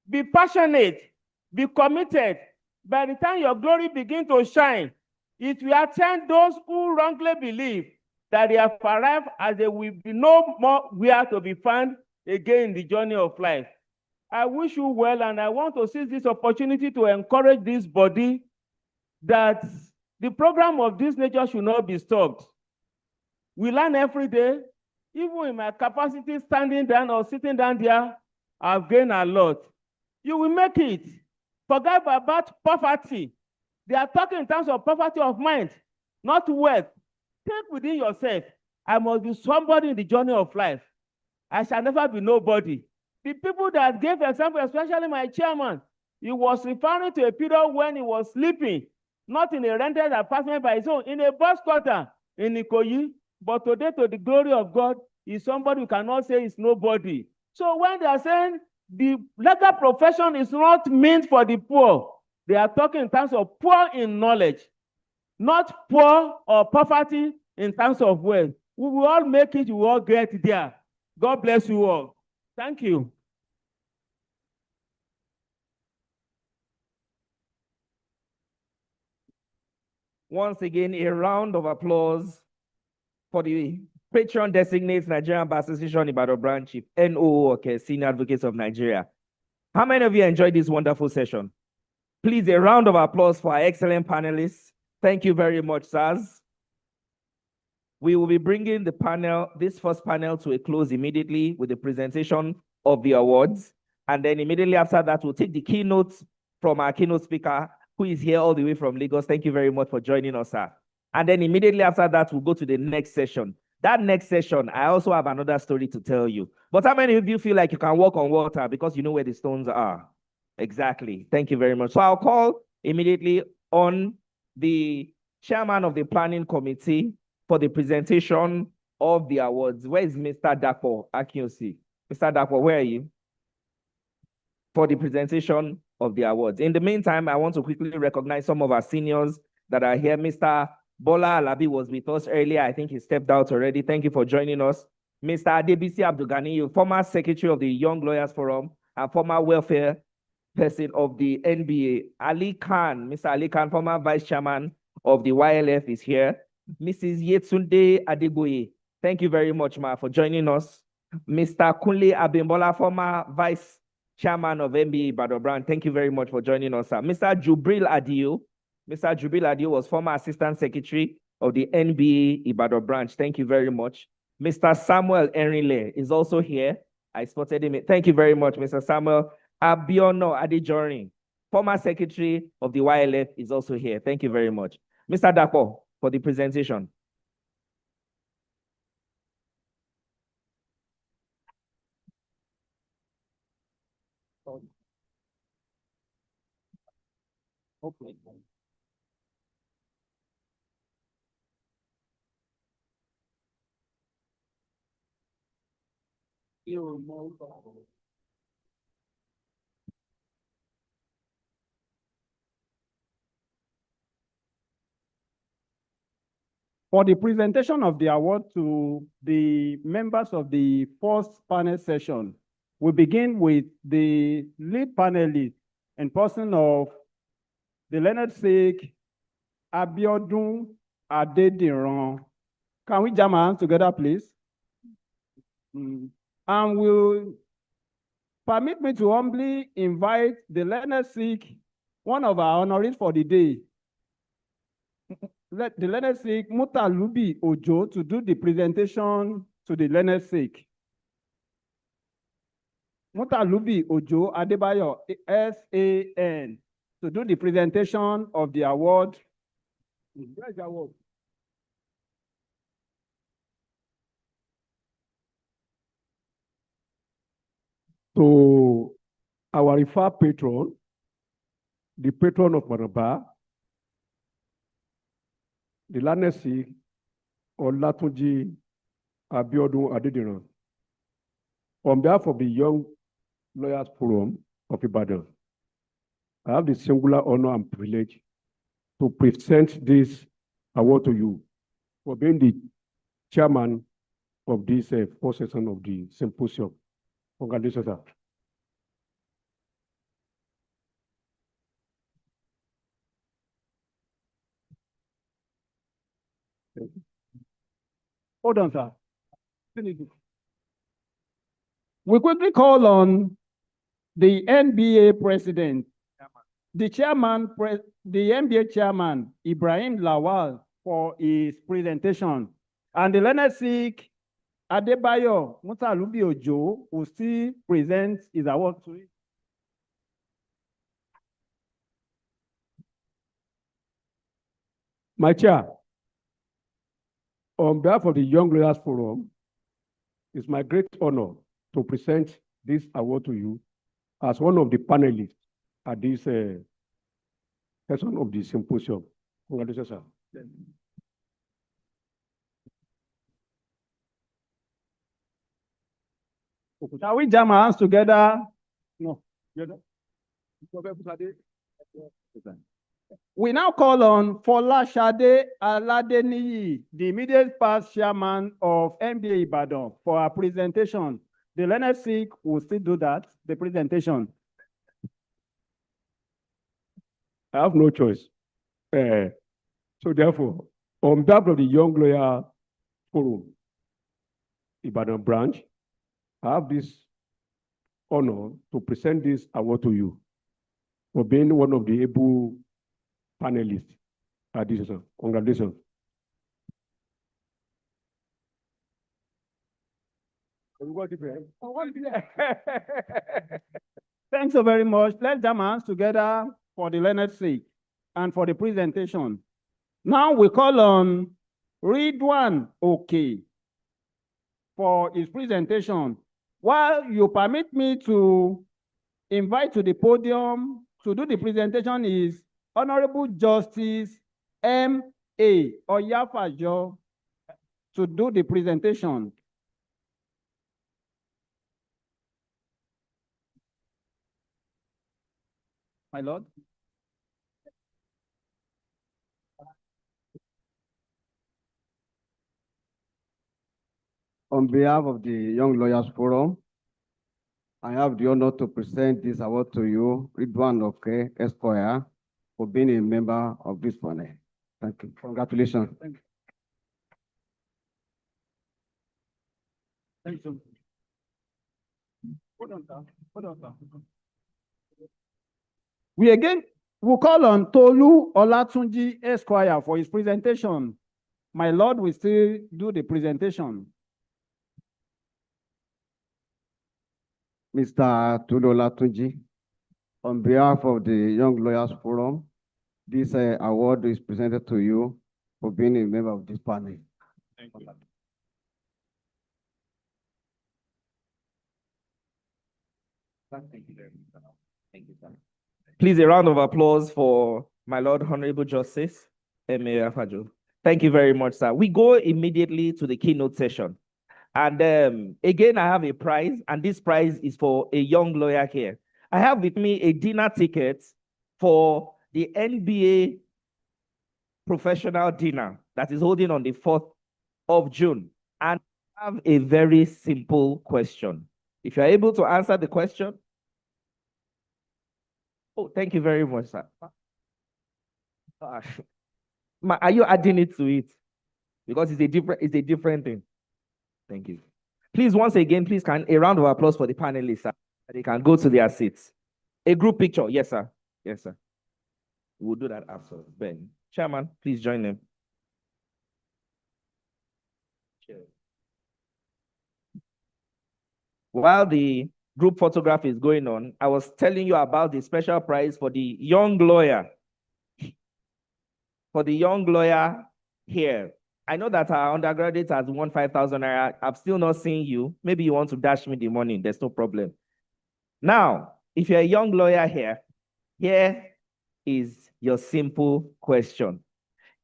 K: Be passionate, be committed. By the time your glory begins to shine, it will attend those who wrongly believe that they have arrived, as they will be no more where to be found again in the journey of life. I wish you well, and I want to seize this opportunity to encourage this body that the program of this nature should not be stopped. We learn every day. Even in my capacity standing down or sitting down there, I've gained a lot. You will make it. Forget about poverty. They are talking in terms of poverty of mind, not wealth. Think within yourself, I must be somebody in the journey of life. I shall never be nobody. The people that gave example, especially my chairman, he was referring to a period when he was sleeping, not in a rented apartment by his own, in a bus quarter in Ikoyi. But today, to the glory of God, is somebody who cannot say is nobody. So when they are saying the legal profession is not meant for the poor, they are talking in terms of poor in knowledge, not poor or poverty in terms of wealth. We will all make it, we will all get there. God bless you all. Thank you.
J: Once again, a round of applause for the patron designates Nigerian Bar Association Ibadan branch chief, NOO, okay, Senior Advocates of Nigeria. How many of you enjoyed this wonderful session? Please, a round of applause for our excellent panelists. Thank you very much, sirs.
L: we will be bringing the panel, this first panel, to a close immediately with the presentation of the awards. And then immediately after that, we'll take the keynotes from our keynote speaker, who is here all the way from Lagos. Thank you very much for joining us, sir. And then immediately after that, we'll go to the next session. That next session, I also have another story to tell you. But how many of you feel like you can walk on water because you know where the stones are? Exactly. Thank you very much. So I'll call immediately on the chairman of the planning committee for the presentation of the awards. Where is Mr. Dapo Akiosi? Mr. Dapo, where are you? For the presentation of the awards. In the meantime, I want to quickly recognize some of our seniors that are here. Mr. Bola Alabi was with us earlier. I think he stepped out already. Thank you for joining us. Mr. Adebisi Abdugani, former secretary of the Young Lawyers Forum and former welfare person of the NBA. Ali Khan, Mr. Ali Khan, former vice chairman of the YLF, is here. Mrs. Yetunde Adegboye, thank you very much, ma, for joining us. Mr. Kunle Abimbola, former vice chairman of NBA Ibadan branch, thank you very much for joining us, sir. Mr. Jubril Adio, Mr. Jubril Adio was former assistant secretary of the NBA Ibadan branch. Thank you very much. Mr. Samuel Enrile is also here. I spotted him. Thank you very much, Mr. Samuel. Abiono Adejorin, former secretary of the YLF, is also here. Thank you very much. Mr. Dapo, for the presentation. Okay.
E: For the presentation of the award to the members of the first panel session, we begin with the lead panelist in person of the Leonard Sake Abiodun Adediran. Can we jam our hands together, please? And will permit me to humbly invite the Leonard Sake, one of our honorees for the day, the Leonard Sake Mutalubi Ojo, to do the presentation to the Leonard Sake. Mutalubi Ojo Adebayo, SAN, to do the presentation of the award. Where's the award?
A: To our refer patron, the patron of Maraba, the Lanesi Olatunji Abiodun Adediran. On behalf of the Young Lawyers Forum of Ibadan, I have the singular honor and privilege to present this award to you for being the chairman of this first session of the symposium. Congratulations, sir.
E: Hold on, sir. We quickly call on the NBA president, the chairman, the NBA chairman, Ibrahim Lawal, for his presentation. And the Leonard Sake Adebayo Mutalubi Ojo will still present his award to it.
A: My chair, on behalf of the Young Lawyers Forum, it's my great honor to present this award to you as one of the panelists at this session of the symposium. Congratulations, sir.
E: Shall we jam our hands together? No. We now call on Folashade Aladeniyi, the immediate past chairman of NBA Ibadan, for our presentation. The Leonard Sake will still do that, the presentation.
A: I have no choice. So therefore, on behalf of the Young Lawyer Forum, Ibadan branch, I have this honor to present this award to you for being one of the able panelists at this session. Congratulations.
K: Thanks so very much. Let's jam hands together for the learned sake and for the presentation. Now we call on Ridwan Okay for his presentation. While you permit me to invite to the podium to do the presentation is Honorable Justice M.A. Oyafajo to do the presentation. My Lord.
M: On behalf of the Young Lawyers Forum, I have the honor to present this award to you, Ridwan Oke Esquire, for being a member of this panel. Thank you. Congratulations.
K: Thank you. Thank you. Hold on, sir. Hold on, sir. We again will call on Tolu Olatunji Esquire for his presentation. My Lord will still do the presentation.
M: Mr. Tolu Olatunji, on behalf of the Young Lawyers Forum, this award is presented to you for being a member of this panel.
K: Thank you.
L: Thank you very much. Thank you, sir. Please, a round of applause for my Lord Honorable Justice M.A. Oyafajo. Thank you very much, sir. We go immediately to the keynote session. And again, I have a prize, and this prize is for a young lawyer here. I have with me a dinner ticket for the NBA professional dinner that is holding on the 4th of June. And I have a very simple question. If you're able to answer the question. Oh, thank you very much, sir. Are you adding it to it? Because it's a different thing. Thank you. Please, once again, please can a round of applause for the panelists, sir. They can go to their seats. A group picture. Yes, sir. Yes, sir. We'll do that after. Ben. Chairman, please join them. While the group photograph is going on, I was telling you about the special prize for the young lawyer. For the young lawyer here. I know that our undergraduate has won 5,000 naira. I've still not seen you. Maybe you want to dash me the money. There's no problem. Now, if you're a young lawyer here is your simple question.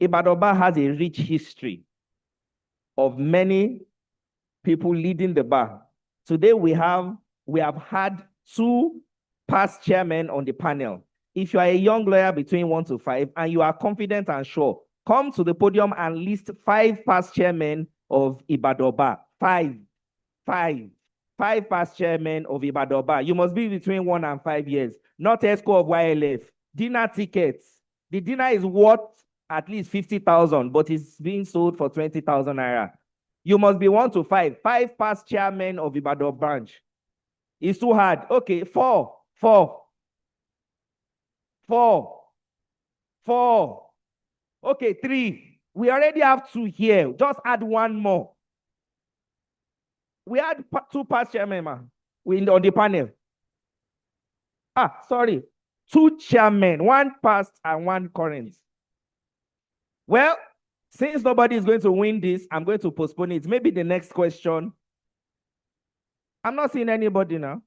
L: Ibadan has a rich history of many people leading the bar. Today we have had 2 past chairmen on the panel. If you are a young lawyer between 1 to 5 and you are confident and sure, come to the podium and list 5 past chairmen of Ibadan Bar. 5 past chairmen of Ibadan Bar. You must be between 1 and 5 years, not ESCO of YLF. Dinner tickets. The dinner is worth at least 50,000, but it's being sold for 20,000 naira. You must be 1 to 5. 5 past chairmen of Ibadan branch. It's too hard. Okay, 4. Okay, 3. We already have 2 here. Just add 1 more. We had 2 past chairmen on the panel. Sorry. 2 chairmen, 1 past and 1 current. Well, since nobody is going to win this, I'm going to postpone it. Maybe the next question. I'm not seeing anybody now.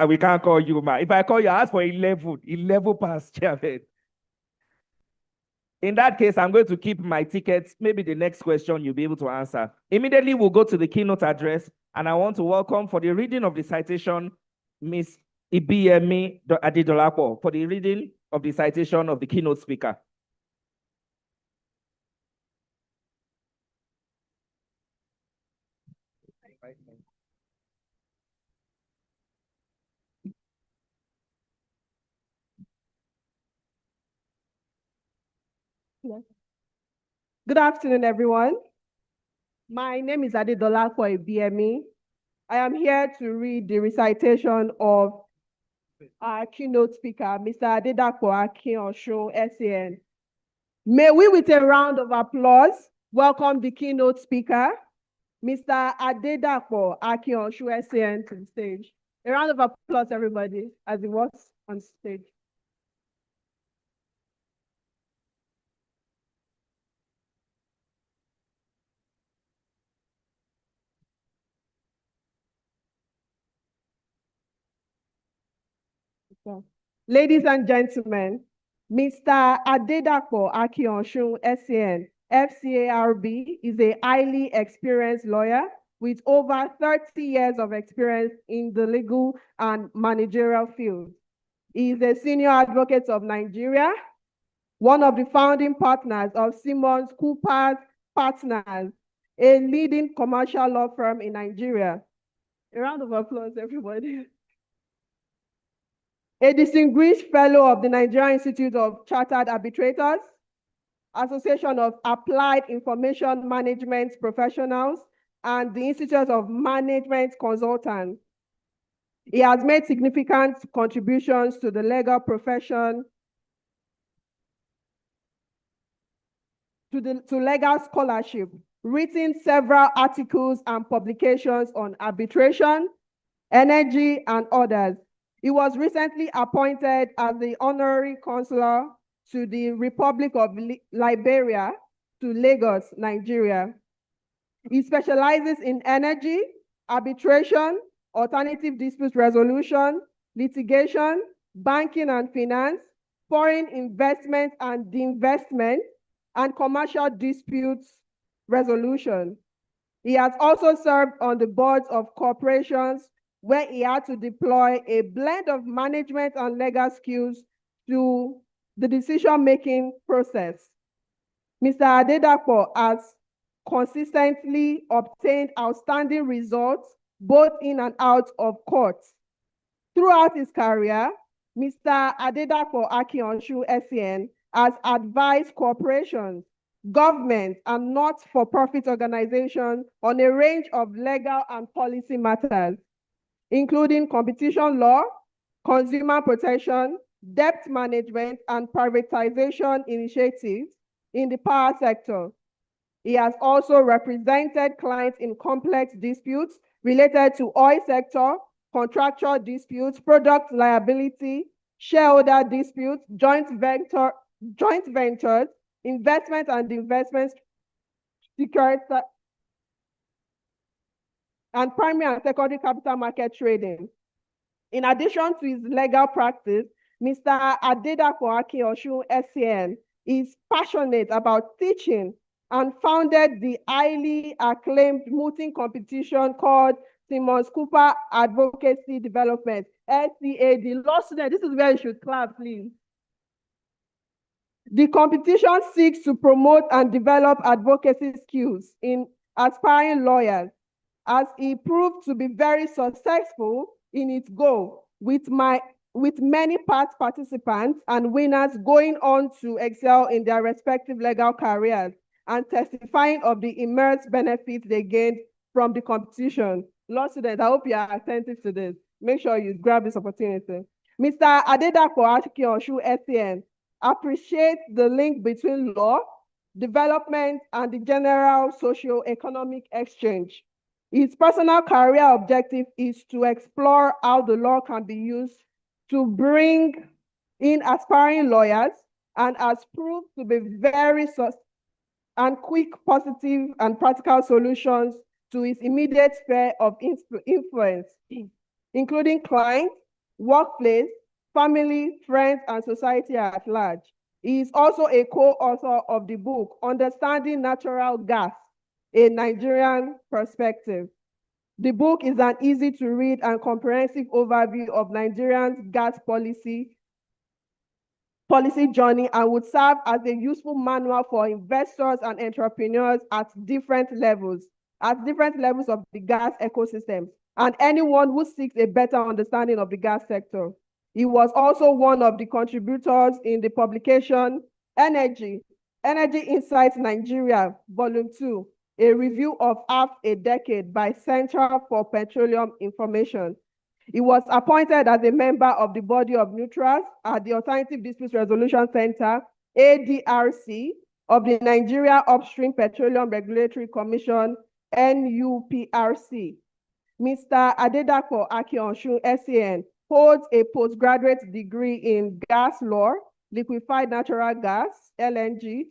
L: We can't call you, ma. If I call you, I ask for 11 past chairman. In that case, I'm going to keep my tickets. Maybe the next question you'll be able to answer. Immediately, we'll go to the keynote address, and I want to welcome for the reading of the citation, Ms. Ibiyemi Adedolapo, for the reading of the citation of the keynote speaker.
N: Good afternoon, everyone. My name is Adedolapo Ibiyemi. I am here to read the recitation of our keynote speaker, Mr. Adedapo Akin-Osun, SAN. May we, with a round of applause, welcome the keynote speaker. Mr. Adedapo Akionshu SAN to the stage. A round of applause, everybody, as he walks on stage. Ladies and gentlemen, Mr. Adedapo Akionshu SAN, FCARB, is a highly experienced lawyer with over 30 years of experience in the legal and managerial field. He is a senior advocate of Nigeria, one of the founding partners of Simmons Cooper Partners, a leading commercial law firm in Nigeria. A round of applause, everybody. A distinguished fellow of the Nigerian Institute of Chartered Arbitrators, Association of Applied Information Management Professionals, and the Institute of Management Consultants. He has made significant contributions to the legal profession, to legal scholarship, written several articles and publications on arbitration, energy, and others. He was recently appointed as the honorary consular to the Republic of Liberia to Lagos, Nigeria. He specializes in energy, arbitration, alternative dispute resolution, litigation, banking and finance, foreign investment and divestment, and commercial disputes resolution. He has also served on the boards of corporations where he had to deploy a blend of management and legal skills to the decision-making process. Mr. Adedapo has consistently obtained outstanding results both in and out of court. Throughout his career, Mr. Adedapo Akionshu SAN has advised corporations, governments, and not-for-profit organizations on a range of legal and policy matters, including competition law, consumer protection, debt management, and privatization initiatives in the power sector. He has also represented clients in complex disputes related to oil sector, contractual disputes, product liability, shareholder disputes, joint ventures, investment and investment securities, and primary and secondary capital market trading. In addition to his legal practice, Mr. Adedapo Akionshu SAN is passionate about teaching and founded the highly acclaimed mooting competition called Simmons Cooper Advocacy Development, SCAD. Law students, this is where you should clap, please. The competition seeks to promote and develop advocacy skills in aspiring lawyers, as he proved to be very successful in its goal, with many past participants and winners going on to excel in their respective legal careers and testifying of the immense benefits they gained from the competition. Law students, I hope you are attentive to this. Make sure you grab this opportunity. Mr. Adedapo Akionshu SAN appreciates the link between law, development, and the general socio-economic exchange. His personal career objective is to explore how the law can be used to bring in aspiring lawyers, and has proved to be very quick, positive, and practical solutions to his immediate sphere of influence, including clients, workplace, family, friends, and society at large. He is also a co-author of the book, Understanding Natural Gas, a Nigerian Perspective. The book is an easy-to-read and comprehensive overview of Nigeria's gas policy journey, and would serve as a useful manual for investors and entrepreneurs at different levels of the gas ecosystem, and anyone who seeks a better understanding of the gas sector. He was also one of the contributors in the publication Energy Insights Nigeria, Volume 2, a review of half a decade by Center for Petroleum Information. He was appointed as a member of the Body of Neutrals at the Alternative Dispute Resolution Center, ADRC, of the Nigeria Upstream Petroleum Regulatory Commission, NUPRC. Mr. Adedapo Akionshun, SAN, holds a postgraduate degree in gas law, liquefied natural gas, LNG,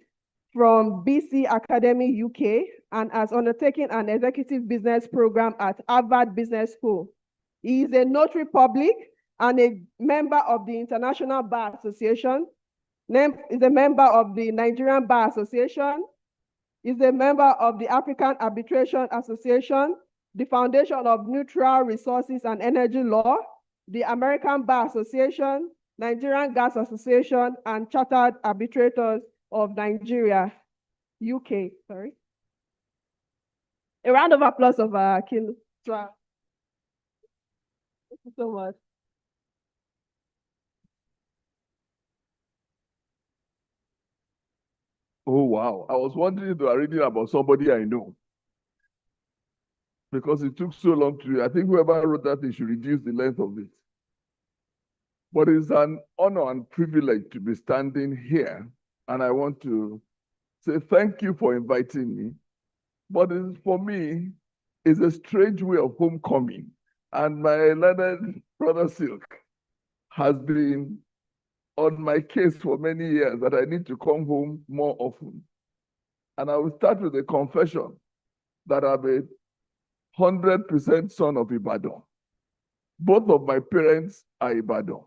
N: from BC Academy, UK, and has undertaken an executive business program at Harvard Business School. He is a notary public and a member of the International Bar Association. Is a member of the Nigerian Bar Association. Is a member of the African Arbitration Association, the Foundation of Neutral Resources and Energy Law, the American Bar Association, Nigerian Gas Association, and Chartered Arbitrators of Nigeria, UK. Sorry. A round of applause of King. Thank you so much.
O: Oh, wow. I was wondering if they were reading about somebody I know. Because it took so long to read. I think whoever wrote that thing should reduce the length of it. But it's an honor and privilege to be standing here. And I want to say thank you for inviting me. But for me, it's a strange way of homecoming. And my learned brother Silk has been on my case for many years that I need to come home more often. And I will start with a confession that I'm a 100% son of Ibadan. Both of my parents are Ibadan.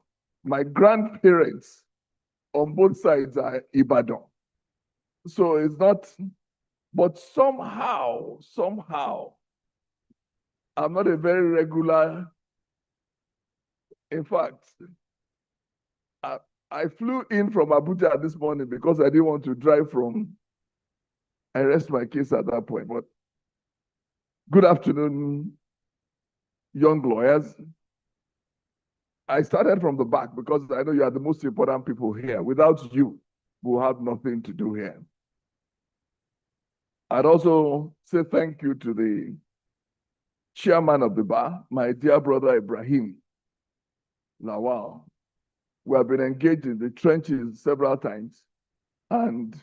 O: My grandparents on both sides are Ibadan. So it's not, but somehow, I'm not a very regular. In fact, I flew in from Abuja this morning because I didn't want to drive from. I rest my case at that point. But good afternoon, young lawyers. I started from the back because I know you are the most important people here. Without you, we'll have nothing to do here. I'd also say thank you to the chairman of the bar, my dear brother Ibrahim Lawal. We have been engaged in the trenches several times, and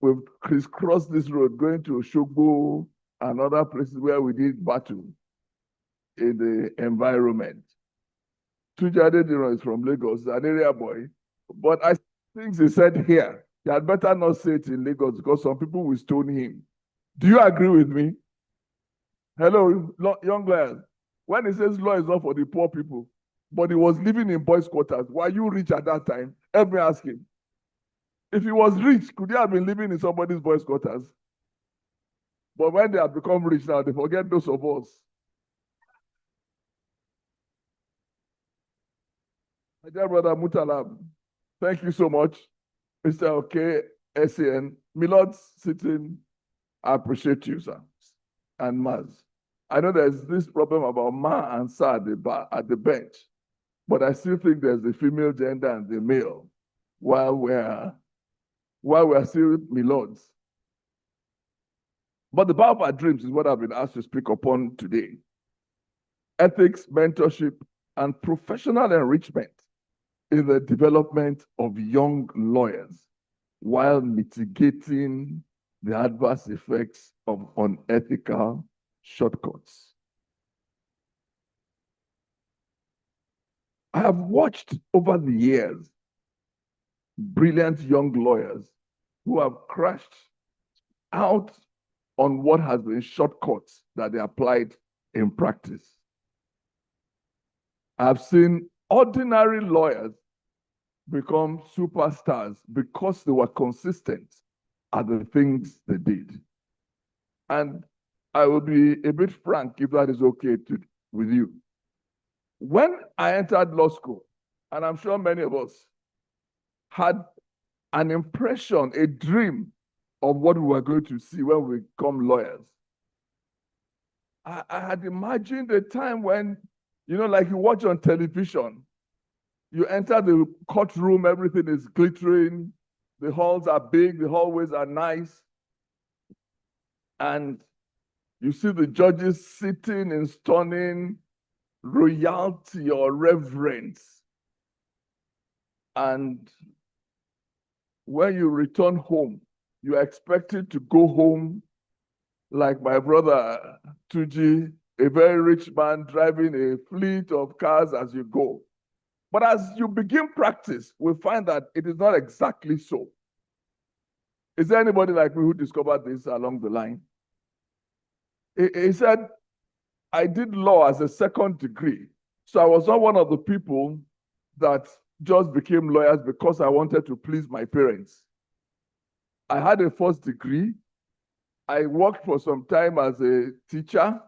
O: we've crisscrossed this road going to Oshogbo and other places where we did battle in the environment. Tujade Dino is from Lagos, an area boy, but I think he said here, he had better not say it in Lagos because some people will stone him. Do you agree with me? Hello, young lawyers. When he says law is not for the poor people, but he was living in boys' quarters, were you rich at that time? Let me ask him. If he was rich, could he have been living in somebody's boys' quarters? But when they have become rich now, they forget those of us. My dear brother Mutalam, thank you so much. Mr. OK, SAN, Milord sitting, I appreciate you, sir, and Maz. I know there's this problem about Ma and Sa at the bench, but I still think there's the female gender and the male, while we're still Milords. But the power of our dreams is what I've been asked to speak upon today. Ethics, mentorship, and professional enrichment in the development of young lawyers while mitigating the adverse effects of unethical shortcuts. I have watched over the years brilliant young lawyers who have crashed out on what has been shortcuts that they applied in practice. I've seen ordinary lawyers become superstars because they were consistent at the things they did. And I will be a bit frank, if that is okay with you. When I entered law school, and I'm sure many of us had an impression, a dream of what we were going to see when we become lawyers. I had imagined a time when, you know, like you watch on television, you enter the courtroom, everything is glittering, the halls are big, the hallways are nice, and you see the judges sitting in stunning royalty or reverence. And when you return home, you are expected to go home like my brother Tuji, a very rich man driving a fleet of cars as you go. But as you begin practice, we find that it is not exactly so. Is there anybody like me who discovered this along the line? He said, I did law as a second degree. So I was not one of the people that just became lawyers because I wanted to please my parents. I had a first degree. I worked for some time as a teacher.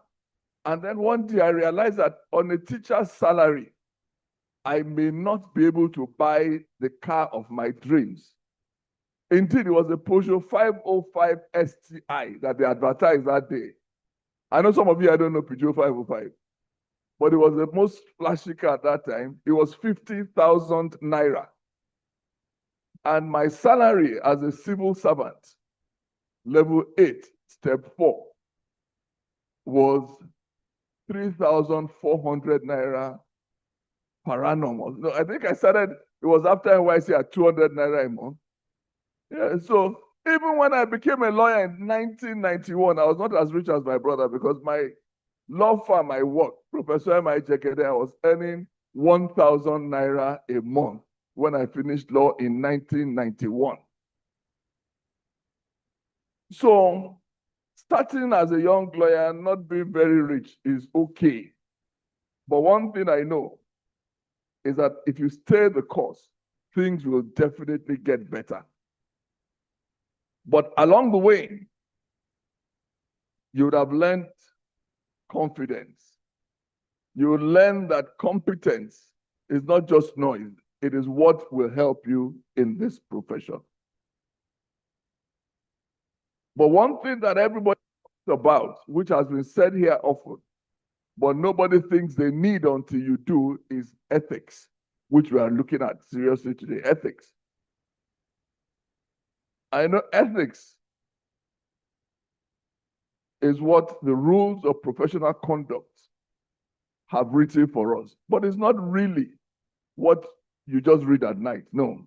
O: And then one day I realized that on a teacher's salary, I may not be able to buy the car of my dreams. Indeed, it was a Peugeot 505 STI that they advertised that day. I know some of you, I don't know Peugeot 505, but it was the most flashy car at that time. It was 50,000 naira. And my salary as a civil servant, level 8, step 4, was 3,400 naira per annum. No, I think I started, it was after NYC at 200 naira a month. Yeah, so even when I became a lawyer in 1991, I was not as rich as my brother because my law firm I worked, Professor M.I. Jekede, I was earning 1,000 naira a month when I finished law in 1991. So starting as a young lawyer, not being very rich is okay. But one thing I know is that if you stay the course, things will definitely get better. But along the way, you would have learned confidence. You would learn that competence is not just noise. It is what will help you in this profession. But one thing that everybody talks about, which has been said here often, but nobody thinks they need until you do, is ethics, which we are looking at seriously today, ethics. I know ethics is what the rules of professional conduct have written for us, but it's not really what you just read at night. No.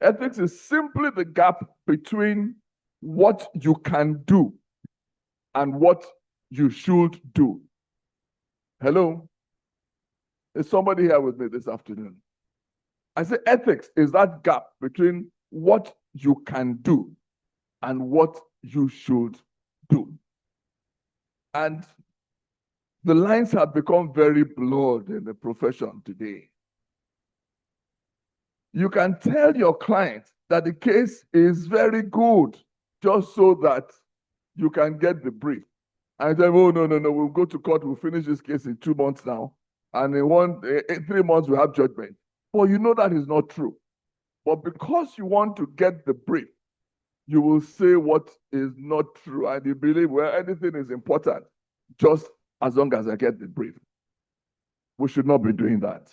O: Ethics is simply the gap between what you can do and what you should do. Hello? Is somebody here with me this afternoon? I say ethics is that gap between what you can do and what you should do. And the lines have become very blurred in the profession today. You can tell your client that the case is very good just so that you can get the brief. And say, oh, no, we'll go to court, we'll finish this case in 2 months now. And in 3 months, we'll have judgment. But you know that is not true. But because you want to get the brief, you will say what is not true. And you believe, well, anything is important, just as long as I get the brief. We should not be doing that.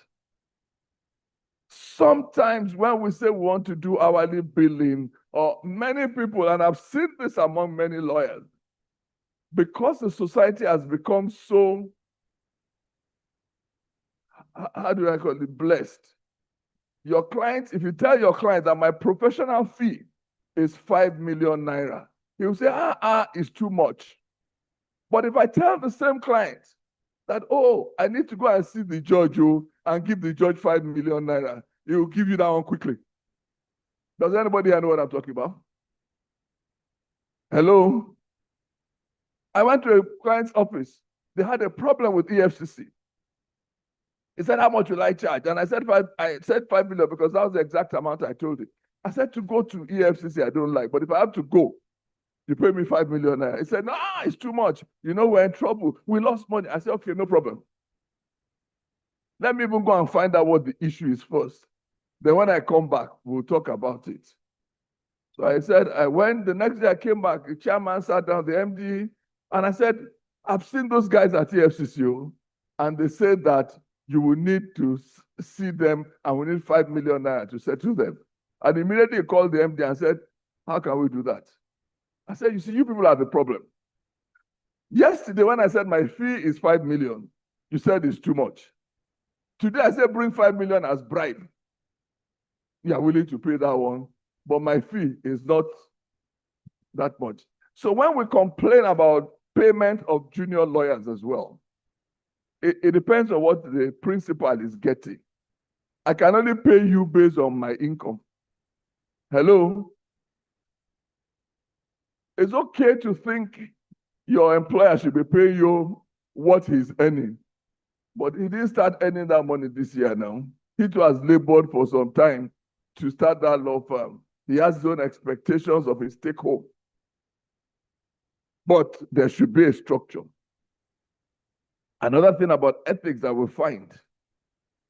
O: Sometimes when we say we want to do hourly billing, or many people, and I've seen this among many lawyers, because the society has become so, how do I call it, blessed. Your client, if you tell your client that my professional fee is 5 million naira, he will say, it's too much. But if I tell the same client that, oh, I need to go and see the judge and give the judge 5 million naira, he will give you that one quickly. Does anybody here know what I'm talking about? Hello? I went to a client's office. They had a problem with EFCC. He said, how much will I charge? And I said 5 million because that was the exact amount I told him. I said, to go to EFCC, I don't like. But if I have to go, you pay me 5 million naira. He said, no, it's too much. You know, we're in trouble. We lost money. I said, okay, no problem. Let me even go and find out what the issue is first. Then when I come back, we'll talk about it. So I said, the next day I came back, the chairman sat down, the MD, and I said, I've seen those guys at EFCC, and they said that you will need to see them, and we need 5 million naira to settle them. And immediately he called the MD and said, how can we do that? I said, you see, you people are the problem. Yesterday, when I said my fee is 5 million, you said it's too much. Today, I said bring 5 million as bribe. You are willing to pay that one, but my fee is not that much. So when we complain about payment of junior lawyers as well, it depends on what the principal is getting. I can only pay you based on my income. Hello? It's okay to think your employer should be paying you what he's earning. But he didn't start earning that money this year now. He too has labored for some time to start that law firm. He has his own expectations of his take home. But there should be a structure. Another thing about ethics that we find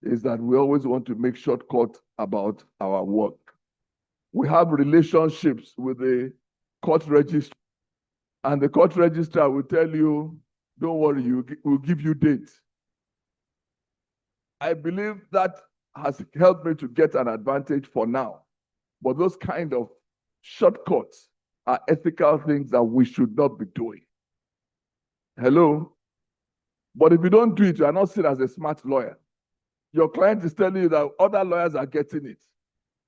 O: is that we always want to make shortcuts about our work. We have relationships with the court registrar, and the court registrar will tell you, don't worry, we'll give you dates. I believe that has helped me to get an advantage for now. But those kind of shortcuts are ethical things that we should not be doing. Hello? But if you don't do it, you are not seen as a smart lawyer. Your client is telling you that other lawyers are getting it.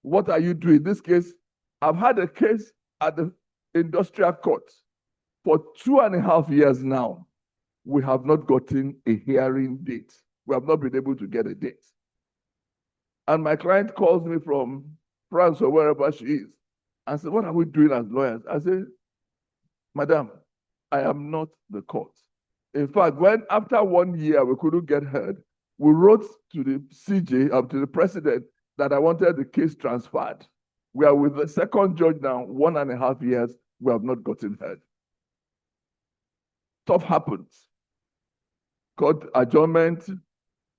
O: What are you doing? In this case, I've had a case at the industrial court for 2.5 years now. We have not gotten a hearing date. We have not been able to get a date. And my client calls me from France or wherever she is and said, what are we doing as lawyers? I said, Madam, I am not the court. In fact, when after 1 year we couldn't get heard, we wrote to the CJ, to the president, that I wanted the case transferred. We are with the second judge now, 1.5 years, we have not gotten heard. Stuff happens. Court adjournment,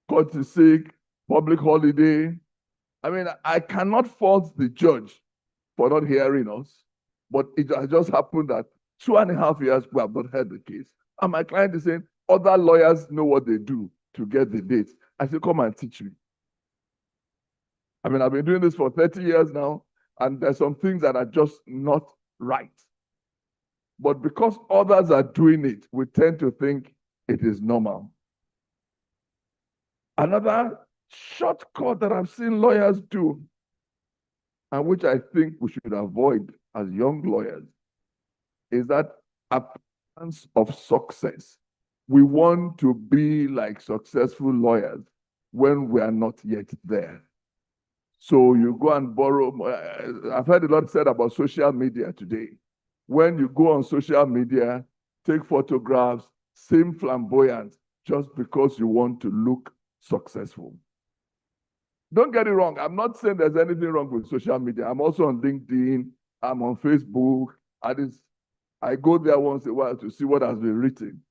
O: court is sick, public holiday. I mean, I cannot fault the judge for not hearing us, but it has just happened that 2.5 years we have not heard the case. And my client is saying, other lawyers know what they do to get the dates. I said, come and teach me. I mean, I've been doing this for 30 years now, and there's some things that are just not right. But because others are doing it, we tend to think it is normal. Another shortcut that I've seen lawyers do, and which I think we should avoid as young lawyers, is that appearance of success. We want to be like successful lawyers when we are not yet there. So you go and borrow. I've heard a lot said about social media today. When you go on social media, take photographs, seem flamboyant, just because you want to look successful. Don't get it wrong. I'm not saying there's anything wrong with social media. I'm also on LinkedIn. I'm on Facebook. I go there once in a while to see what has been written.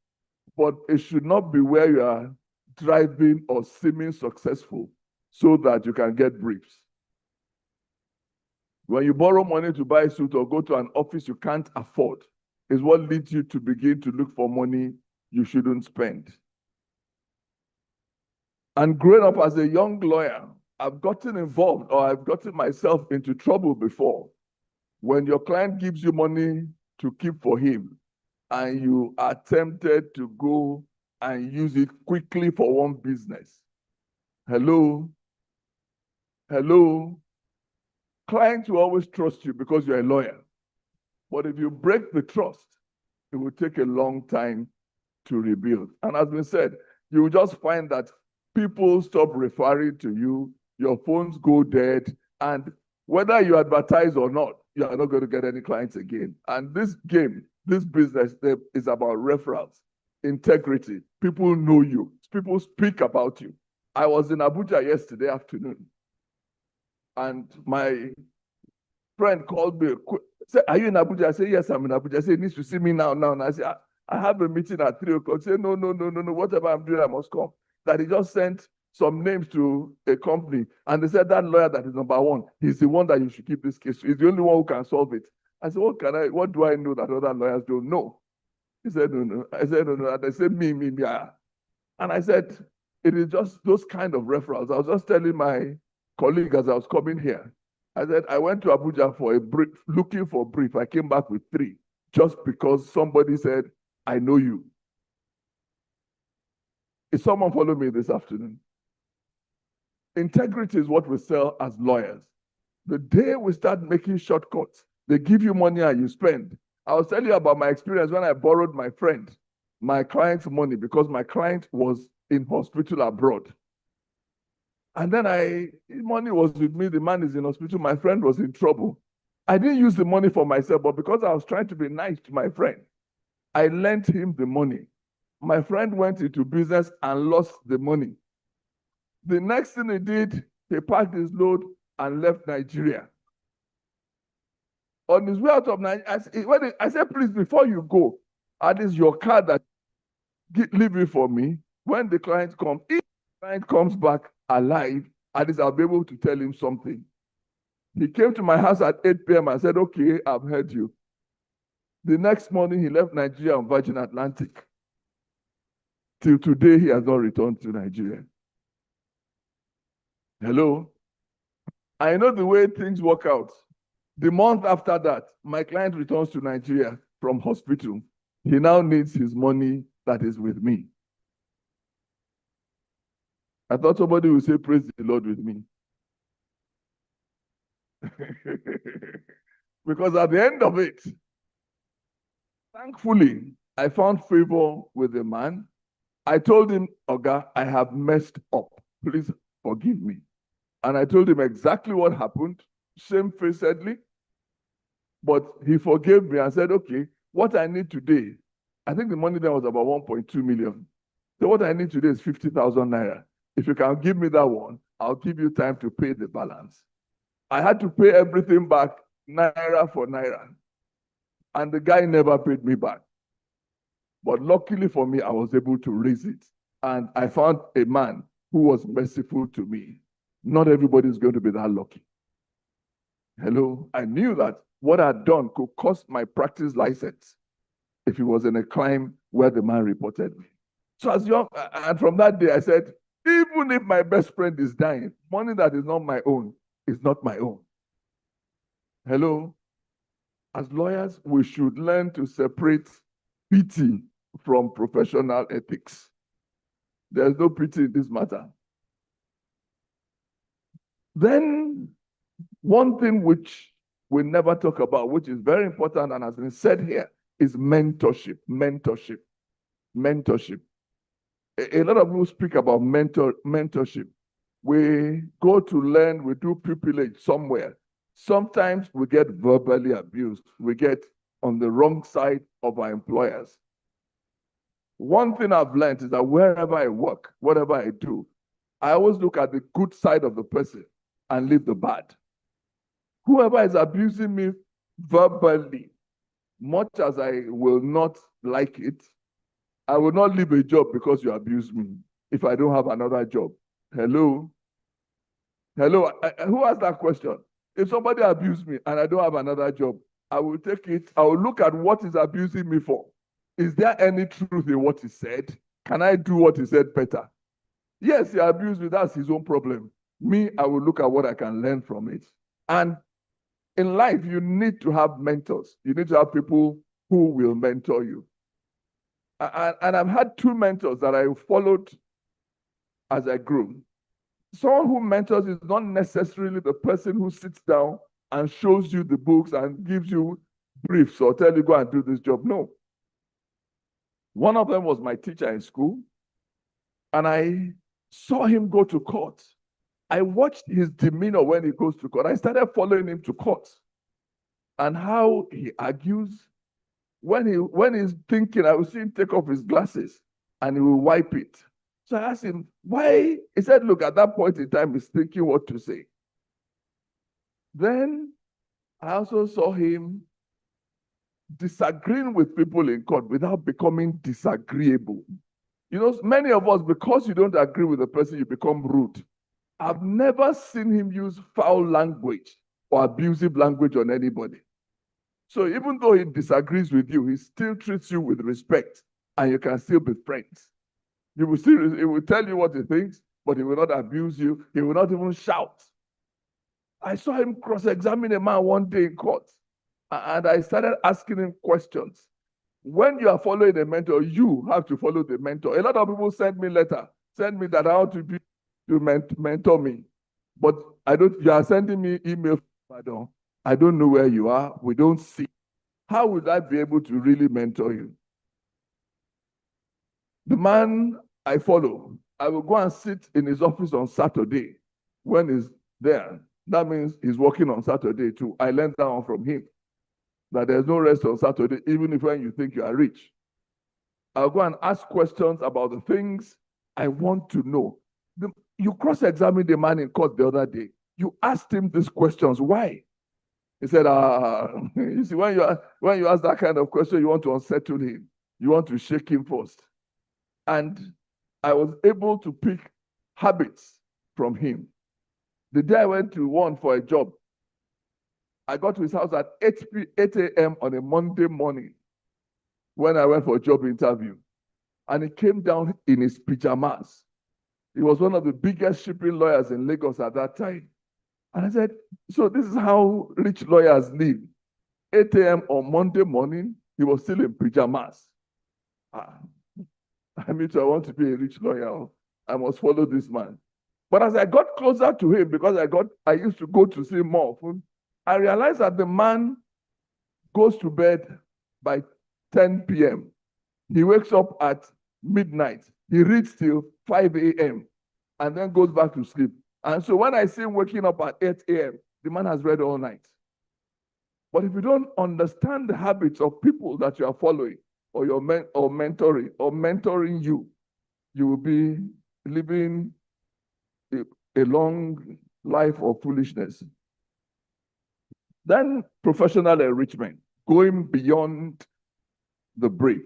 O: But it should not be where you are driving or seeming successful so that you can get briefs. When you borrow money to buy a suit or go to an office you can't afford, is what leads you to begin to look for money you shouldn't spend. And growing up as a young lawyer, I've gotten involved or I've gotten myself into trouble before. When your client gives you money to keep for him and you are tempted to go and use it quickly for one business. Hello? Hello? Clients will always trust you because you're a lawyer. But if you break the trust, it will take a long time to rebuild. And as we said, you will just find that people stop referring to you, your phones go dead, and whether you advertise or not, you are not going to get any clients again. And this game, this business is about referrals, integrity. People know you. People speak about you. I was in Abuja yesterday afternoon, and my friend called me, said, are you in Abuja? I said, yes, I'm in Abuja. I said, he needs to see me now. And I said, I have a meeting at 3 o'clock. Say, no, whatever I'm doing, I must come. That he just sent some names to a company, and they said that lawyer that is #1, he's the one that you should keep this case. He's the only one who can solve it. I said, what do I know that other lawyers don't know? He said, no. I said, no. And they said, me. And I said, it is just those kind of referrals. I was just telling my colleague as I was coming here, I said, I went to Abuja for a brief, looking for a brief. I came back with 3, just because somebody said, I know you. Is someone follow me this afternoon? Integrity is what we sell as lawyers. The day we start making shortcuts, they give you money and you spend, I was telling you about my experience when I borrowed my client's money, because my client was in hospital abroad. And then his money was with me, the man is in hospital, my friend was in trouble. I didn't use the money for myself, but because I was trying to be nice to my friend, I lent him the money. My friend went into business and lost the money. The next thing he did, he packed his load and left Nigeria. On his way out of Nigeria, I said, please, before you go, that is your car that leave it for me. When the client comes, if the client comes back alive, at least I'll be able to tell him something. He came to my house at 8 p.m. and said, okay, I've heard you. The next morning, he left Nigeria on Virgin Atlantic. Till today, he has not returned to Nigeria. Hello? I know the way things work out. The month after that, my client returns to Nigeria from hospital. He now needs his money that is with me. I thought somebody would say, praise the Lord with me. Because at the end of it, thankfully, I found favor with the man. I told him, Oga, I have messed up. Please forgive me. And I told him exactly what happened, shamefacedly. But he forgave me and said, okay, what I need today, I think the money then was about 1.2 million. So what I need today is 50,000 naira. If you can give me that one, I'll give you time to pay the balance. I had to pay everything back, naira for naira. And the guy never paid me back. But luckily for me, I was able to raise it. And I found a man who was merciful to me. Not everybody is going to be that lucky. Hello? I knew that what I'd done could cost my practice license if it was in a crime where the man reported me. So as young, and from that day I said, even if my best friend is dying, money that is not my own is not my own. Hello? As lawyers, we should learn to separate pity from professional ethics. There's no pity in this matter. Then, one thing which we never talk about, which is very important and has been said here, is mentorship. Mentorship. Mentorship. A lot of people speak about mentorship. We go to learn, we do pupillage somewhere. Sometimes we get verbally abused. We get on the wrong side of our employers. One thing I've learned is that wherever I work, whatever I do, I always look at the good side of the person and leave the bad. Whoever is abusing me verbally, much as I will not like it, I will not leave a job because you abuse me if I don't have another job. Hello? Hello? Who asked that question? If somebody abused me and I don't have another job, I will take it. I will look at what is abusing me for. Is there any truth in what he said? Can I do what he said better? Yes, he abused me. That's his own problem. Me, I will look at what I can learn from it. And in life, you need to have mentors. You need to have people who will mentor you. And I've had two mentors that I followed as I grew. Someone who mentors is not necessarily the person who sits down and shows you the books and gives you briefs or tell you go and do this job. No. One of them was my teacher in school, and I saw him go to court. I watched his demeanor when he goes to court. I started following him to court and how he argues. When he's thinking, I will see him take off his glasses and he will wipe it. So I asked him, why? He said, look, at that point in time, he's thinking what to say. Then I also saw him disagreeing with people in court without becoming disagreeable. You know, many of us, because you don't agree with the person, you become rude. I've never seen him use foul language or abusive language on anybody. So even though he disagrees with you, he still treats you with respect and you can still be friends. He will tell you what he thinks, but he will not abuse you. He will not even shout. I saw him cross-examine a man one day in court, and I started asking him questions. When you are following a mentor, you have to follow the mentor. A lot of people send me letter, send me that I want to mentor me. But you are sending me email. I don't know where you are. We don't see. how would I be able to really mentor you? The man I follow, I will go and sit in his office on Saturday when he's there. That means he's working on Saturday too. I learned that one from him, that there's no rest on Saturday, even if when you think you are rich. I'll go and ask questions about the things I want to know. You cross-examined the man in court the other day. You asked him these questions. Why? He said, you see, when you ask that kind of question, you want to unsettle him. You want to shake him first. And I was able to pick habits from him. The day I went to one for a job, I got to his house at 8 a.m. on a Monday morning when I went for a job interview. And he came down in his pajamas. He was one of the biggest shipping lawyers in Lagos at that time. And I said, so this is how rich lawyers live. 8 a.m. on Monday morning, he was still in pajamas. I mean, so I want to be a rich lawyer. I must follow this man. But as I got closer to him, because I used to go to see him more often, I realized that the man goes to bed by 10 p.m. He wakes up at midnight. He reads till 5 a.m. and then goes back to sleep. And so when I see him waking up at 8 a.m., the man has read all night. But if you don't understand the habits of people that you are following, or mentoring you, you will be living a long life of foolishness. Then professional enrichment, going beyond the brief.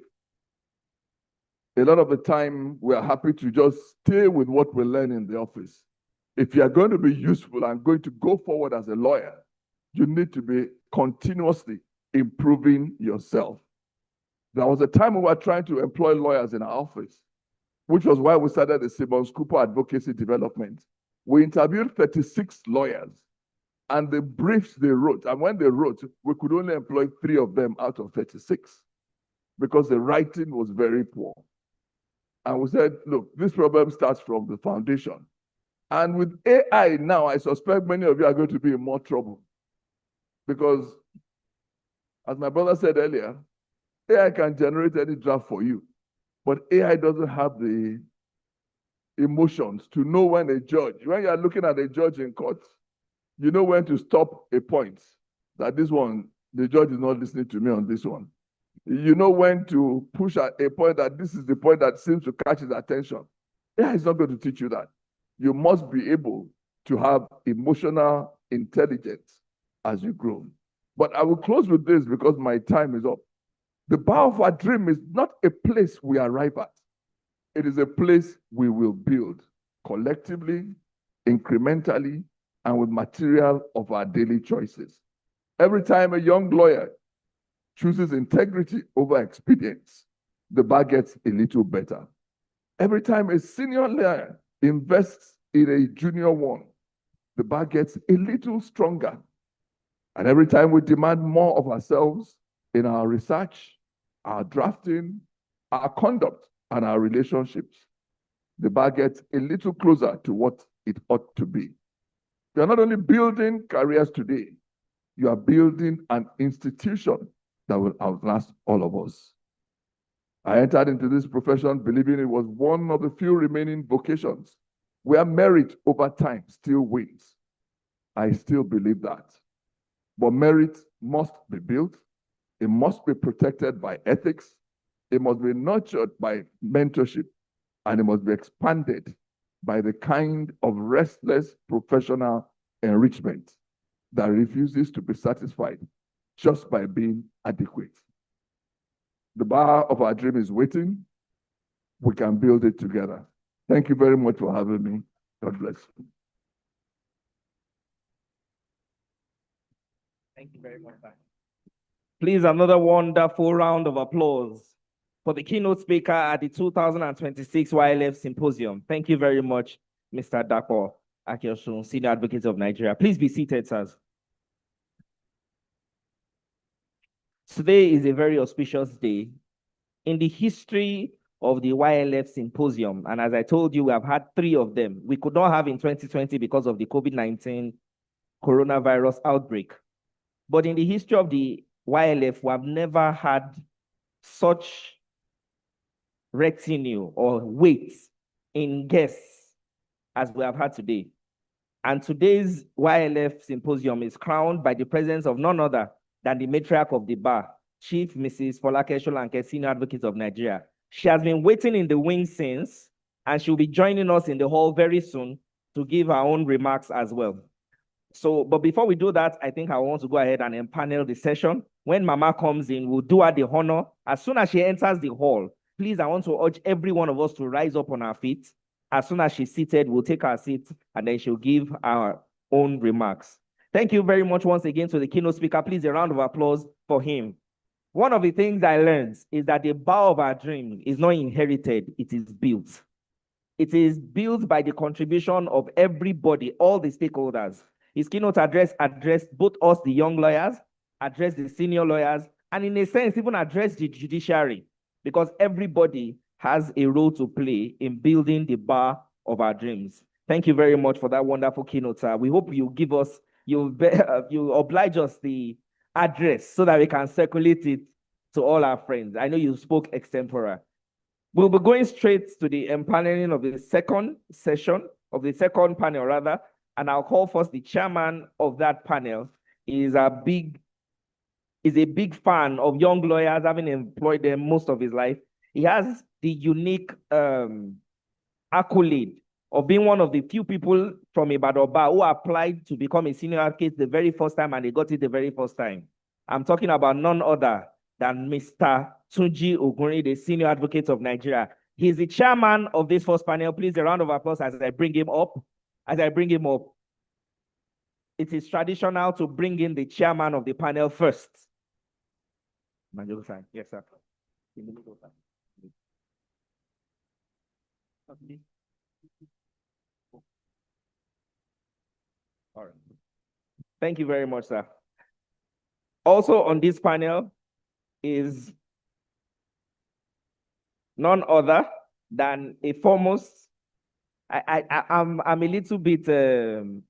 O: A lot of the time, we are happy to just stay with what we learn in the office. If you are going to be useful and going to go forward as a lawyer, you need to be continuously improving yourself. There was a time we were trying to employ lawyers in our office, which was why we started the Simmons Cooper Advocacy Development. We interviewed 36 lawyers, and the briefs they wrote, and when they wrote, we could only employ 3 of them out of 36 because the writing was very poor. And we said, look, this problem starts from the foundation. And with AI now, I suspect many of you are going to be in more trouble. Because, as my brother said earlier, AI can generate any draft for you. But AI doesn't have the emotions to know when a judge, when you are looking at a judge in court, you know when to stop a point. That this one, the judge is not listening to me on this one. You know when to push at a point that this is the point that seems to catch his attention. AI is not going to teach you that. You must be able to have emotional intelligence as you grow. But I will close with this because my time is up. The bar of our dream is not a place we arrive at. It is a place we will build collectively, incrementally, and with material of our daily choices. Every time a young lawyer chooses integrity over expedience, the bar gets a little better. Every time a senior lawyer invests in a junior one, the bar gets a little stronger. And every time we demand more of ourselves in our research, our drafting, our conduct, and our relationships, the bar gets a little closer to what it ought to be. You are not only building careers today, you are building an institution that will outlast all of us. I entered into this profession believing it was one of the few remaining vocations where merit over time still wins. I still believe that. But merit must be built. It must be protected by ethics. It must be nurtured by mentorship. And it must be expanded by the kind of restless professional enrichment that refuses to be satisfied just by being adequate. The bar of our dream is waiting. We can build it together. Thank you very much for having me. God bless you.
L: Thank you very much. Please, another wonderful round of applause for the keynote speaker at the 2026 YLF Symposium. Thank you very much, Mr. Dapo Akiosun, Senior Advocate of Nigeria. Please be seated, sirs. Today is a very auspicious day in the history of the YLF Symposium. And as I told you, we have had 3 of them. We could not have in 2020 because of the COVID-19 coronavirus outbreak. But in the history of the YLF, we have never had such retinue or weight in guests as we have had today. And today's YLF Symposium is crowned by the presence of none other than the matriarch of the bar, Chief Mrs. Folake Solanke, Senior Advocate of Nigeria. She has been waiting in the wings since, and she'll be joining us in the hall very soon to give her own remarks as well. So, but before we do that, I think I want to go ahead and empanel the session. When Mama comes in, we'll do her the honor. As soon as she enters the hall, please, I want to urge every one of us to rise up on our feet. As soon as she's seated, we'll take our seat, and then she'll give our own remarks. Thank you very much once again to the keynote speaker. Please, a round of applause for him. One of the things I learned is that the bar of our dream is not inherited, it is built. It is built by the contribution of everybody, all the stakeholders. His keynote address addressed both us, the young lawyers, addressed the senior lawyers, and in a sense, even addressed the judiciary, because everybody has a role to play in building the bar of our dreams. Thank you very much for that wonderful keynote, sir. We hope you give us, you oblige us the address so that we can circulate it to all our friends. I know you spoke extempore. We'll be going straight to the empaneling of the second session, of the second panel rather, and I'll call first the chairman of that panel. He is a big fan of young lawyers, having employed them most of his life. He has the unique accolade of being one of the few people from Ibadan who applied to become a senior advocate the very first time, and they got it the very first time. I'm talking about none other than Mr. Tunji Ogunri, the senior advocate of Nigeria. He's the chairman of this first panel. Please, a round of applause as I bring him up. It is traditional to bring in the chairman of the panel first. Yes, sir. All right. Thank you very much, sir. Also on this panel is none other than a foremost. I'm a little bit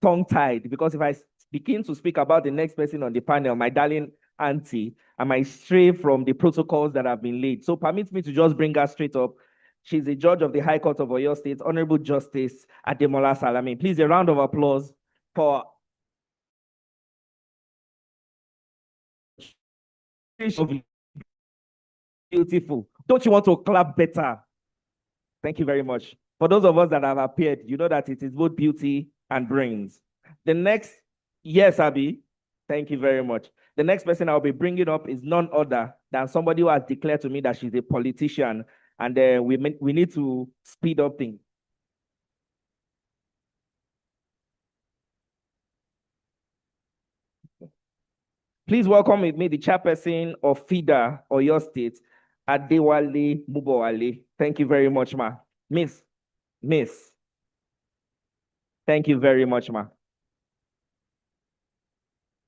L: tongue-tied because if I begin to speak about the next person on the panel, my darling auntie, I might stray from the protocols that have been laid. So permit me to just bring her straight up. She's a judge of the High Court of Oyo State, Honorable Justice Ademola Salami. Please, a round of applause for beautiful. Don't you want to clap better? Thank you very much. For those of us that have appeared, you know that it is both beauty and brains. The next, yes, Abby, thank you very much. The next person I'll be bringing up is none other than somebody who has declared to me that she's a politician, and we need to speed up things. Please welcome with me the chairperson of FIDA, Oyo State, Adewale Mubowale. Thank you very much, ma. Miss. Thank you very much, ma.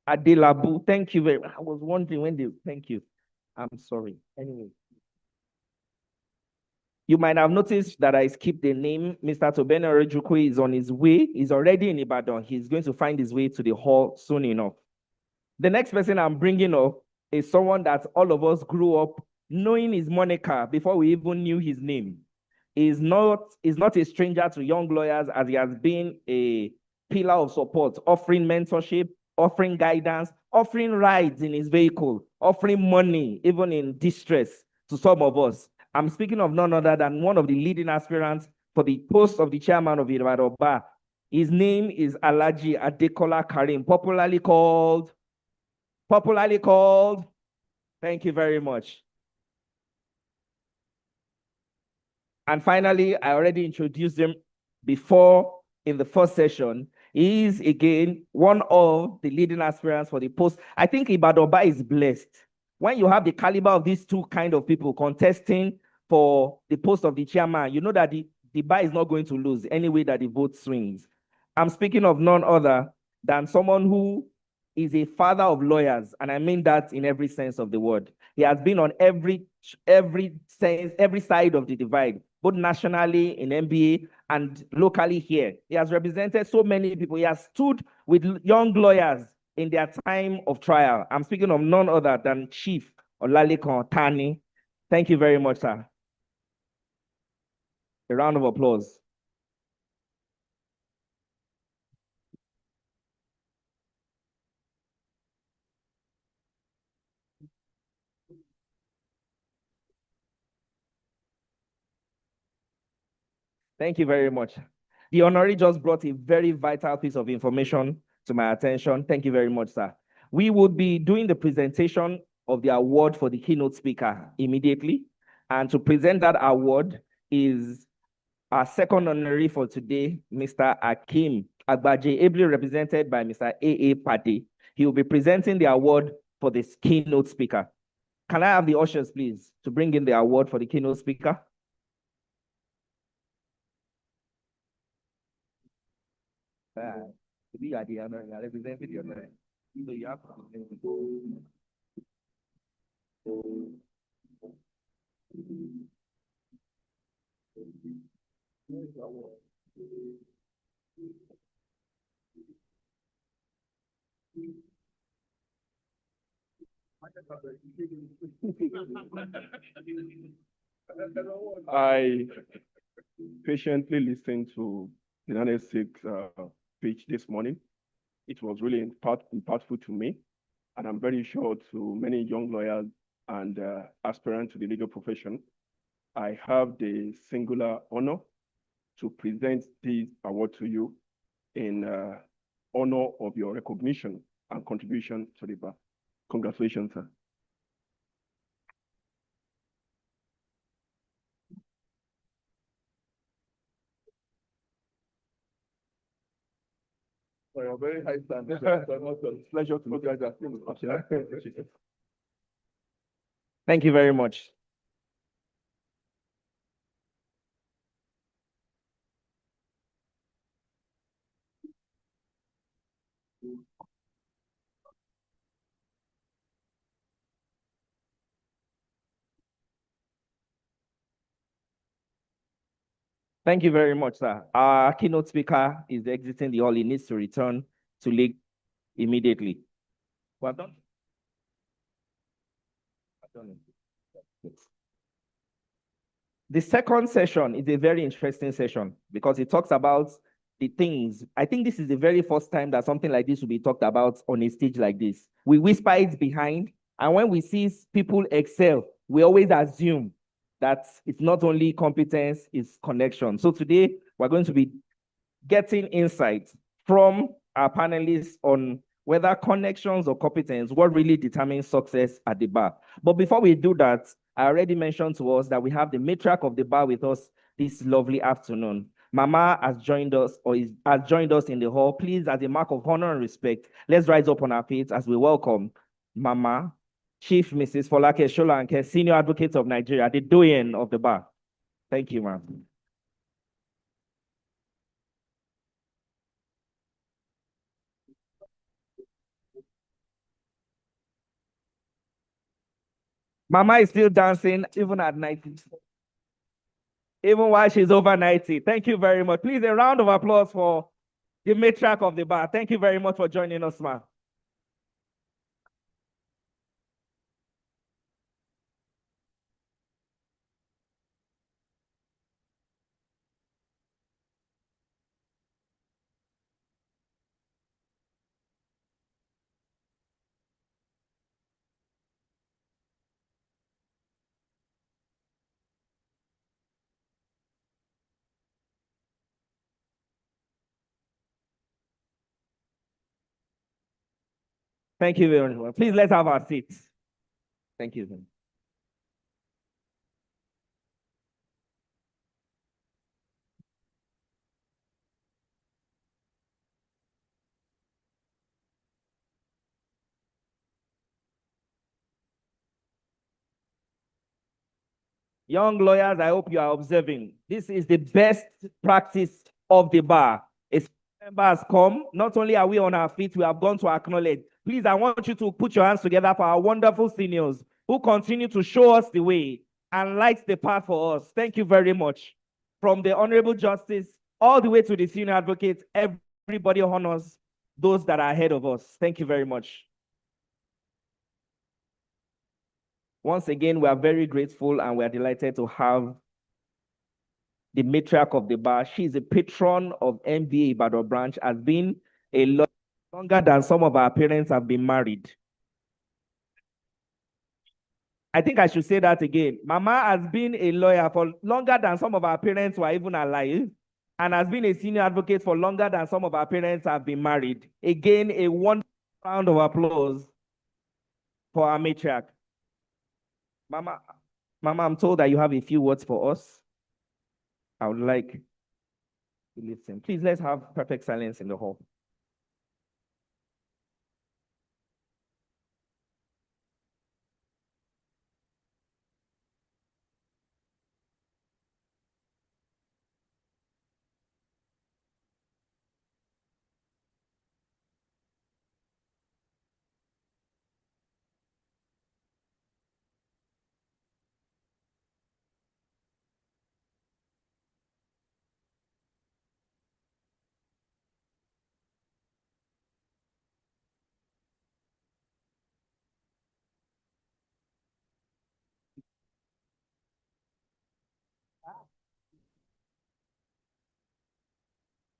L: Adelabu, thank you very much. I was wondering when they, thank you. I'm sorry. Anyway. You might have noticed that I skipped the name. Mr. Tobene Orejukwu is on his way. He's already in Ibadan. He's going to find his way to the hall soon enough. The next person I'm bringing up is someone that all of us grew up knowing his moniker before we even knew his name. He's not a stranger to young lawyers, as he has been a pillar of support, offering mentorship, offering guidance, offering rides in his vehicle, offering money, even in distress to some of us. I'm speaking of none other than one of the leading aspirants for the post of the chairman of Ibadan Bar. His name is Alhaji Adekola Karim, popularly called, thank you very much. And finally, I already introduced him before in the first session. He is again one of the leading aspirants for the post. I think Ibadan Bar is blessed. When you have the caliber of these two kind of people contesting for the post of the chairman, you know that the bar is not going to lose any way that the vote swings. I'm speaking of none other than someone who is a father of lawyers, and I mean that in every sense of the word. He has been on every side of the divide, both nationally in NBA and locally here. He has represented so many people. He has stood with young lawyers in their time of trial. I'm speaking of none other than Chief Olalekan Tani. Thank you very much, sir. A round of applause. Thank you very much. The honoree just brought a very vital piece of information to my attention. Thank you very much, sir. We would be doing the presentation of the award for the keynote speaker immediately. And to present that award is our second honoree for today, Mr. Akim Agbaje, ably represented by Mr. A.A. Pade. He will be presenting the award for this keynote speaker. Can I have the ushers, please, to bring in the award for the keynote speaker? We are the honor, representing the honor. So you have
D: I patiently listened to the United States speech this morning. It was really impactful to me, and I'm very sure to many young lawyers and aspirants to the legal profession. I have the singular honor to present this award to you in honor of your recognition and contribution to the bar. Congratulations, sir.
O: For your very high standards. Pleasure to meet you.
L: Thank you very much. Thank you very much, sir. Our keynote speaker is exiting the hall. He needs to return to League immediately. Well done. The second session is a very interesting session because it talks about the things. I think this is the very first time that something like this will be talked about on a stage like this. We whisper it behind, and when we see people excel, we always assume that it's not only competence, it's connection. So today, we're going to be getting insight from our panelists on whether connections or competence, what really determines success at the bar. But before we do that, I already mentioned to us that we have the matriarch of the bar with us this lovely afternoon. Mama has joined us has joined us in the hall. Please, as a mark of honor and respect, let's rise up on our feet as we welcome Mama, Chief Mrs. Folake Sholanke, Senior Advocate of Nigeria, the doyen of the bar. Thank you, ma'am. Mama is still dancing even at 90. Even while she's over 90. Thank you very much. Please, a round of applause for the matriarch of the bar. Thank you very much for joining us, ma'am. Thank you very much. Please, let's have our seats. Thank you. Young lawyers, I hope you are observing. This is the best practice of the bar. As members come, not only are we on our feet, we have gone to acknowledge. Please, I want you to put your hands together for our wonderful seniors who continue to show us the way and light the path for us. Thank you very much. From the Honorable Justice all the way to the Senior Advocate, everybody honors those that are ahead of us. Thank you very much. Once again, we are very grateful and we are delighted to have the matriarch of the bar. She is a patron of NBA Ibadan branch, has been a lot longer than some of our parents have been married. I think I should say that again. Mama has been a lawyer for longer than some of our parents were even alive, and has been a senior advocate for longer than some of our parents have been married. Again, a wonderful round of applause for our matriarch. Mama, I'm told that you have a few words for us. I would like to listen. Please, let's have perfect silence in the hall.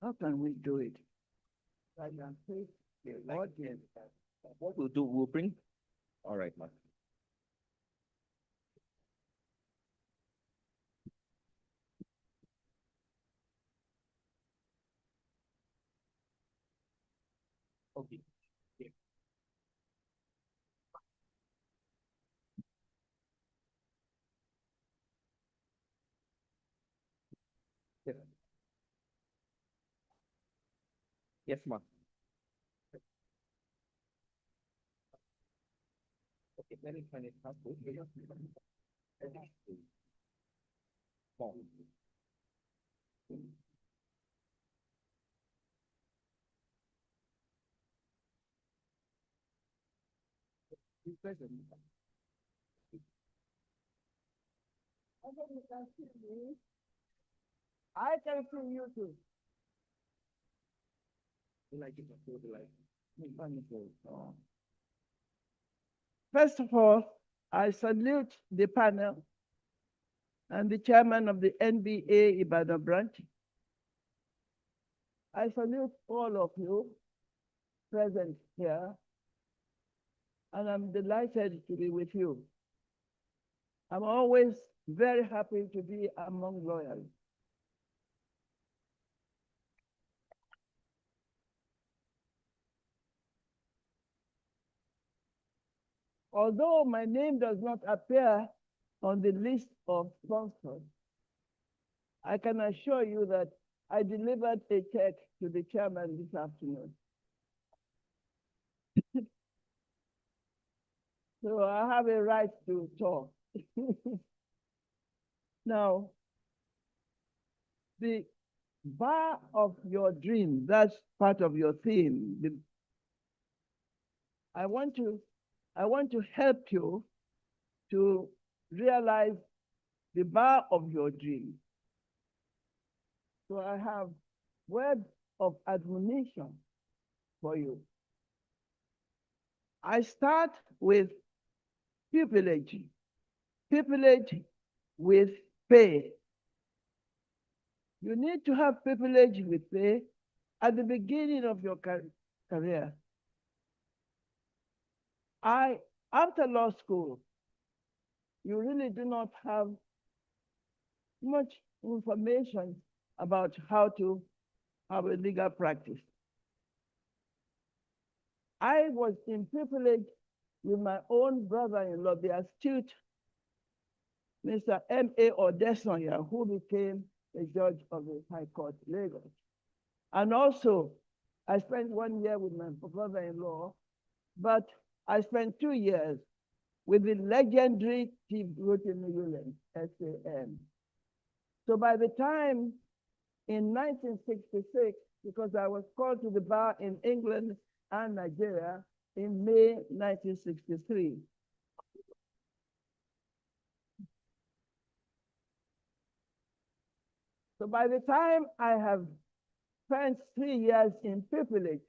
A: How can we do it? I can take the audience.
L: What we'll do, we'll bring. All right, man. Okay. Yeah. Yes. Yes, ma'am. Okay, let me find it.
A: I can see you too. First of all, I salute the panel and the chairman of the NBA Ibadan branch. I salute all of you present here, and I'm delighted to be with you. I'm always very happy to be among lawyers. Although my name does not appear on the list of sponsors, I can assure you that I delivered a check to the chairman this afternoon. So I have a right to talk. Now, the bar of your dream, that's part of your theme. I want to help you to realize the bar of your dream. So I have words of admonition for you. I start with pupillage with pay. You need to have pupillage with pay at the beginning of your career. After law school, you really do not have much information about how to have a legal practice. I was in privilege with my own brother-in-law, the astute Mr. M.A. Odesanya, who became a judge of the High Court, Lagos. And also, I spent 1 year with my brother-in-law, but I spent 2 years with the legendary Chief Rotimi Williams, SAM. So by the time in 1966, because I was called to the bar in England and Nigeria in May 1963. So by the time I have spent 3 years in pupillage,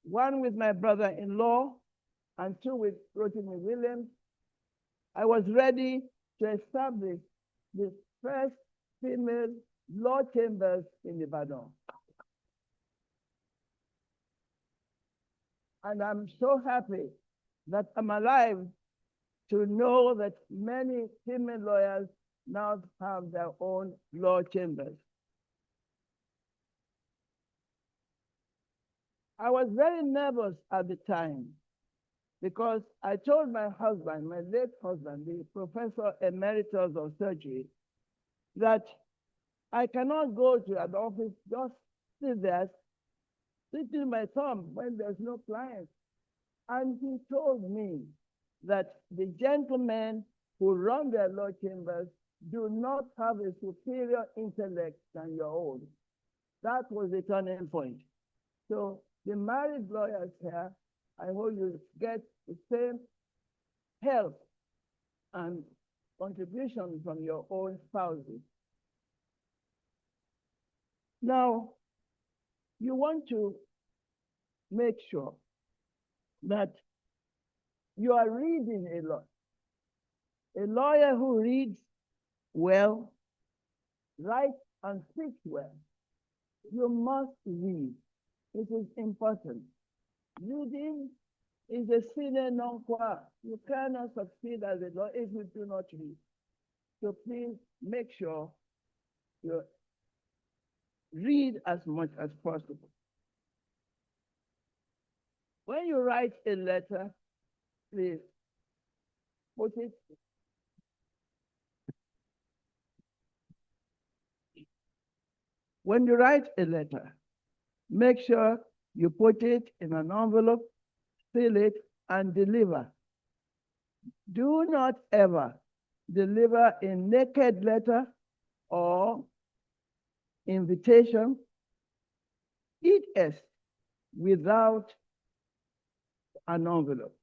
P: one with my brother-in-law, and two with Rotimi Williams, I was ready to establish the first female law chambers in Ibadan. And I'm so happy that I'm alive to know that many female lawyers now have their own law chambers. I was very nervous at the time because I told my husband, my late husband, the professor emeritus of surgery, that I cannot go to an office, just sit there, twiddling my thumb when there's no client. And he told me that the gentlemen who run their law chambers do not have a superior intellect than your own. That was the turning point. So the married lawyers here, I hope you get the same help and contribution from your own spouses. Now, you want to make sure that you are reading a lot. A lawyer who reads well, writes and speaks well. You must read. It is important. Reading is a sine non qua. You cannot succeed as a lawyer if you do not read. So please make sure you read as much as possible. When you write a letter, please put it when you write a letter, make sure you put it in an envelope, seal it, and deliver. Do not ever deliver a naked letter or invitation, ES, without an envelope.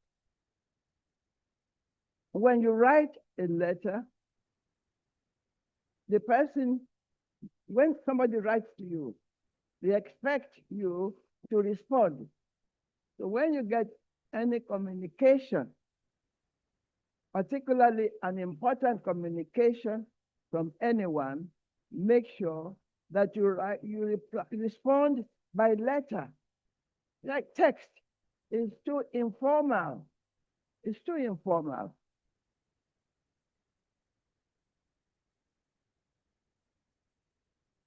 P: When you write a letter, the person, when somebody writes to you, they expect you to respond. So when you get any communication, particularly an important communication from anyone, make sure that you respond by letter. Like text is too informal. It's too informal.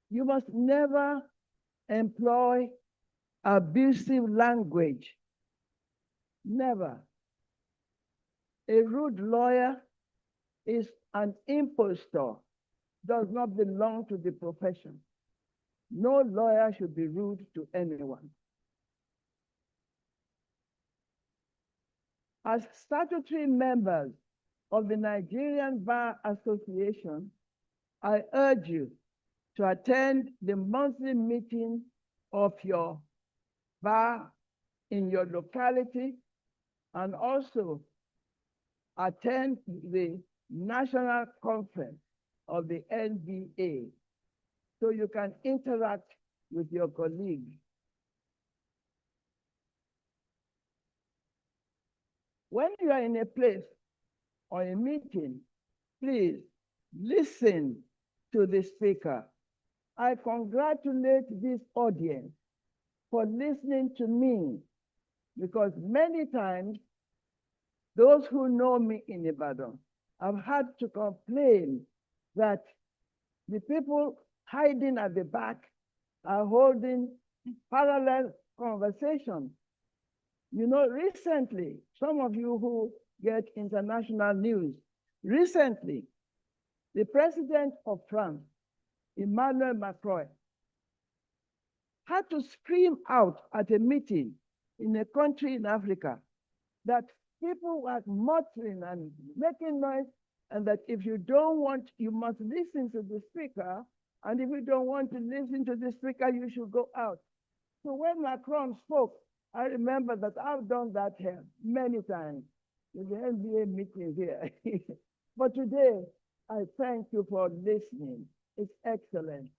P: You must never employ abusive language. Never. A rude lawyer is an impostor, does not belong to the profession. No lawyer should be rude to anyone. As statutory members of the Nigerian Bar Association, I urge you to attend the monthly meeting of your bar in your locality and also attend the national conference of the NBA so you can interact with your colleagues. When you are in a place or a meeting, please listen to the speaker. I congratulate this audience for listening to me because many times those who know me in Ibadan have had to complain that the people hiding at the back are holding parallel conversations. You know, recently, some of you who get international news, recently, the president of France, Emmanuel Macron, had to scream out at a meeting in a country in Africa that people were muttering and making noise, and that if you don't want, you must listen to the speaker, and if you don't want to listen to the speaker, you should go out. So when Macron spoke, I remember that I've done that here many times in the NBA meeting here. But today, I thank you for listening. It's excellent.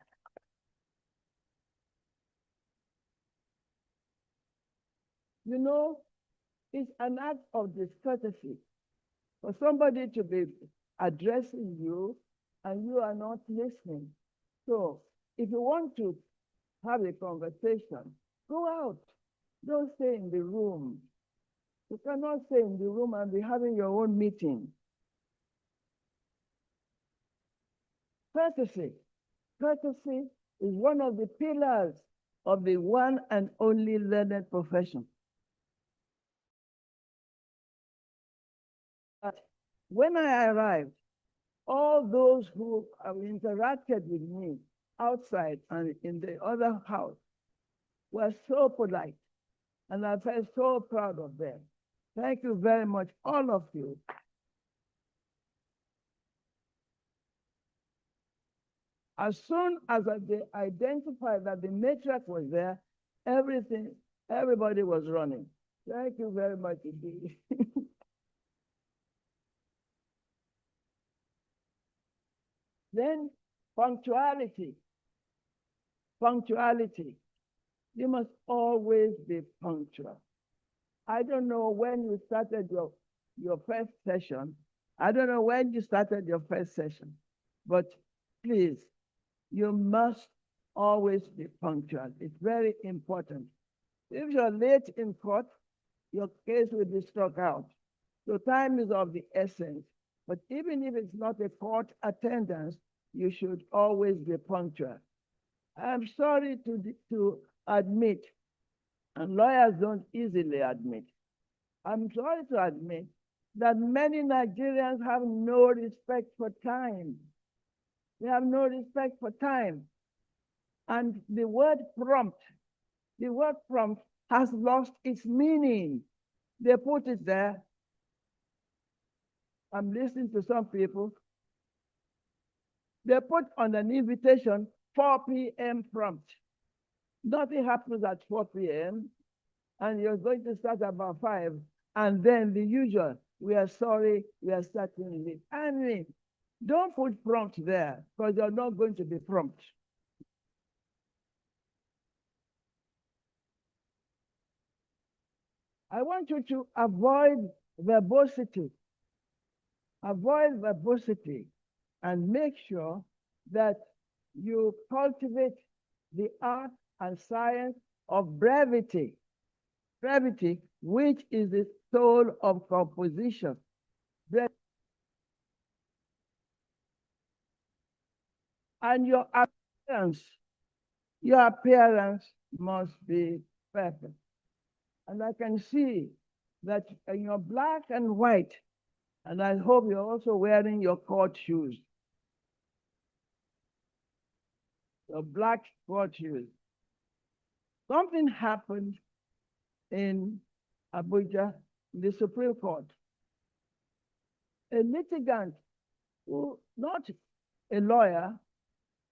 P: You know, it's an act of discourtesy for somebody to be addressing you and you are not listening. So if you want to have a conversation, go out. Don't stay in the room. You cannot stay in the room and be having your own meeting. Courtesy. Courtesy is one of the pillars of the one and only learned profession. But when I arrived, all those who have interacted with me outside and in the other house were so polite, and I felt so proud of them. Thank you very much, all of you. As soon as they identified that the matriarch was there, everybody was running. Thank you very much indeed. Then punctuality. Punctuality. You must always be punctual. I don't know when you started your first session. I don't know when you started your first session, but please, you must always be punctual. It's very important. If you're late in court, your case will be struck out. So time is of the essence. But even if it's not a court attendance, you should always be punctual. I'm sorry to admit, and lawyers don't easily admit, I'm sorry to admit that many Nigerians have no respect for time. They have no respect for time. And the word prompt has lost its meaning. They put it there. I'm listening to some people. They put on an invitation 4 p.m. prompt. Nothing happens at 4 p.m. and you're going to start about 5. And then the usual, we are sorry, we are starting late. I mean, don't put prompt there because you're not going to be prompt. I want you to avoid verbosity. Avoid verbosity and make sure that you cultivate the art and science of brevity. Brevity, which is the soul of composition. And your appearance must be perfect. And I can see that you're black and white, and I hope you're also wearing your court shoes. Your black court shoes. Something happened in Abuja, the Supreme Court. A litigant who, not a lawyer,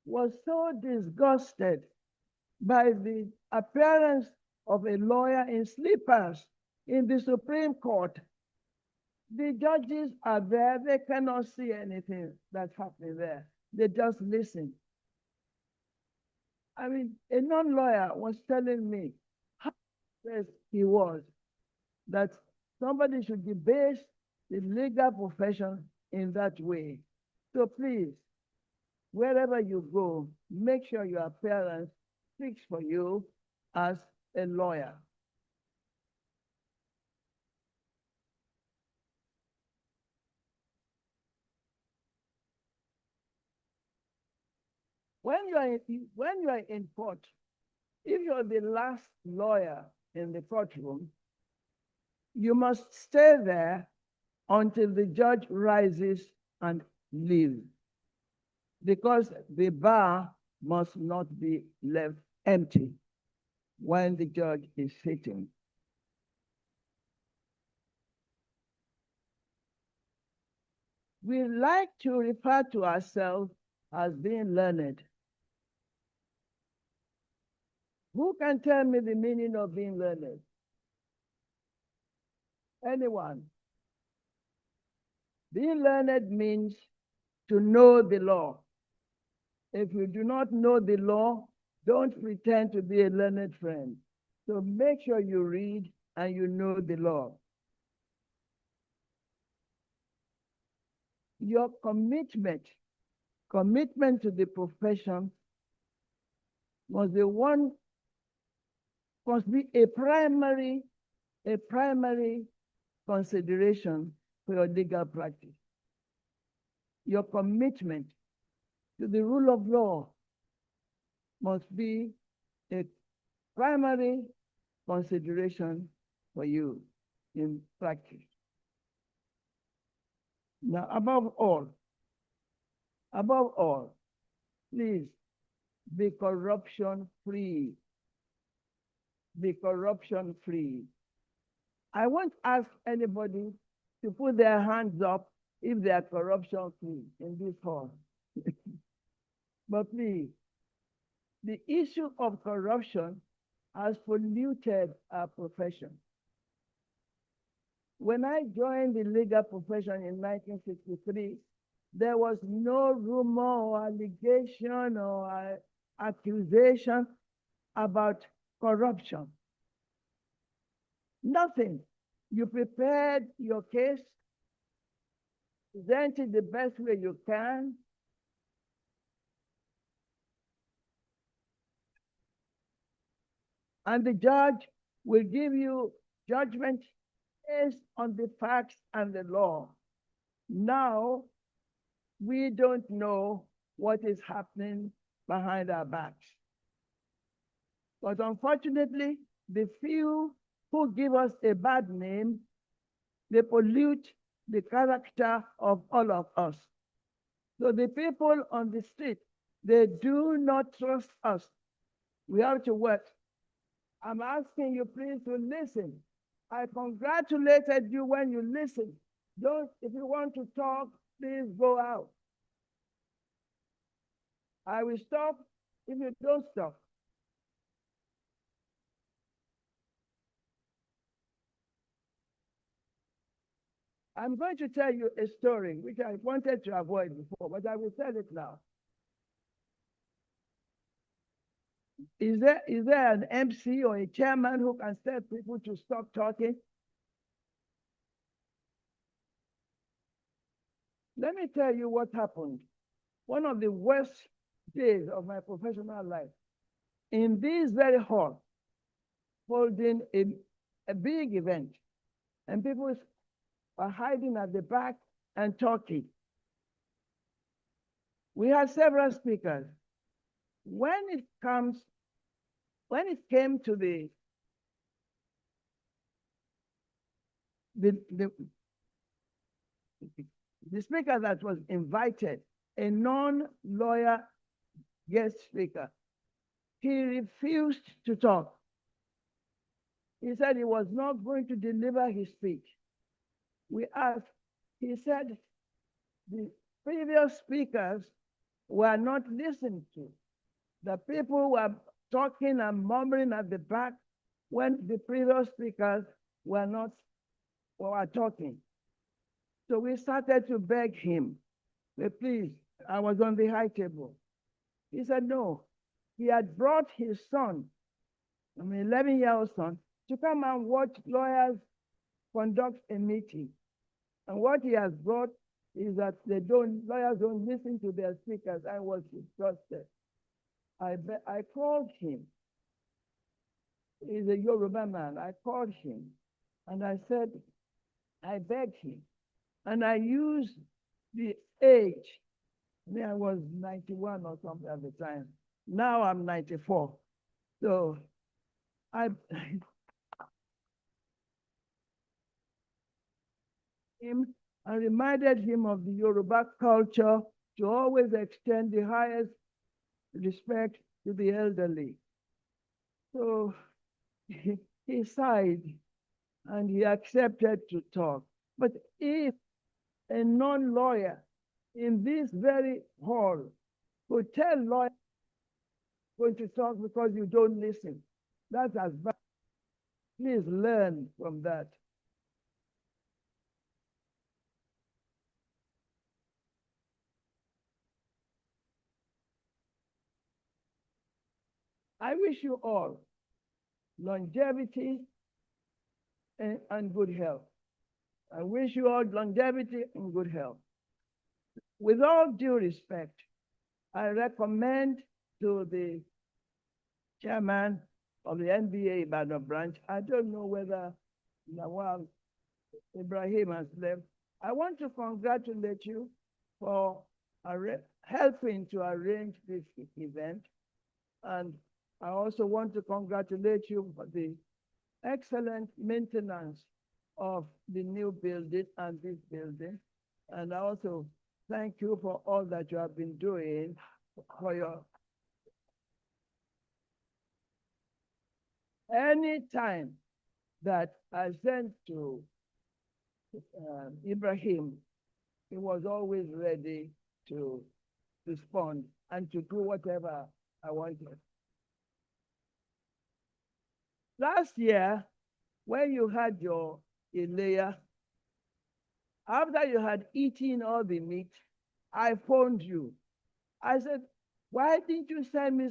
P: was so disgusted by the appearance of a lawyer in slippers in the Supreme Court. The judges are there, they cannot see anything that's happening there. They just listen. I mean, a non-lawyer was telling me how impressed he was that somebody should debase the legal profession in that way. So please, wherever you go, make sure your appearance speaks for you as a lawyer. When you are in court, if you're the last lawyer in the courtroom, you must stay there until the judge rises and leaves, because the bar must not be left empty when the judge is sitting. We like to refer to ourselves as being learned. Who can tell me the meaning of being learned? Anyone? Being learned means to know the law. If you do not know the law, don't pretend to be a learned friend. So make sure you read and you know the law. Your commitment to the profession must be a primary consideration for your legal practice. Your commitment to the rule of law must be a primary consideration for you in practice. Now, above all, please be corruption-free. Be corruption-free. I won't ask anybody to put their hands up if they are corruption-free in this hall. But please, the issue of corruption has polluted our profession. When I joined the legal profession in 1963, there was no rumor or allegation or accusation about corruption. Nothing. You prepared your case, presented the best way you can, and the judge will give you judgment based on the facts and the law. Now, we don't know what is happening behind our backs. But unfortunately, the few who give us a bad name, they pollute the character of all of us. So the people on the street, they do not trust us. We have to work. I'm asking you please to listen. I congratulated you when you listened. If you want to talk, please go out. I will stop if you don't stop. I'm going to tell you a story which I wanted to avoid before, but I will tell it now. Is there an MC or a chairman who can tell people to stop talking? Let me tell you what happened. One of the worst days of my professional life, in this very hall, holding a big event, and people are hiding at the back and talking. We had several speakers. When it came to the speaker that was invited, a non-lawyer guest speaker, he refused to talk. He said he was not going to deliver his speech. We asked, he said the previous speakers were not listened to. The people were talking and murmuring at the back when the previous speakers were talking. So we started to beg him, please, I was on the high table. He said no. He had brought his son, an 11-year-old son, to come and watch lawyers conduct a meeting. And what he has brought is that lawyers don't listen to their speakers. I was disgusted. I called him. He's a Yoruba man. I called him and I said, I begged him. And I used the age. I was 91 or something at the time. Now I'm 94. So I him and reminded him of the Yoruba culture to always extend the highest respect to the elderly. So he sighed and he accepted to talk. But if a non-lawyer in this very hall could tell lawyers going to talk because you don't listen, that's as bad. Please learn from that. I wish you all longevity and good health. I wish you all longevity and good health. With all due respect, I recommend to the chairman of the NBA Ibadan branch, I don't know whether Nawal Ibrahim has left. I want to congratulate you for helping to arrange this event. And I also want to congratulate you for the excellent maintenance of the new building and this building. And I also thank you for all that you have been doing for your any time that I sent to Ibrahim, he was always ready to respond and to do whatever I wanted. Last year, when you had your Ilea, after you had eaten all the meat, I phoned you. I said, why didn't you send me?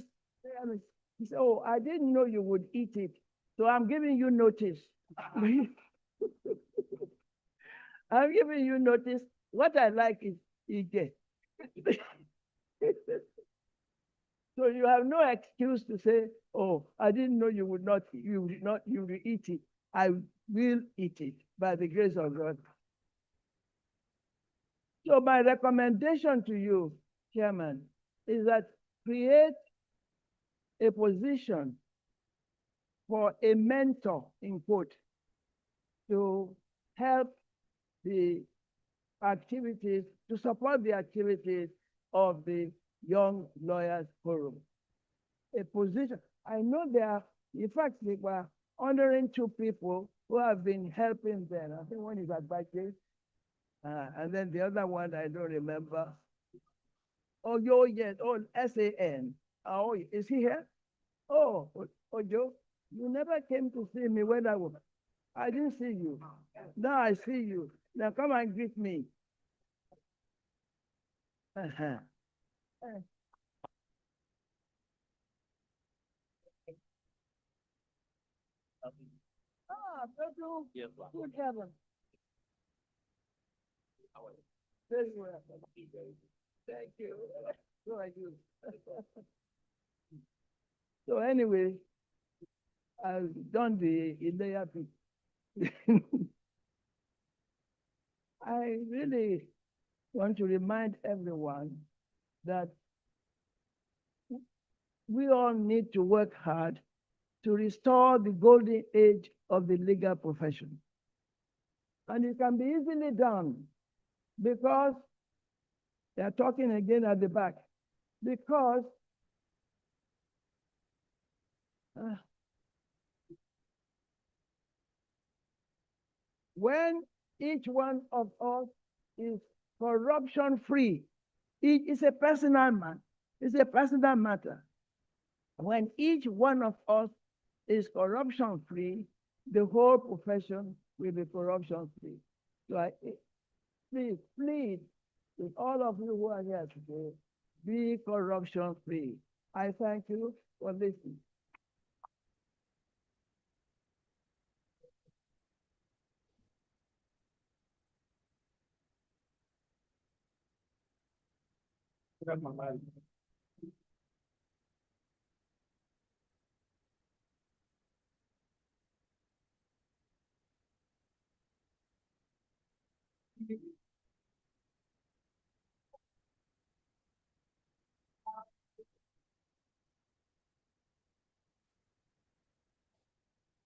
P: He said, oh, I didn't know you would eat it. So I'm giving you notice. I'm giving you notice. What I like is Ige. So you have no excuse to say, oh, I didn't know you would eat it. I will eat it by the grace of God. So my recommendation to you, Chairman, is that create a position for a mentor, in quote, to help the activities, to support the activities of the Young Lawyers Forum. A position, I know there, in fact, they were honoring 2 people who have been helping them. I think one is advising, and then the other one, I don't remember. Oh, yes, oh, SAN. Oh, is he here? Oh, Joe, you never came to see me when I didn't see you. Now I see you. Now come and greet me. Uh-huh. Pedro, good heaven. Very well. Thank you. So are you. So anyway, I've done the Ilea bit. I really want to remind everyone that we all need to work hard to restore the golden age of the legal profession. And it can be easily done because they are talking again at the back. Because when each one of us is corruption-free, it is a personal matter. It's a personal matter. When each one of us is corruption-free, the whole profession will be corruption-free. So I please, please, with all of you who are here today, be corruption-free. I thank you for listening.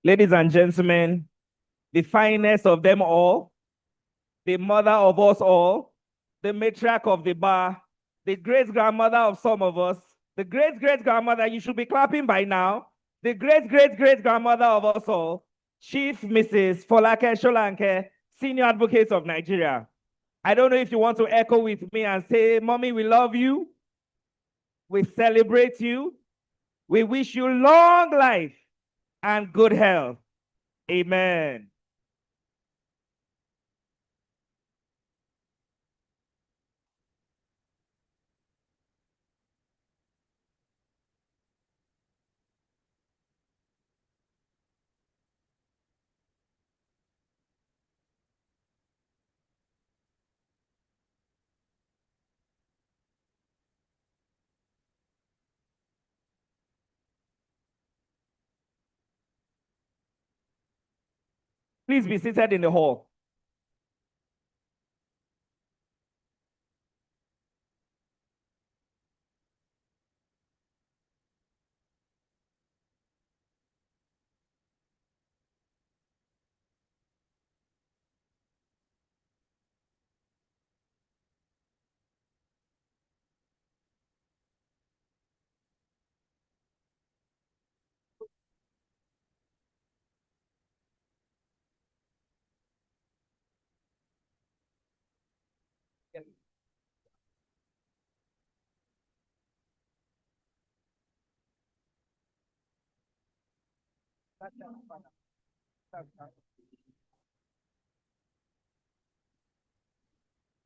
L: Ladies and gentlemen, the finest of them all, the mother of us all, the matriarch of the bar, the great-grandmother of some of us, the great-great-grandmother, you should be clapping by now, the great-great-great-grandmother of us all, Chief Mrs. Folake Sholanke, Senior Advocate of Nigeria. I don't know if you want to echo with me and say, Mommy, we love you. We celebrate you. We wish you long life and good health. Amen. Please be seated in the hall.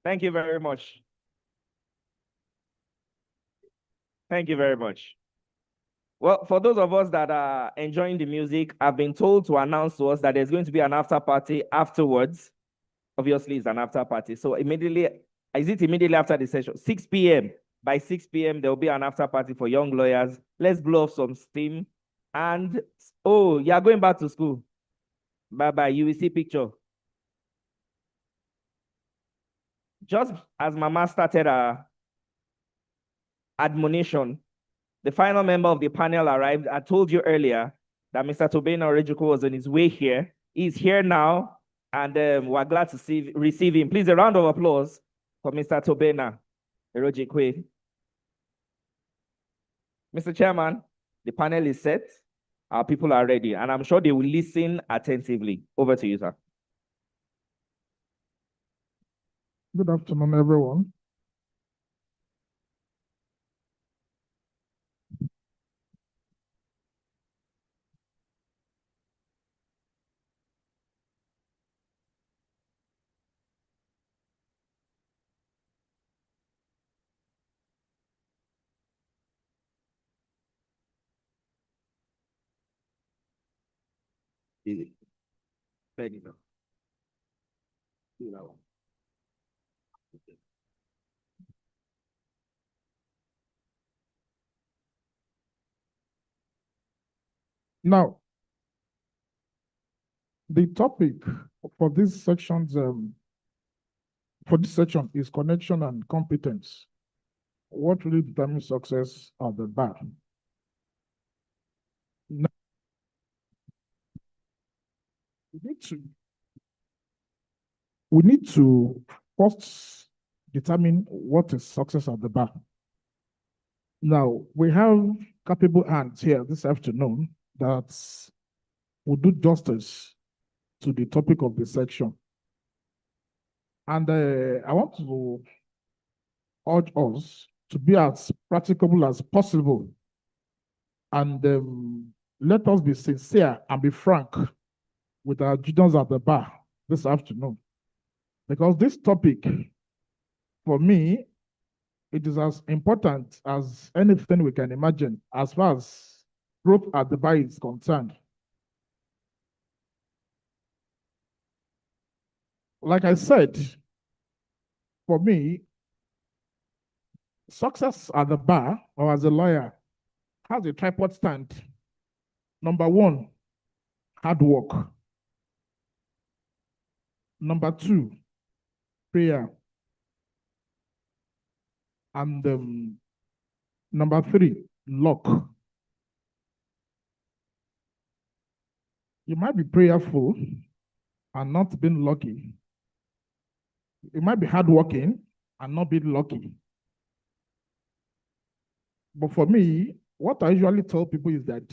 L: Thank you very much. Thank you very much. Well, for those of us that are enjoying the music, I've been told to announce to us that there's going to be an after party afterwards. Obviously, it's an after party. So immediately, is it immediately after the session? 6 p.m. By 6 p.m., there will be an after party for young lawyers. Let's blow off some steam. And, oh, you're going back to school. Bye-bye. You will see picture. Just as Mama started her admonition, the final member of the panel arrived. I told you earlier that Mr. Tobena Orejuko was on his way here. He's here now, and we're glad to receive him. Please, a round of applause for Mr. Tobena Orejuko. Mr. Chairman, the panel is set. Our people are ready, and I'm sure they will listen attentively. Over to you, sir.
Q: Good afternoon, everyone.
B: Easy. Thank you.
Q: Now, the topic for this section's section is connection and competence. What really determines success at the bar? Now, we need to first determine what is success at the bar. Now, we have capable hands here this afternoon that will do justice to the topic of the section. And I want to urge us to be as practicable as possible. And let us be sincere and be frank with our juniors at the bar this afternoon. Because this topic, for me, it is as important as anything we can imagine as far as growth at the bar is concerned. Like I said, for me, success at the bar or as a lawyer has a tripod stand. Number one, hard work. Number two, prayer. And number three, luck. You might be prayerful and not being lucky. You might be hardworking and not being lucky. But for me, what I usually tell people is that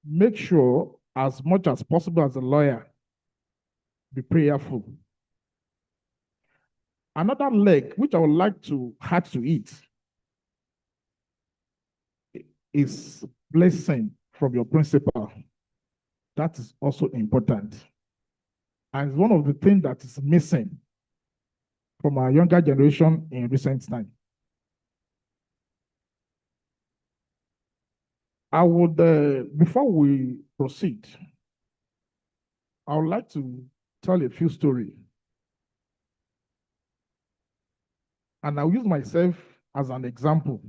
Q: make sure as much as possible as a lawyer, be prayerful. Another leg, which I would like to add to it, is blessing from your principal. That is also important. And it's one of the things that is missing from our younger generation in recent time. I would, before we proceed, I would like to tell a few stories. And I'll use myself as an example.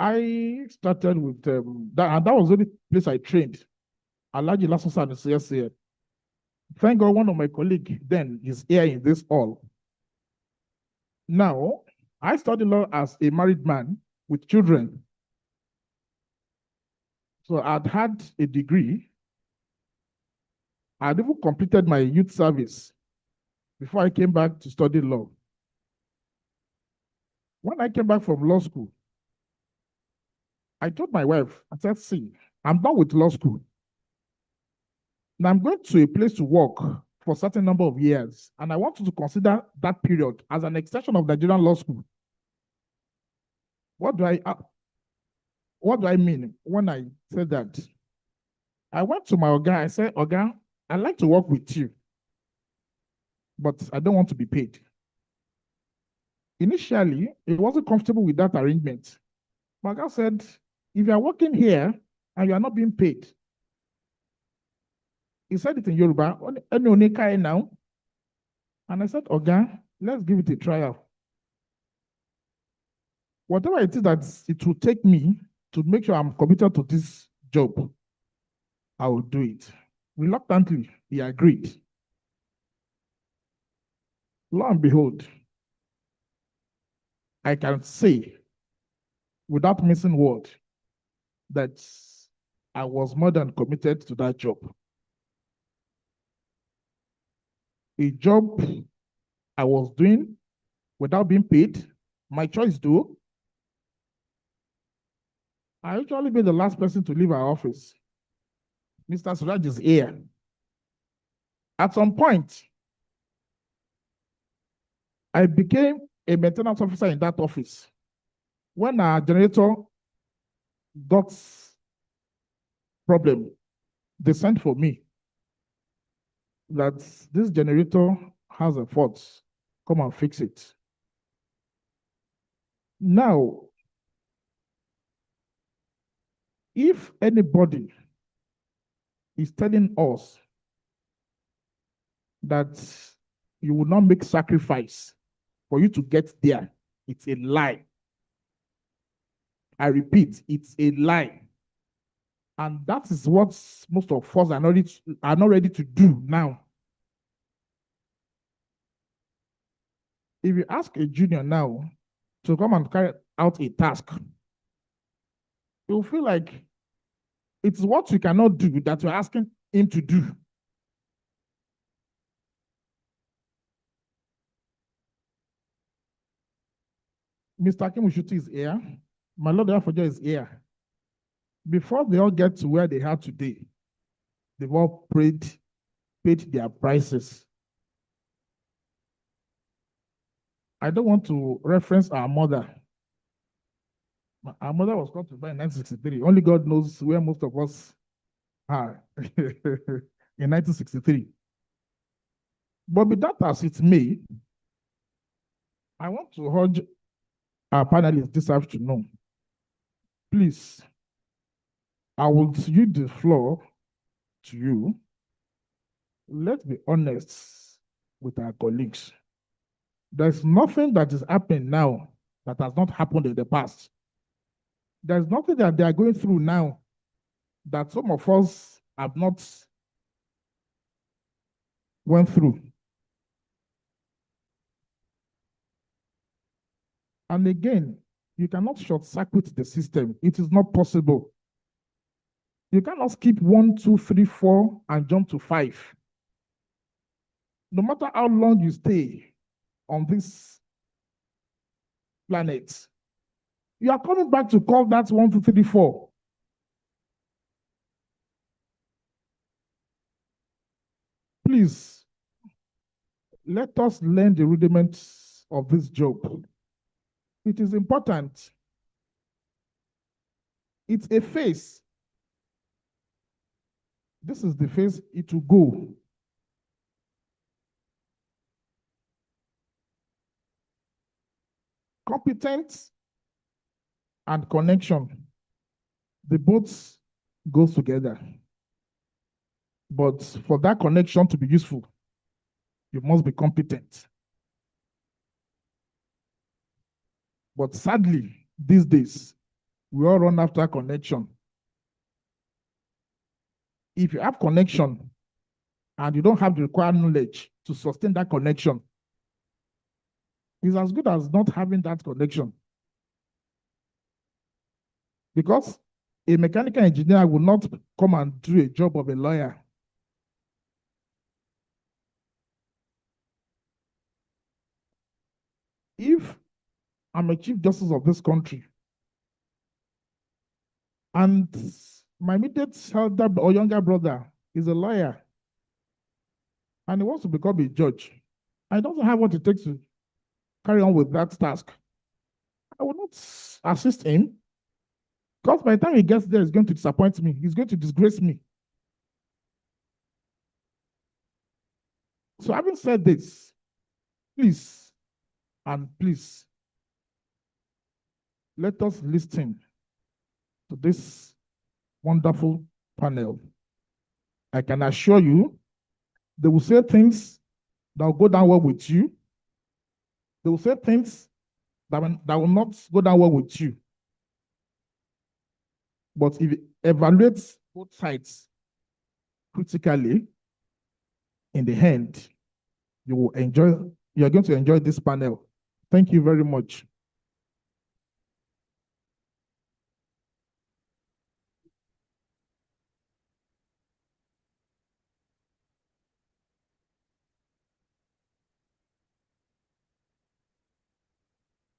Q: I started with that, and that was the only place I trained. Alaji Lasosa is here. Thank God, one of my colleagues then is here in this hall. Now, I studied law as a married man with children. So I'd had a degree. I'd even completed my youth service before I came back to study law. When I came back from law school, I told my wife, I said, see, I'm done with law school. Now I'm going to a place to work for a certain number of years, and I want you to consider that period as an extension of Nigerian law school. What do I mean when I said that? I went to my Oga, I said, Oga, I'd like to work with you, but I don't want to be paid. Initially, he wasn't comfortable with that arrangement. My Oga said, if you are working here and you are not being paid, he said it in Yoruba, now. And I said, Oga, let's give it a trial. Whatever it is that it will take me to make sure I'm committed to this job, I will do it. Reluctantly, he agreed. Lo and behold, I can say, without missing word, that I was more than committed to that job. A job I was doing without being paid, my choice though. I usually be the last person to leave our office. Mr. Suraj is here. At some point, I became a maintenance officer in that office. When our generator got problem, they sent for me that this generator has a fault. Come and fix it. Now, if anybody is telling us that you will not make sacrifice for you to get there, it's a lie. I repeat, it's a lie. And that is what most of us are not ready to do now. If you ask a junior now to come and carry out a task, you'll feel like it's what you cannot do that you're asking him to do. Mr. Kimushuti is here. My Lord Afoja is here. Before they all get to where they are today, they've all paid their prices. I don't want to reference our mother. Our mother was called to buy in 1963. Only God knows where most of us are in 1963. But be that as it may, I want to urge our panelists this afternoon. Please, I will yield the floor to you. Let's be honest with our colleagues. There's nothing that is happening now that has not happened in the past. There's nothing that they are going through now that some of us have not went through. And again, you cannot short-circuit the system. It is not possible. You cannot skip 1, 2, 3, 4 and jump to 5. No matter how long you stay on this planet, you are coming back to call that 1, 2, 3, 4. Please, let us learn the rudiments of this job. It is important. It's a phase. This is the phase it will go. Competence and connection, the both goes together. But for that connection to be useful, you must be competent. But sadly, these days, We all run after connection. If you have connection and you don't have the required knowledge to sustain that connection, it's as good as not having that connection. Because a mechanical engineer will not come and do a job of a lawyer. If I'm a chief justice of this country, and my immediate elder or younger brother is a lawyer, and he wants to become a judge, I don't have what it takes to carry on with that task. I will not assist him, because by the time he gets there, he's going to disappoint me. He's going to disgrace me. So having said this, please, let us listen to this wonderful panel. I can assure you, they will say things that will go down well with you. They will say things that will not go down well with you. But if you evaluate both sides critically, in the end, you're going to enjoy this panel. Thank you very much.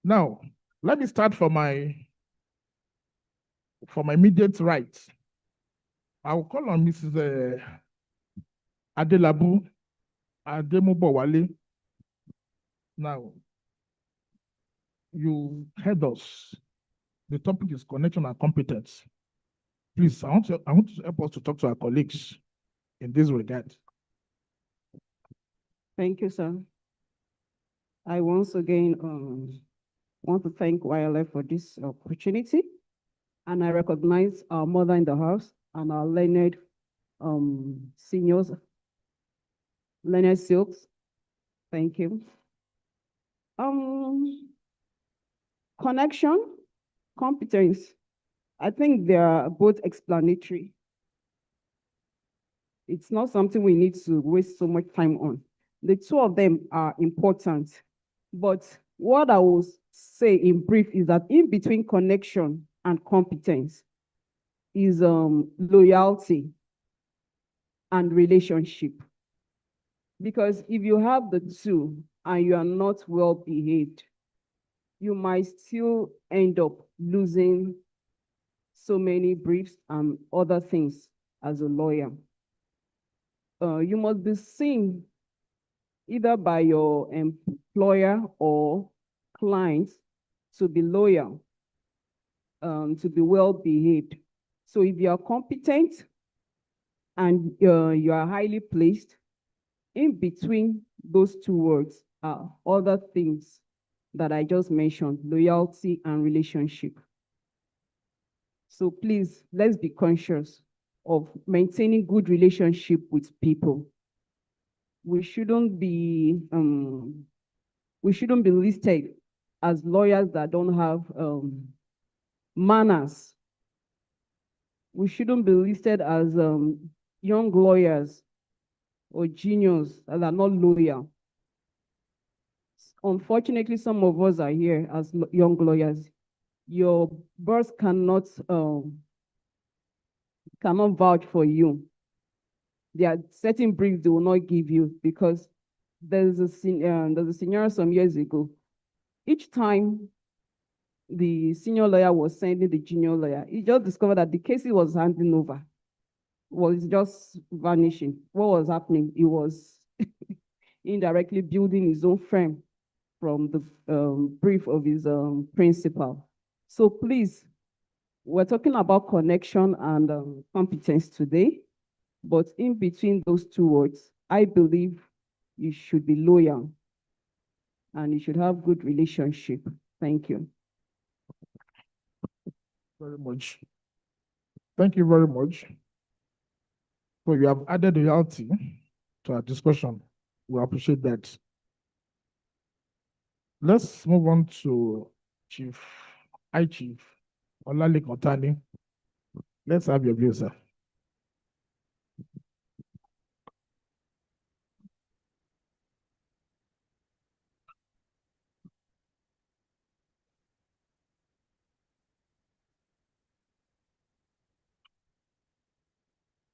Q: Now, let me start from my immediate right. I will call on Mrs. Adelabu Ademubowale. Now, you heard us. The topic is connection and competence. Please, I want to help us to talk to our colleagues in this regard.
R: Thank you, sir. I once again want to thank YLF for this opportunity, and I recognize our mother in the house and our learned seniors, learned silks. Thank you. Connection, competence. I think they are both explanatory. It's not something we need to waste so much time on. The two of them are important, but what I will say in brief is that in between connection and competence is loyalty and relationship. Because if you have the two and you are not well behaved, you might still end up losing so many briefs and other things as a lawyer. You must be seen either by your employer or clients to be loyal, to be well behaved. So if you are competent and you are highly placed, in between those two words are other things that I just mentioned, loyalty and relationship. So please, let's be conscious of maintaining good relationship with people. We shouldn't be listed as lawyers that don't have manners. We shouldn't be listed as young lawyers or juniors that are not loyal. Unfortunately, some of us are here as young lawyers. Your boss cannot vouch for you. There are certain briefs they will not give you because there's a scenario some years ago. Each time the senior lawyer was sending the junior lawyer, he just discovered that the case he was handing over was just vanishing. What was happening? He was indirectly building his own firm from the brief of his principal. So please, we're talking about connection and competence today, but in between those two words, I believe you should be loyal and you should have good relationship. Thank you.
Q: Very much. Thank you very much. So you have added reality to our discussion. We appreciate that. Let's move on to Chief. Olalekan Tani. Let's have your view, sir.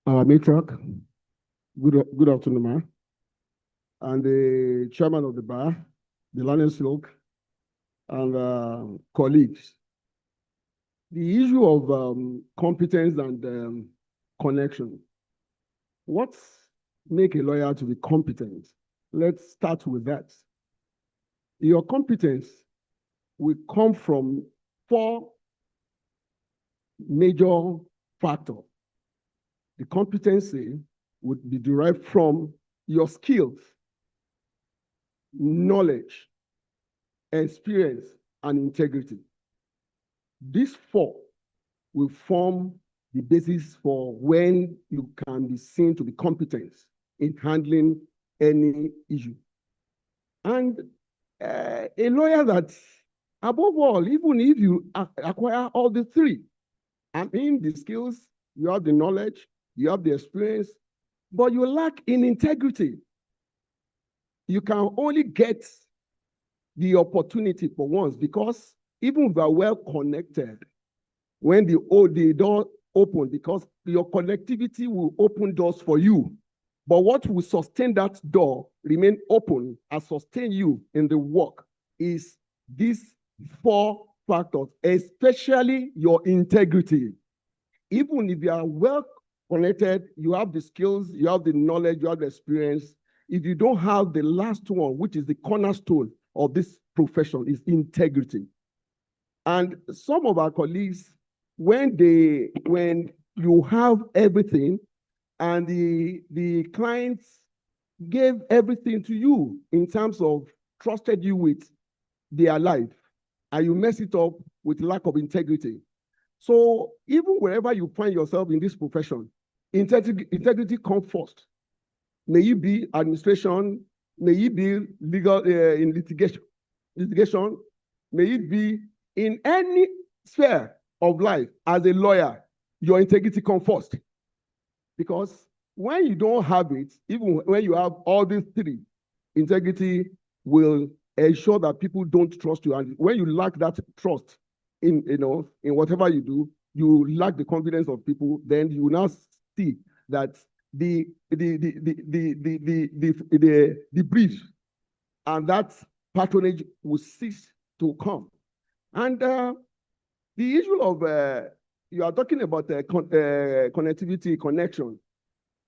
S: Matriarch, good afternoon, ma. And the chairman of the bar, the learning silk, and colleagues. The issue of competence and connection. What make a lawyer to be competent? Let's start with that. Your competence will come from 4 major factors. The competency would be derived from your skills, knowledge, experience, and integrity. These 4 will form the basis for when you can be seen to be competent in handling any issue. And a lawyer that, above all, even if you acquire all the 3, I mean, the skills, you have the knowledge, you have the experience, but you lack in integrity, you can only get the opportunity for once, because even if you are well connected, when the door open, because your connectivity will open doors for you. But what will sustain that door, remain open, and sustain you in the work is these 4 factors, especially your integrity. Even if you are well connected, you have the skills, you have the knowledge, you have the experience. If you don't have the last one, which is the cornerstone of this profession, is integrity. And some of our colleagues, when you have everything and the clients gave everything to you in terms of trusted you with their life, and you mess it up with lack of integrity. So even wherever you find yourself in this profession, integrity comes first. May it be administration, may it be legal in litigation, may it be in any sphere of life. As a lawyer, your integrity comes first. Because when you don't have it, even when you have all these 3, integrity will ensure that people don't trust you. And when you lack that trust in whatever you do, you lack the confidence of people, then you now see that the brief and that patronage will cease to come. And the issue of you are talking about connectivity, connection.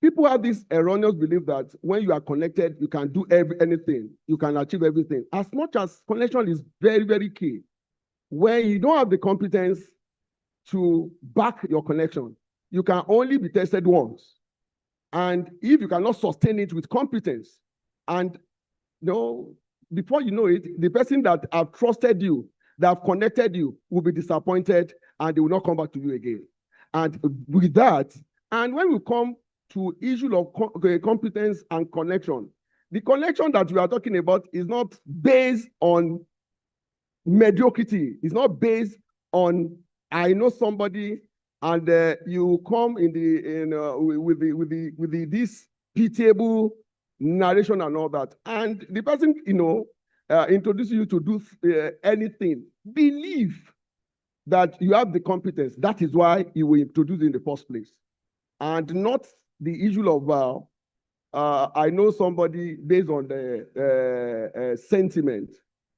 S: People have this erroneous belief that when you are connected, you can do anything, you can achieve everything. As much as connection is very, very key, when you don't have the competence to back your connection, you can only be tested once. And if you cannot sustain it with competence, and before you know it, the person that have trusted you, that have connected you, will be disappointed and they will not come back to you again. And with that, and when we come to issue of competence and connection, the connection that we are talking about is not based on mediocrity. It's not based on I know somebody and you come with this pitiable narration and all that, and the person introduces you to do anything. Believe that you have the competence. That is why you were introduced in the first place, and not the issue of I know somebody based on the sentiment.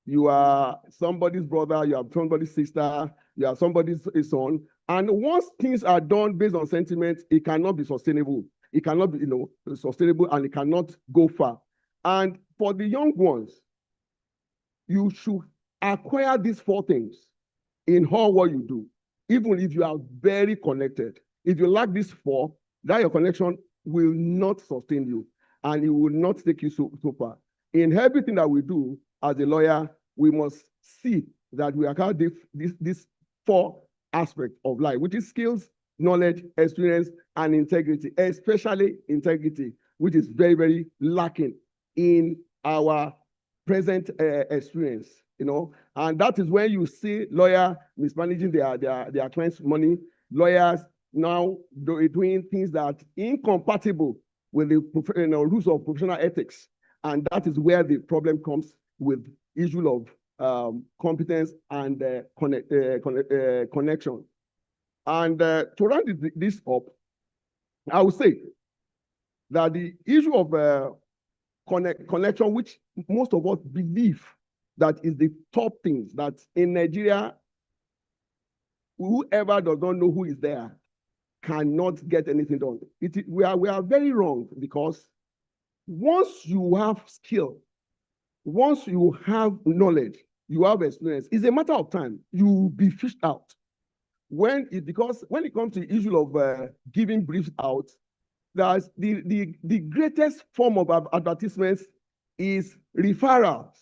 S: You are somebody's brother, you are somebody's sister, you are somebody's son. And once things are done based on sentiment, it cannot be sustainable. It cannot be sustainable, and it cannot go far. And for the young ones, you should acquire these 4 things in all what you do, even if you are very connected. If you lack these 4, that your connection will not sustain you, and it will not take you so far. In everything that we do as a lawyer, we must see that we acquire these 4 aspects of life, which is skills, knowledge, experience, and integrity, especially integrity, which is very, very lacking in our present experience and that is when you see lawyer mismanaging their clients' money, lawyers now doing things that incompatible with the rules of professional ethics. And that is where the problem comes with issue of competence and connection. And to round this up, I would say that the issue of connection, which most of us believe that is the top things that in Nigeria, whoever does not know who is there cannot get anything done. We are very wrong, because once you have skill, once you have knowledge, you have experience, it's a matter of time. You will be fished out. Because when it comes to the issue of giving briefs out, that's the greatest form of advertisements is referrals.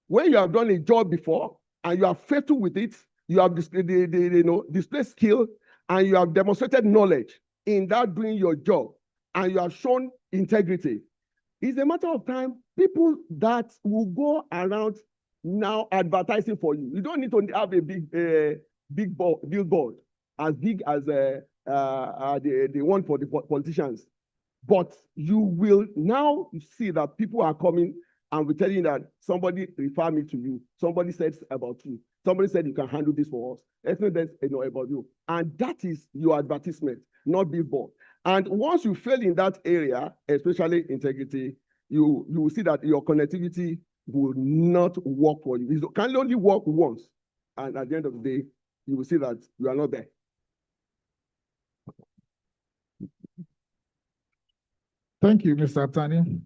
S: When you have done a job before and you are faithful with it, you have displayed skill, and you have demonstrated knowledge in that doing your job, and you have shown integrity. It's a matter of time, people that will go around now advertising for you. You don't need to have a big billboard as big as the one for the politicians. But you will now see that people are coming and will tell you that somebody referred me to you. Somebody said about you. Somebody said you can handle this for us. Everything about you. And that is your advertisement, not billboard. And once you fail in that area, especially integrity, you will see that your connectivity will not work for you. It can only work once. And at the end of the day, you will see that you are not there.
Q: Thank you, Mr. Tani.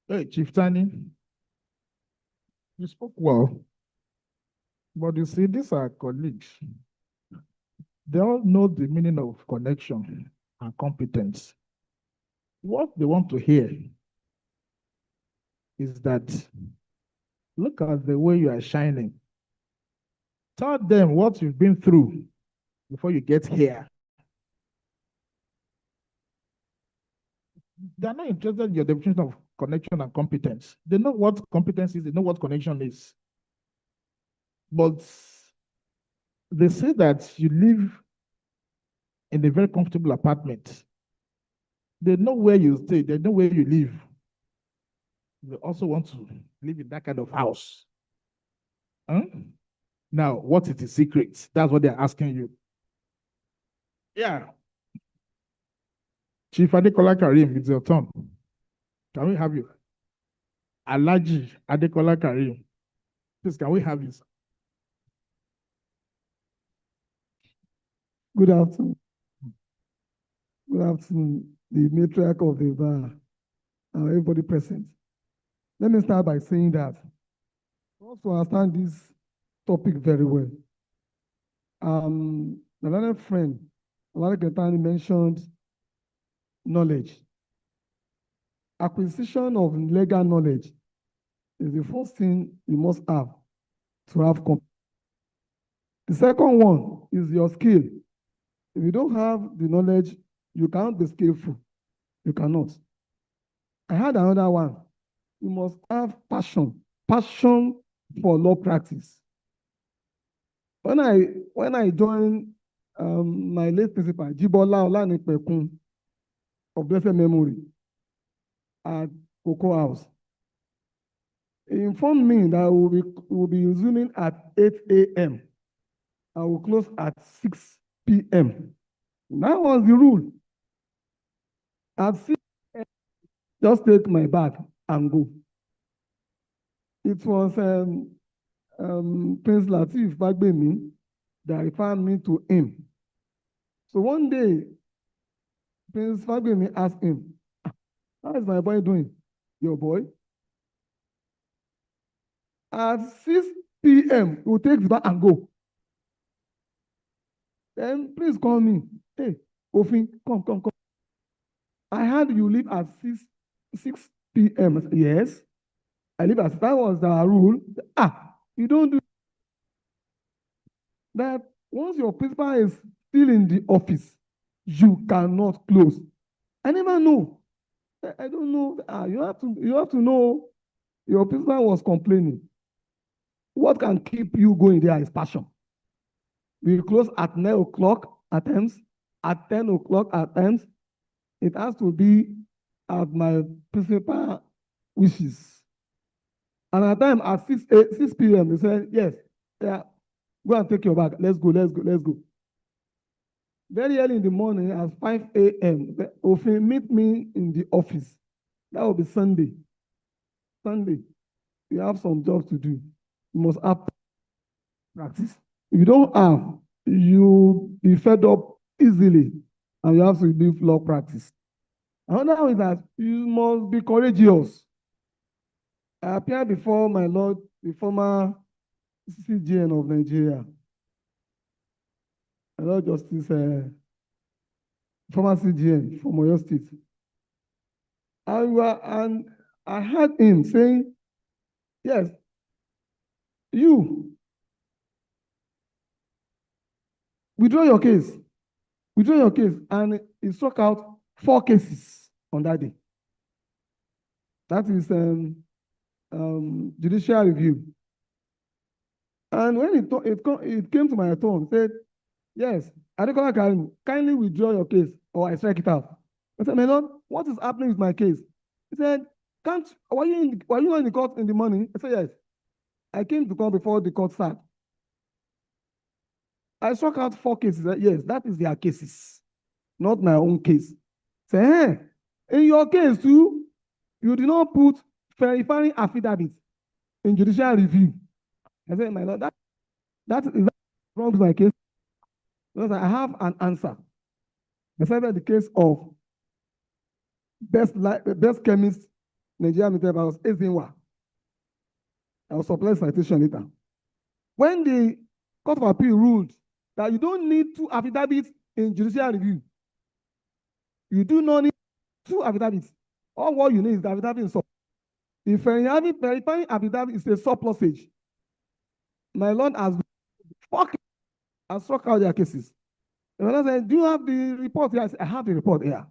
Q: Hey, Chief Tani, you spoke well, but you see, these are colleagues. They all know the meaning of connection and competence. What they want to hear is that, look at the way you are shining. Tell them what you've been through before you get here. They're not interested in your definition of connection and competence. They know what competence is, they know what connection is. But they say that you live in a very comfortable apartment. They know where you stay, they know where you live. They also want to live in that kind of house. Huh? Now, what is the secret? That's what they're asking you. Yeah. Chief Adekola Karim, it's your turn. Can we have you? Alaji Adekola Karim. Please, can we have you?
T: Good afternoon. Good afternoon, the matriarch of the bar, and everybody present. Let me start by saying that I also understand this topic very well. My learned friend, Ketani, mentioned knowledge. Acquisition of legal knowledge is the first thing you must have to have competence. The second one is your skill. If you don't have the knowledge, you cannot be skillful. You cannot. I had another one. You must have passion. Passion for law practice. When I joined my late principal, Jibola Olanipekun, of blessed memory, at Cocoa House, he informed me that we will be resuming at 8 a.m. I will close at 6 p.m. That was the rule. At 6 p.m., just take my bag and go. It was Prince Latif Bagbemi that referred me to him. So one day, Prince Bagbemi asked him, "How is my boy doing?" "Your boy?" At 6 p.m., he will take the bag and go. Then please call me. "Hey, Ofin, come. I heard you leave at 6 p.m. I said, "Yes, I leave at 6. That was the rule." You don't do that. Once your principal is still in the office, you cannot close. I never know. I don't know. You have to know Your principal was complaining. What can keep you going there is passion. We close at 9 o'clock at times, at 10 o'clock at times. It has to be at my principal wishes. And at time at 6 p.m., they said, yes, yeah, go and take your bag. Let's go, let's go, let's go. Very early in the morning, at 5 a.m., Ofin meet me in the office. That will be Sunday. Sunday, you have some jobs to do. You must have practice. If you don't have, you be fed up easily, and you have to do law practice. Another one is that you must be courageous. I appeared before my Lord, the former CGN of Nigeria, my Lord Justice, former CGN from Oyo State. And I heard him saying, yes, you withdraw your case. Withdraw your case. And he struck out 4 cases on that day. That is judicial review. And when it came to my turn, said, yes, Adekola Karim, kindly withdraw your case or I strike it out. I said, my Lord, what is happening with my case? He said, were you in the court in the morning? I said, yes. I came to court before the court started. I struck out 4 cases. Yes, that is their cases, not my own case. Say, hey, in your case too, you did not put verifying affidavit in judicial review. I said, my Lord, that is wrong with my case. Because I have an answer. I said that the case of best chemist Nigeria was Ezinwa. I will supply citation later. When the Court of Appeal ruled that you don't need 2 affidavits in judicial review, you do not need 2 affidavits. All what you need is the affidavit in support. If verifying affidavit is a surplusage, my Lord has struck out their cases. And when I said, do you have the report here? I said, I have the report here.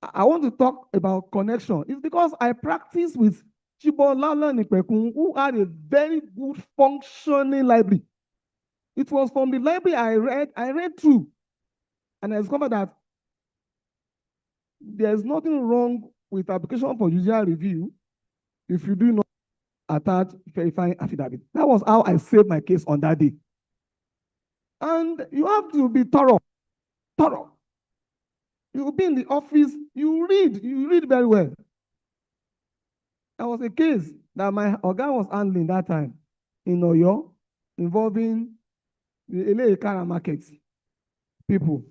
T: I want to talk about connection. It's because I practice with Chibolala Nipekun, who had a very good functioning library. It was from the library I read through, and I discovered that there's nothing wrong with application for judicial review if you do not attach verifying affidavit. That was how I saved my case on that day. And you have to be thorough. You will be in the office, you read very well. There was a case that my organ was handling that time in Oyo involving the LA Kara market people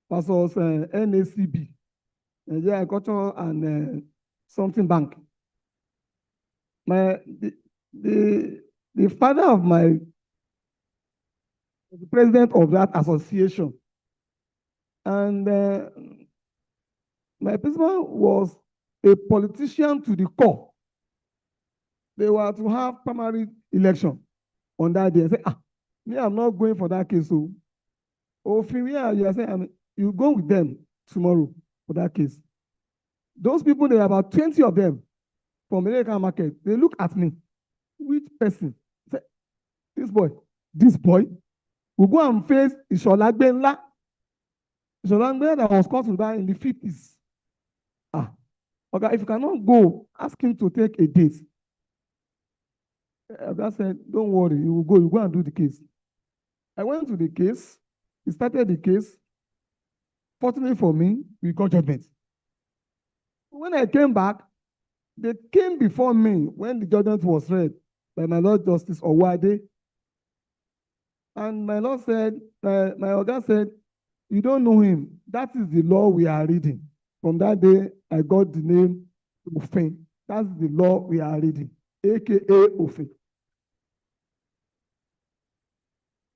T: versus NACB, Nigeria Agricultural and something bank. The father of the president of that association, and my principal was a politician to the core. They were to have primary election on that day. I said, me, I'm not going for that case. So, you are saying, you go with them tomorrow for that case. Those people, there are about 20 of them from American market. They look at me. Which person? I say, this boy will go and face Ishola Gbenla. Ishola Gbenla that was caught in the 50s. Okay, if you cannot go, ask him to take a date. I said, don't worry, you will go and do the case. I went to the case, he started the case. Fortunately for me, we got judgment. When I came back, they came before me when the judgment was read by my Lord Justice Owade. And my Lord said, my organ said, you don't know him. That is the law we are reading. From that day, I got the name Ofen. That's the law we are reading, aka Ofen.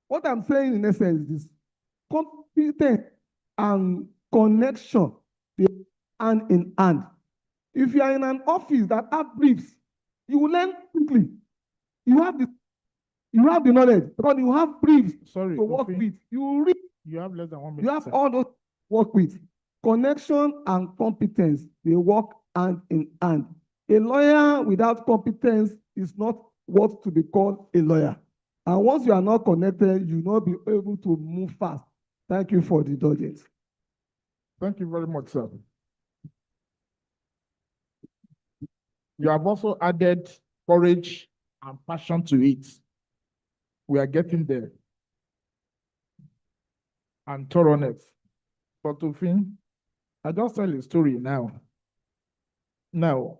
T: What I'm saying in essence is this: competence and connection, they are hand in hand. If you are in an office that has briefs, you will learn quickly. You have the knowledge because you have briefs to work with. You read.
Q: You have less than 1 minute.
T: You have all those to work with. Connection and competence, they work hand in hand A lawyer without competence is not what to be called a lawyer. And once you are not connected, you will not be able to move fast. Thank you for the indulgence.
Q: Thank you very much, sir. You have also added courage and passion to it. We are getting there. And thoroughness. But to fin, I just tell a story now. Now,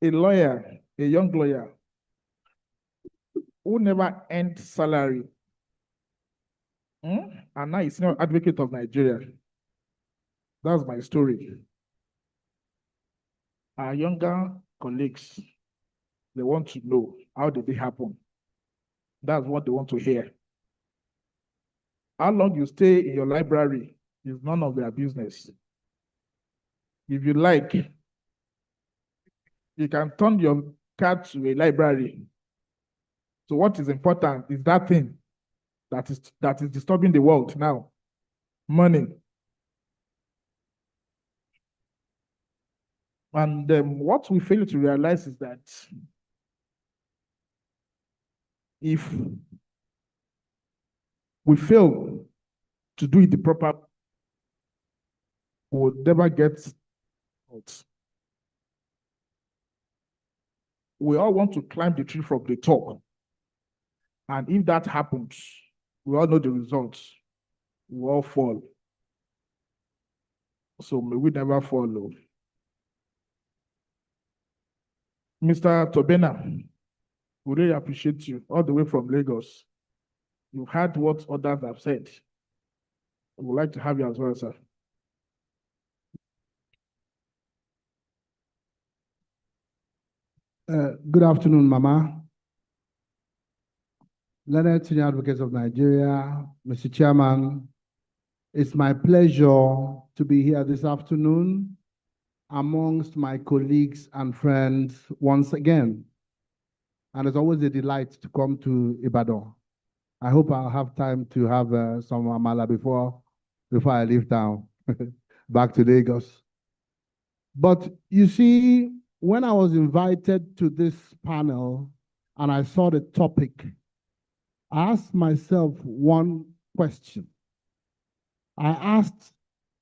Q: a lawyer, a young lawyer, who never earned salary, and now he's not advocate of Nigeria. That's my story. Our younger colleagues, they want to know, how did it happen? That's what they want to hear. How long you stay in your library is none of their business. If you like, you can turn your car to a library. So what is important is that thing that is disturbing the world now. Money. And what we fail to realize is that if we fail to do it the proper, we'll never get out. We all want to climb the tree from the top. And if that happens, we all know the results. We all fall. So may we never follow. Mr. Tobena, we really appreciate you all the way from Lagos. You've heard what others have said. I would like to have you as well, sir.
T: Good afternoon, Mama. Learned Senior Advocates of Nigeria, Mr. Chairman, it's my pleasure to be here this afternoon amongst my colleagues and friends once again. And it's always a delight to come to Ibadan. I hope I'll have time to have some amala before I leave town, back to Lagos. But you see, when I was invited to this panel and I saw the topic, I asked myself one question. I asked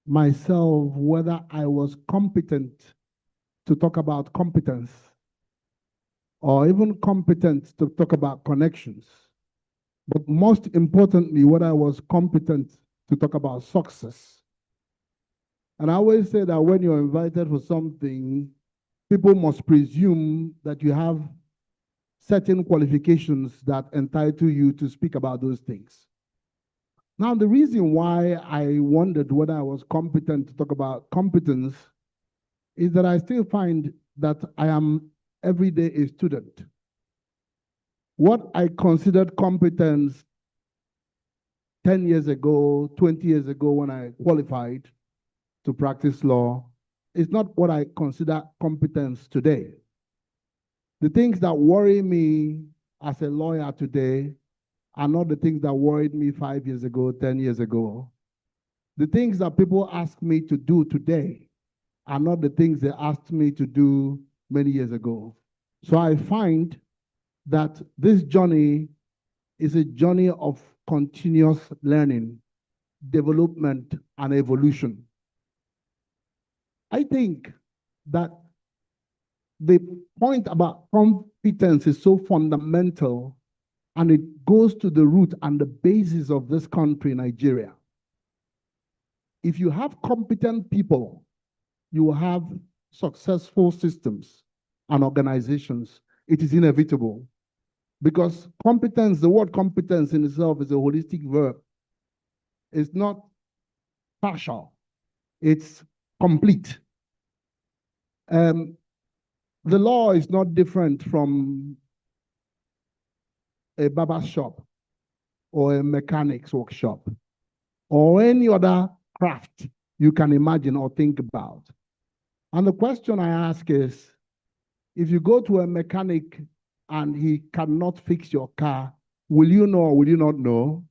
T: myself whether I was competent to talk about competence, or even competent to talk about connections. But most importantly, whether I was competent to talk about success. And I always say that when you're invited for something, people must presume that you have certain qualifications that entitle you to speak about those things. Now, the reason why I wondered whether I was competent to talk about competence is that I still find that I am every day a student. What I considered competence 10 years ago, 20 years ago when I qualified to practice law is not what I consider competence today. The things that worry me as a lawyer today are not the things that worried me 5 years ago, 10 years ago. The things that people ask me to do today are not the things they asked me to do many years ago. So I find that this journey is a journey of continuous learning, development, and evolution. I think that the point about competence is so fundamental, and it goes to the root and the basis of this country, Nigeria. If you have competent people, you will have successful systems and organizations. It is inevitable. Because competence, the word competence in itself is a holistic verb. It's not partial, it's complete. The law is not different from a barber's shop or a mechanic's workshop or any other craft you can imagine or think about. And the question I ask is, if you go to a mechanic and he cannot fix your car, will you know or will you not know?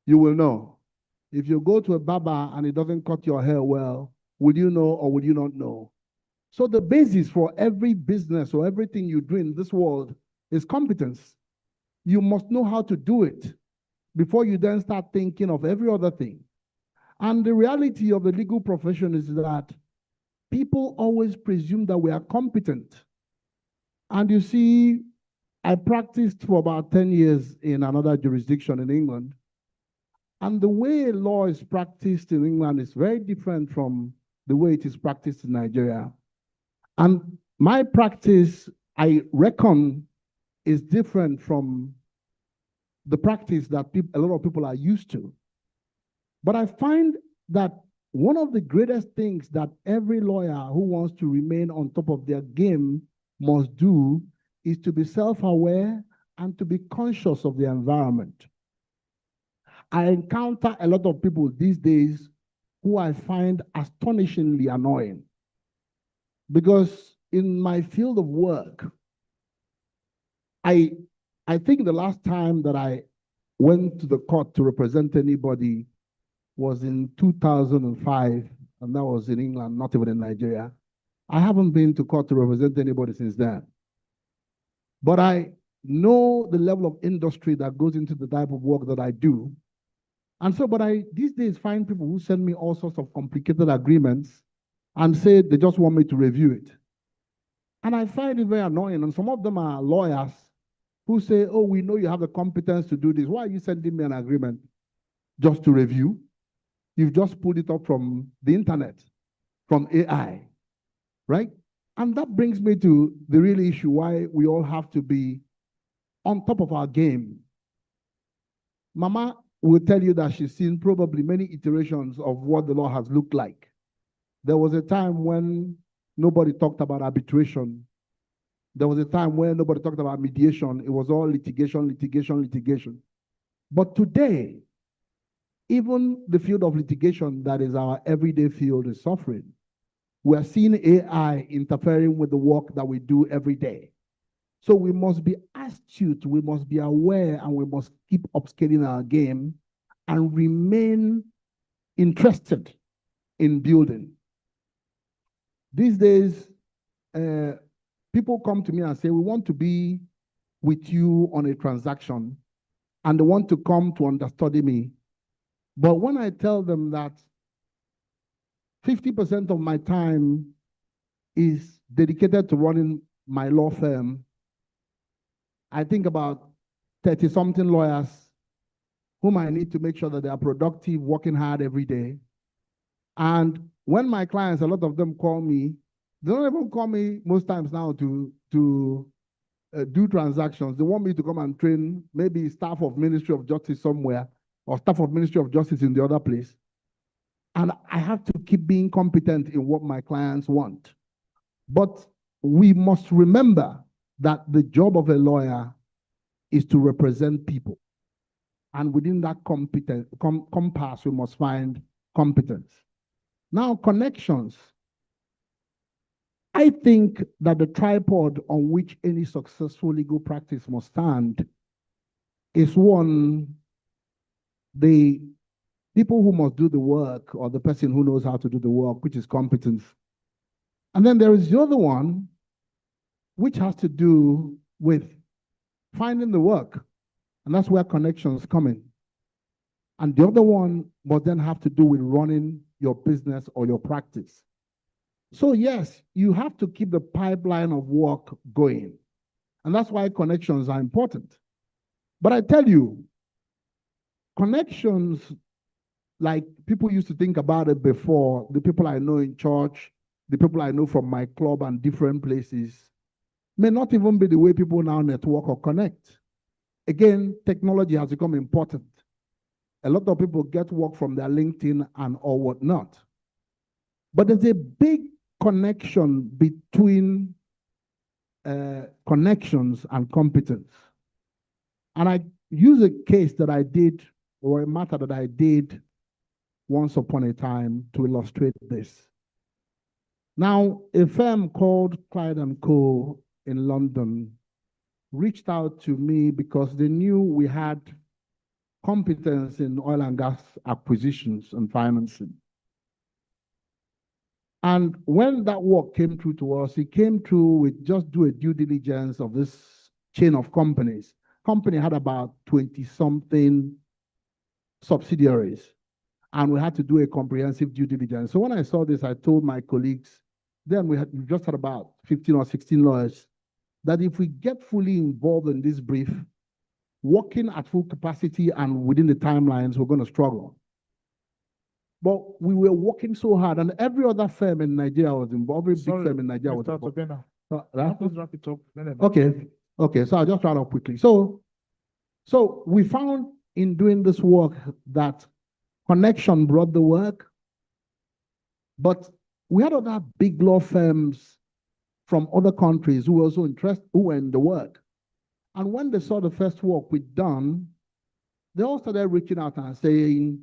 T: You will know. If you go to a barber and he doesn't cut your hair well, will you know or will you not know?
Q: So the basis for every business or everything you do in this world is competence. You must know how to do it before you then start thinking of every other thing. And the reality of the legal profession is that people always presume that we are competent. And you see, I practiced for about 10 years in another jurisdiction in England. And the way law is practiced in England is very different from the way it is practiced in Nigeria. And my practice, I reckon, is different from the practice that a lot of people are used to. But I find that one of the greatest things that every lawyer who wants to remain on top of their game must do is to be self-aware and to be conscious of the environment. I encounter a lot of people these days who I find astonishingly annoying. Because in my field of work, I think the last time that I went to the court to represent anybody was in 2005, and that was in England, not even in Nigeria. I haven't been to court to represent anybody since then. But I know the level of industry that goes into the type of work that I do. And so, but I these days find people who send me all sorts of complicated agreements and say they just want me to review it. And I find it very annoying. And some of them are lawyers who say, oh, we know you have the competence to do this. Why are you sending me an agreement just to review? You've just pulled it up from the internet, from AI, right? And that brings me to the real issue why we all have to be on top of our game. Mama will tell you that she's seen probably many iterations of what the law has looked like. There was a time when nobody talked about arbitration. There was a time when nobody talked about mediation. It was all litigation, litigation, litigation. But today, even the field of litigation that is our everyday field is suffering. We are seeing AI interfering with the work that we do every day. So we must be astute, we must be aware, and we must keep upscaling our game and remain interested in building. These days, people come to me and say, we want to be with you on a transaction, and they want to come to understudy me. But when I tell them that 50% of my time is dedicated to running my law firm, I think about 30-something lawyers whom I need to make sure that they are productive, working hard every day. And when my clients, a lot of them call me, they don't even call me most times now to do transactions. They want me to come and train maybe staff of Ministry of Justice somewhere or staff of Ministry of Justice in the other place. And I have to keep being competent in what my clients want. But we must remember that the job of a lawyer is to represent people. And within that compass, we must find competence. Now, connections. I think that the tripod on which any successful legal practice must stand is one, the people who must do the work or the person who knows how to do the work, which is competence. And then there is the other one, which has to do with finding the work. And that's where connections come in. And the other one must then have to do with running your business or your practice. So yes, you have to keep the pipeline of work going. And that's why connections are important. But I tell you, connections, like people used to think about it before, the people I know in church, the people I know from my club and different places, may not even be the way people now network or connect. Again, technology has become important. A lot of people get work from their LinkedIn and or whatnot. But there's a big connection between connections and competence. And I use a case that I did, or a matter that I did once upon a time to illustrate this. Now, a firm called Clyde & Co. in London reached out to me because they knew we had competence in oil and gas acquisitions and financing. And when that work came through to us, it came through with just do a due diligence of this chain of companies. Company had about 20-something subsidiaries, and we had to do a comprehensive due diligence. So when I saw this, I told my colleagues, then we just had about 15 or 16 lawyers, that if we get fully involved in this brief, working at full capacity and within the timelines, we're going to struggle. But we were working so hard, and every other firm in Nigeria was involved. Every big firm in Nigeria was involved. Wrap it up. Okay. So I'll just round up quickly. So we found in doing this work that connection brought the work, but we had other big law firms from other countries who were also interested, who were in the work. And when they saw the first work we'd done, they all started reaching out and saying,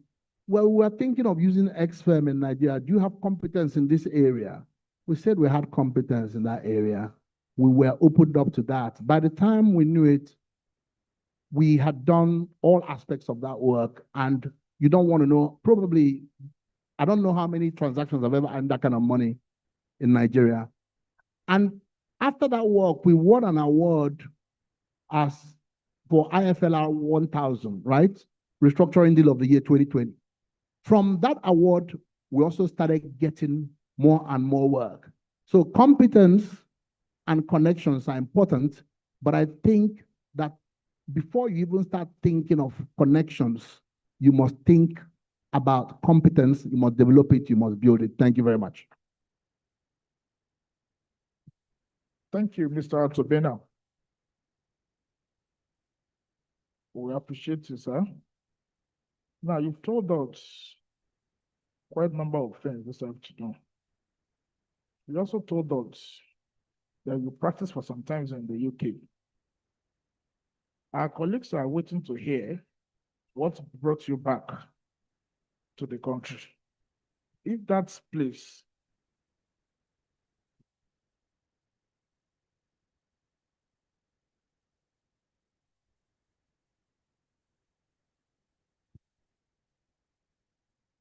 Q: well, we're thinking of using X firm in Nigeria. Do you have competence in this area? We said we had competence in that area. We were opened up to that. By the time we knew it, we had done all aspects of that work. And you don't want to know, probably, I don't know how many transactions I've ever earned that kind of money in Nigeria. And after that work, we won an award as for IFLR 1000, right? Restructuring Deal of the Year 2020. From that award, we also started getting more and more work. So competence and connections are important, but I think that before you even start thinking of connections, you must think about competence, you must develop it, you must build it. Thank you very much. Thank you, Mr. Atobena. We appreciate you, sir. Now, you've told us quite a number of things this afternoon. You also told us that you practice for some time in the UK. Our colleagues are waiting to hear what brought you back to the country. If that's place,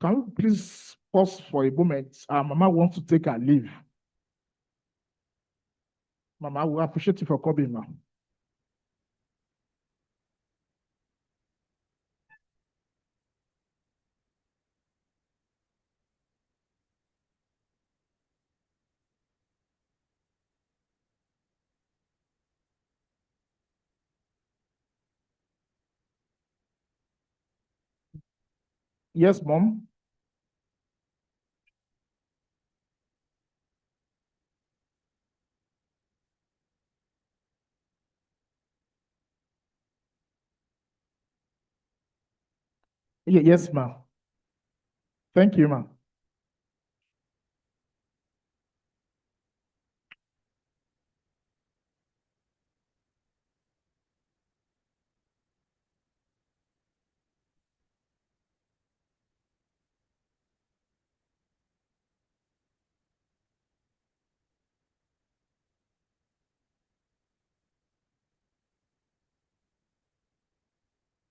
Q: can you please pause for a moment? Our mama wants to take her leave. Mama, we appreciate you for coming now. Yes, Mom. Yes, ma'am. Thank you, ma'am.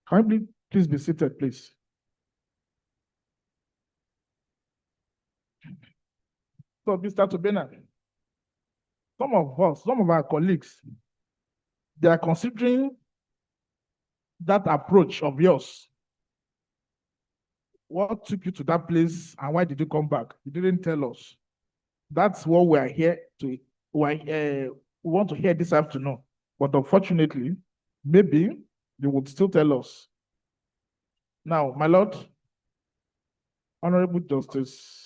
Q: Can you please be seated, please? So, Mr. Tobena, some of our colleagues, they are considering that approach of yours. What took you to that place and why did you come back? You didn't tell us. That's what we are here to, we want to hear this afternoon. But unfortunately, maybe you would still tell us. Now, my Lord, Honorable Justice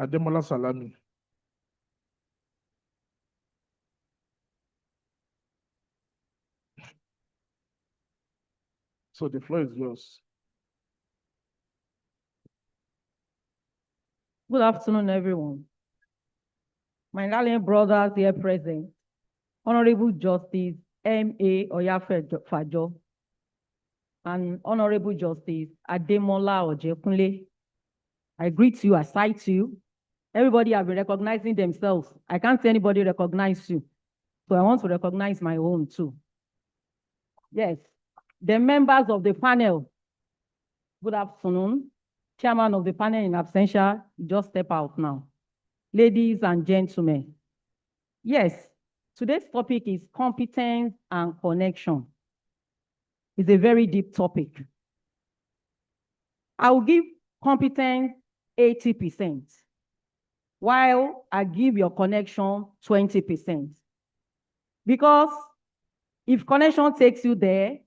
Q: Ademola Salami. So the floor is yours.
U: Good afternoon, everyone. My darling brothers here present, Honorable Justice M.A. Oyafajo, and Honorable Justice Ademola Ojekunle. I greet you, I cite you. Everybody have been recognizing themselves. I can't see anybody recognize you. So I want to recognize my own too. Yes, the members of the panel, good afternoon. Chairman of the panel in absentia, just step out now. ladies and gentlemen. Yes, today's topic is competence and connection. It's a very deep topic. I will give competence 80%, while I give your connection 20%. Because if connection takes you there,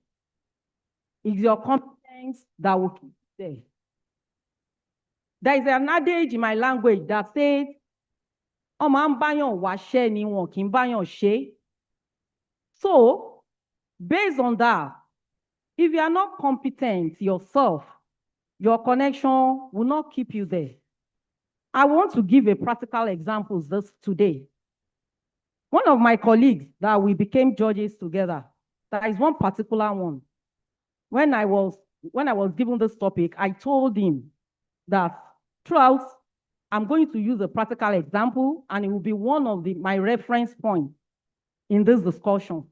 U: it's your competence that will keep you there. There is an adage in my language that says, ọmọ ń báyàn wáṣẹ́ ni wọn kì í báyàn ṣe. So, based on that, if you are not competent yourself, your connection will not keep you there. I want to give a practical example today. One of my colleagues that we became judges together, there is one particular one. When I was given this topic, I told him that throughout, I'm going to use a practical example, and it will be one of my reference points in this discussion.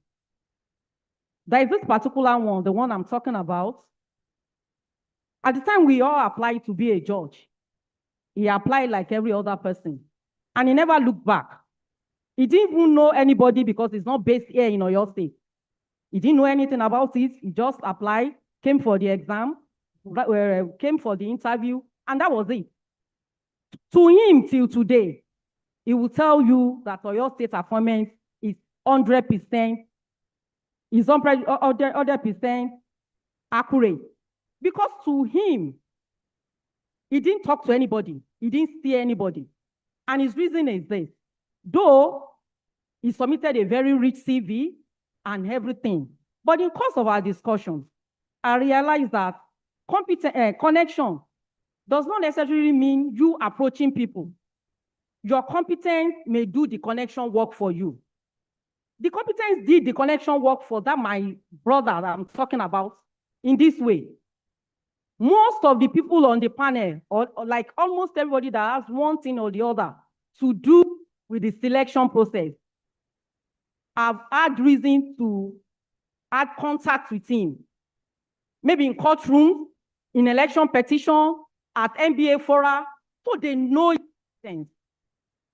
U: There is this particular one, the one I'm talking about. At the time we all applied to be a judge, he applied like every other person, and he never looked back. He didn't even know anybody because he's not based here in Oyo State. He didn't know anything about it. He just applied, came for the exam, came for the interview, and that was it. To him, till today, he will tell you that Oyo State appointment is 100%, is 100% accurate. Because to him, he didn't talk to anybody. He didn't see anybody. And his reason is this. Though he submitted a very rich CV and everything, but in course of our discussions, I realized that connection does not necessarily mean you approaching people. Your competence may do the connection work for you. The competence did the connection work for that my brother that I'm talking about in this way. Most of the people on the panel, or like almost everybody that has one thing or the other to do with the selection process, have had reason to add contact with him. Maybe in courtroom, in election petition, at NBA fora, so they know his competence.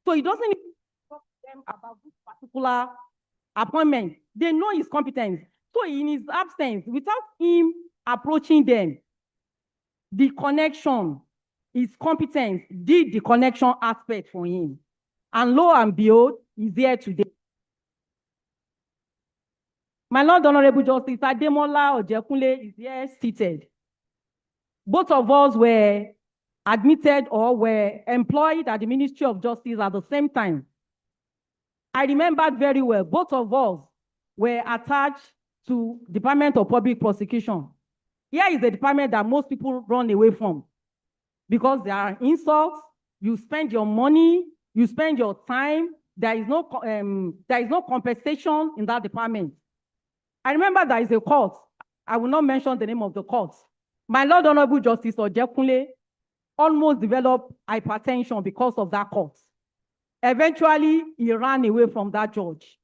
U: So he doesn't even talk to them about this particular appointment. They know his competence. So in his absence, without him approaching them, the connection, his competence did the connection aspect for him. And lo and behold, he's here today. My Lord Honorable Justice Ademola Ojekunle is here seated. Both of us were admitted or were employed at the Ministry of Justice at the same time. I remembered very well, both of us were attached to Department of Public Prosecution. Here is a department that most people run away from because there are insults, you spend your money, you spend your time, there is no compensation in that department. I remember there is a court. I will not mention the name of the court. My Lord Honorable Justice Ojekunle almost developed hypertension because of that court. Eventually, he ran away from that judge.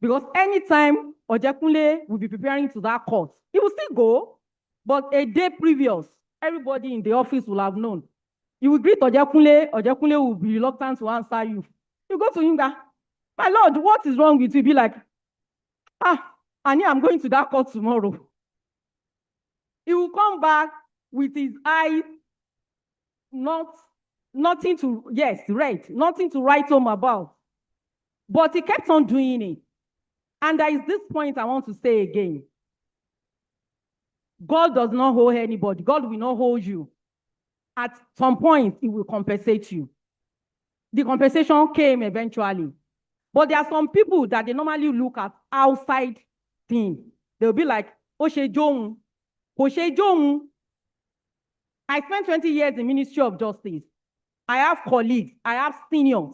U: Because anytime Ojekunle will be preparing to that court, he will still go, but a day previous, everybody in the office will have known. You will greet Ojekunle, Ojekunle will be reluctant to answer you. You go to him, my Lord, what is wrong with you? Be like, Annie, I'm going to that court tomorrow. He will come back with his eyes nothing to write home about. But he kept on doing it. And there is this point I want to say again. God does not hold anybody. God will not hold you. At some point, he will compensate you. The compensation came eventually. But there are some people that they normally look at outside things. They'll be like, Oshe Jong. I spent 20 years in Ministry of Justice. I have colleagues, I have seniors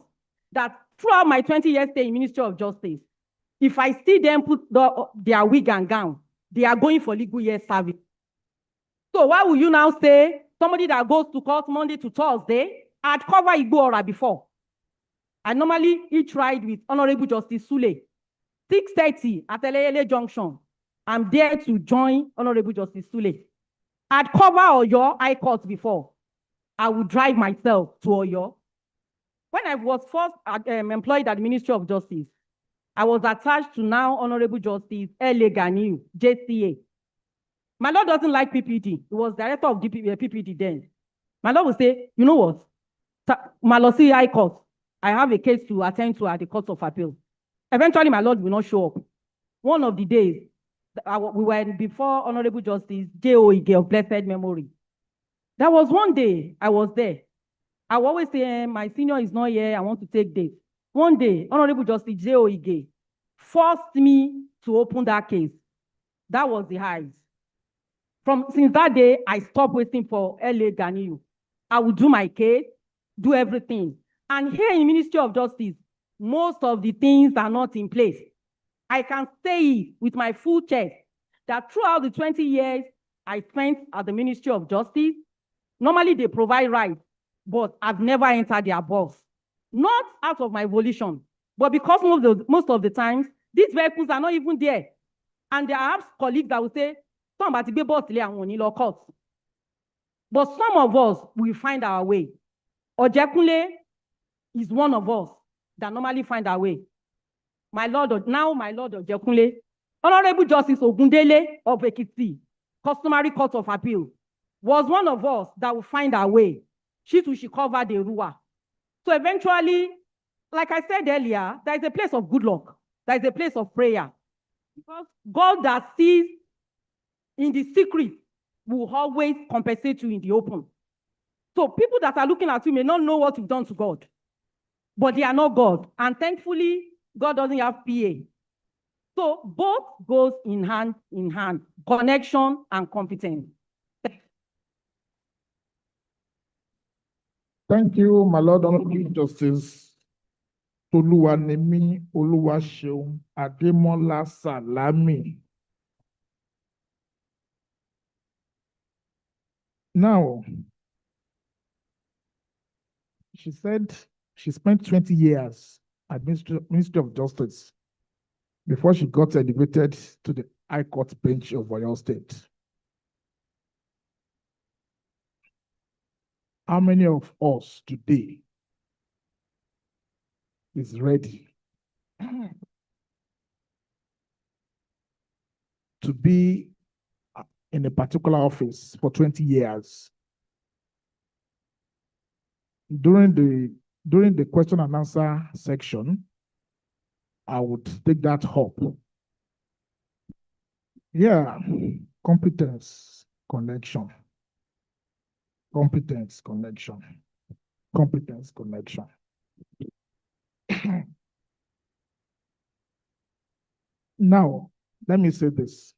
U: that throughout my 20 years stay in Ministry of Justice, if I see them put their wig and gown, they are going for legal year service. So why will you now say somebody that goes to court Monday to Thursday? I'd cover Igbo before. I normally each ride with Honorable Justice Sule. 6:30 at Eleyele Junction. I'm there to join Honorable Justice Sule. I'd cover Oyo High Court before. I would drive myself to Oyo. When I was first employed at the Ministry of Justice, I was attached to now Honorable Justice L.A. Ganiu, JCA. My lord doesn't like PPD. He was director of PPD then. My lord would say, you know what? Malosi High Court, I have a case to attend to at the Court of Appeal. Eventually, my lord will not show up. One of the days, we were before Honorable Justice J.O. Ige of blessed memory. There was one day I was there. I will always say, my senior is not here, I want to take this. One day, Honorable Justice J.O. Ige forced me to open that case. That was the highs. Since that day, I stopped waiting for L.A. Ganiu. I would do my case, do everything. And here in Ministry of Justice, most of the things are not in place. I can say with my full chest that throughout the 20 years I spent at the Ministry of Justice, normally they provide rights, but I've never entered their box. Not out of my volition, but because most of the times, these vehicles are not even there. And there are colleagues that will say, but some of us will find our way. Ojekunle is one of us that normally find our way. My Lord Ojekunle, Honorable Justice Ogundele of Ekiti, Customary Court of Appeal, was one of us that will find our way. She too, she covered the Rua. So eventually, like I said earlier, there is a place of good luck. There is a place of prayer. Because God that sees in the secret will always compensate you in the open. So people that are looking at you may not know what you've done to God, but they are not God. And thankfully, God doesn't have PA. So both goes in hand, connection and competence.
Q: Thank you, my Lord Honorable Justice Toluwanemi Oluwaseun Ademola Salami. Now, she said she spent 20 years at Ministry of Justice before she got elevated to the High Court bench of Oyo State. How many of us today is ready to be in a particular office for 20 years? During the question and answer section, I would take that up. Yeah, competence, connection. Competence, connection. Competence, connection. Now, let me say this.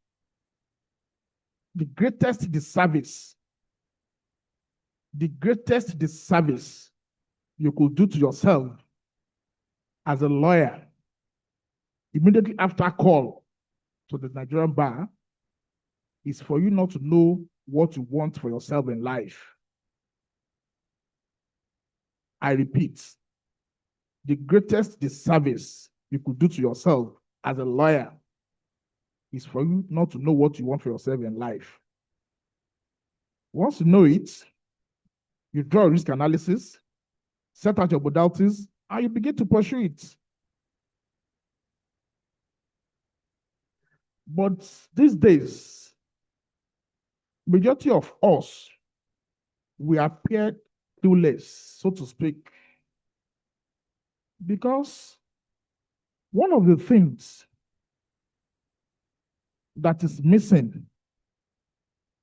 Q: The greatest disservice you could do to yourself as a lawyer immediately after call to the Nigerian bar is for you not to know what you want for yourself in life. I repeat, the greatest disservice you could do to yourself as a lawyer is for you not to know what you want for yourself in life. Once you know it, you draw a risk analysis, set out your modalities, and you begin to pursue it. But these days, majority of us, we appear clueless, so to speak, because one of the things that is missing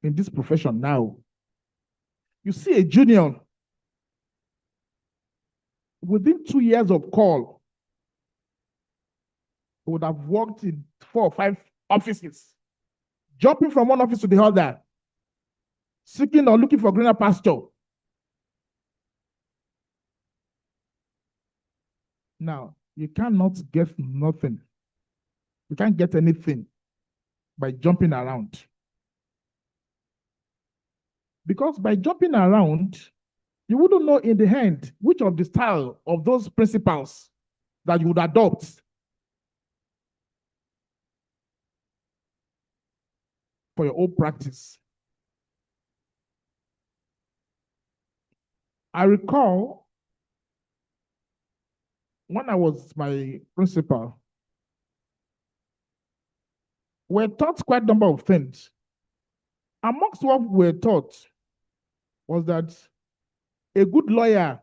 Q: in this profession now, you see a junior within 2 years of call would have worked in 4 or 5 offices, jumping from one office to the other, seeking or looking for greener pasture. Now, you cannot get nothing. You can't get anything by jumping around. Because by jumping around, you wouldn't know in the end which of the style of those principles that you would adopt. For your own practice. I recall when I was my principal, we're taught quite a number of things. Amongst what we're taught was that a good lawyer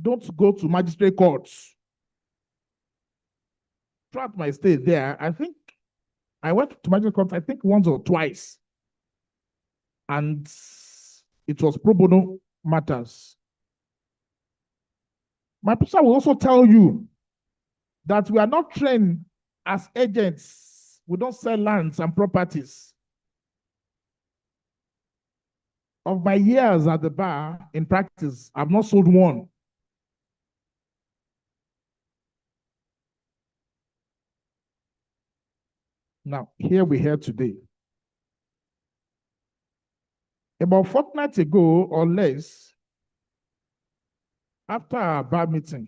Q: don't go to magistrate courts. Throughout my stay there, I think I went to magistrate courts, I think once or twice. And it was pro bono matters. My professor will also tell you that we are not trained as agents. We don't sell lands and properties. Of my years at the bar in practice, I've not sold one. Now, here we are today. About a fortnight ago or less, after our bar meeting,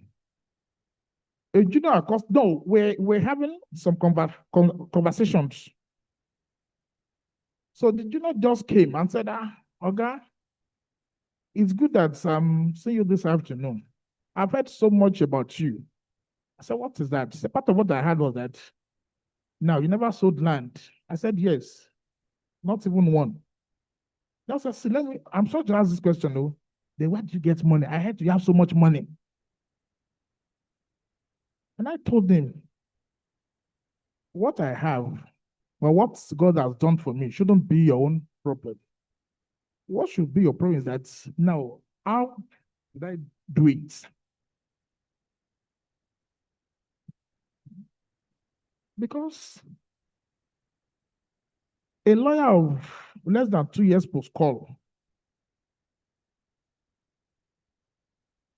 Q: a junior across, no, we're having some conversations. So the junior just came and said, Oga, it's good that I'm seeing you this afternoon. I've heard so much about you. I said, what is that? He said, part of what I heard was that, now, you never sold land. I said, yes, not even one. That's a, see, I'm sorry to ask this question, though. Then where did you get money? I heard you have so much money. And I told him, what I have, well, what God has done for me shouldn't be your own problem. What should be your problem is that, now, how did I do it? Because a lawyer of less than 2 years post-call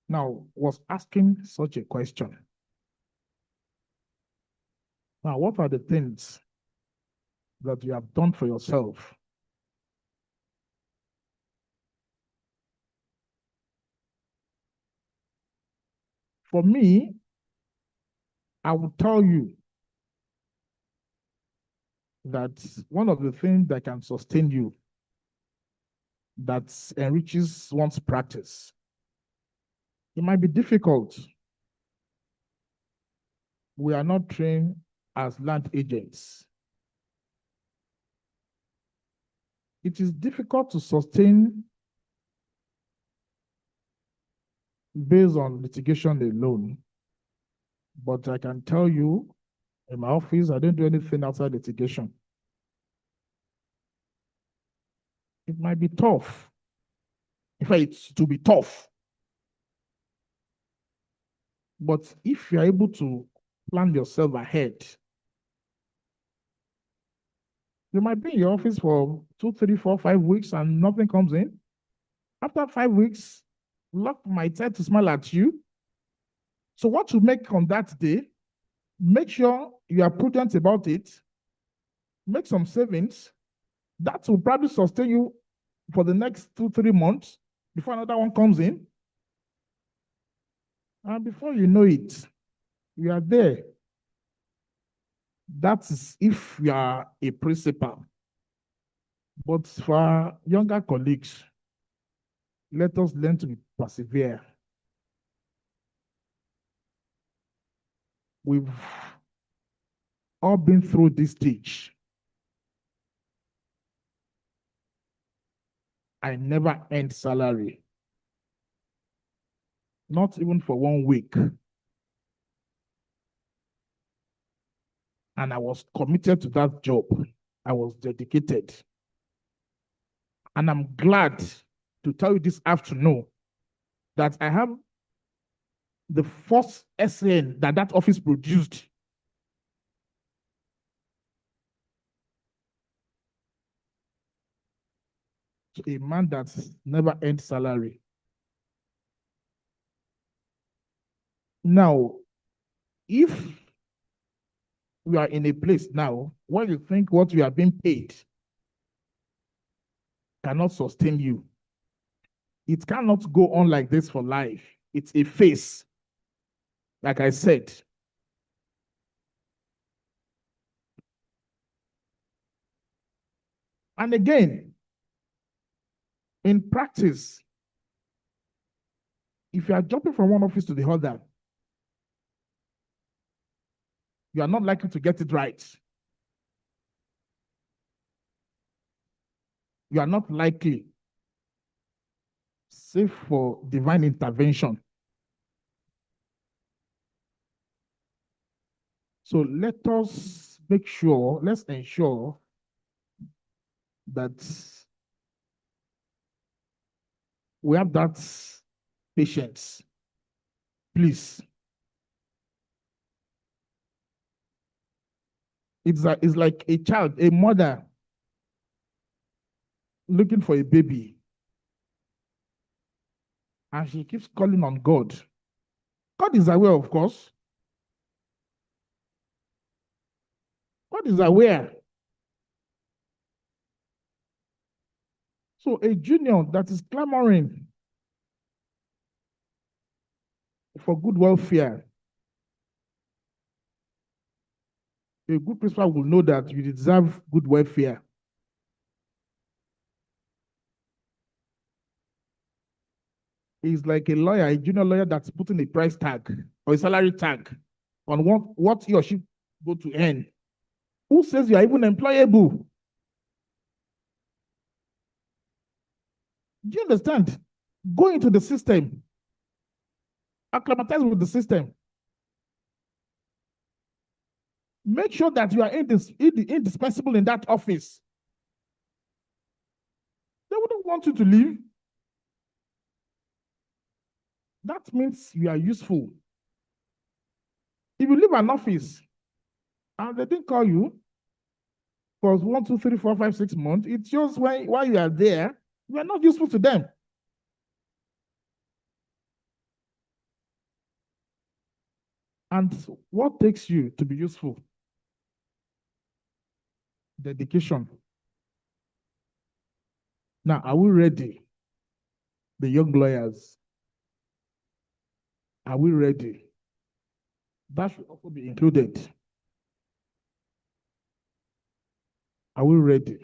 Q: now was asking such a question. Now, what are the things that you have done for yourself? For me, I will tell you that one of the things that can sustain you, that enriches one's practice, it might be difficult. We are not trained as land agents. It is difficult to sustain based on litigation alone. But I can tell you, in my office, I don't do anything outside litigation. It might be tough. In fact, it's to be tough. But if you're able to plan yourself ahead, you might be in your office for 2, 3, 4, 5 weeks and nothing comes in. After 5 weeks, luck might tend to smile at you. So what you make on that day, make sure you are prudent about it. Make some savings. That will probably sustain you for the next 2, 3 months before another one comes in. And before you know it, you are there. That is if you are a principal. But for our younger colleagues, let us learn to persevere. We've all been through this stage. I never earned salary. Not even for 1 week. And I was committed to that job. I was dedicated. And I'm glad to tell you this afternoon that I have the first SN that office produced. To a man that's never earned salary. Now, if we are in a place now where you think what you are being paid cannot sustain you, it cannot go on like this for life. It's a phase, like I said. And again, in practice, If you are jumping from one office to the other, you are not likely to get it right. You are not likely, save for divine intervention. So let us make sure, let's ensure that we have that patience. Please. It's like a child, a mother looking for a baby. And she keeps calling on God. God is aware, of course. God is aware. So a junior that is clamoring for good welfare, a good principal will know that you deserve good welfare. It's like a lawyer, a junior lawyer that's putting a price tag or a salary tag on what he or she go to earn. Who says you are even employable? Do you understand? Go into the system. Acclimatize with the system. Make sure that you are indispensable in that office. They wouldn't want you to leave. That means you are useful. If you leave an office and they didn't call you for 1, 2, 3, 4, 5, 6 months, it shows while you are there, you are not useful to them. And what takes you to be useful? Dedication. Now, are we ready? The young lawyers. Are we ready? That should also be included. Are we ready?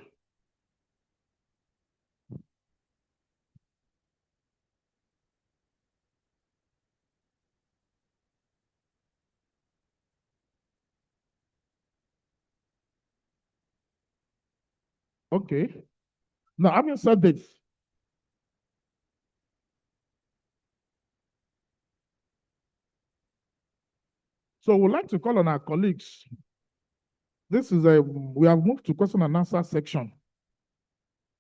Q: Okay. Now, having said this, so we'd like to call on our colleagues. This is we have moved to question and answer section.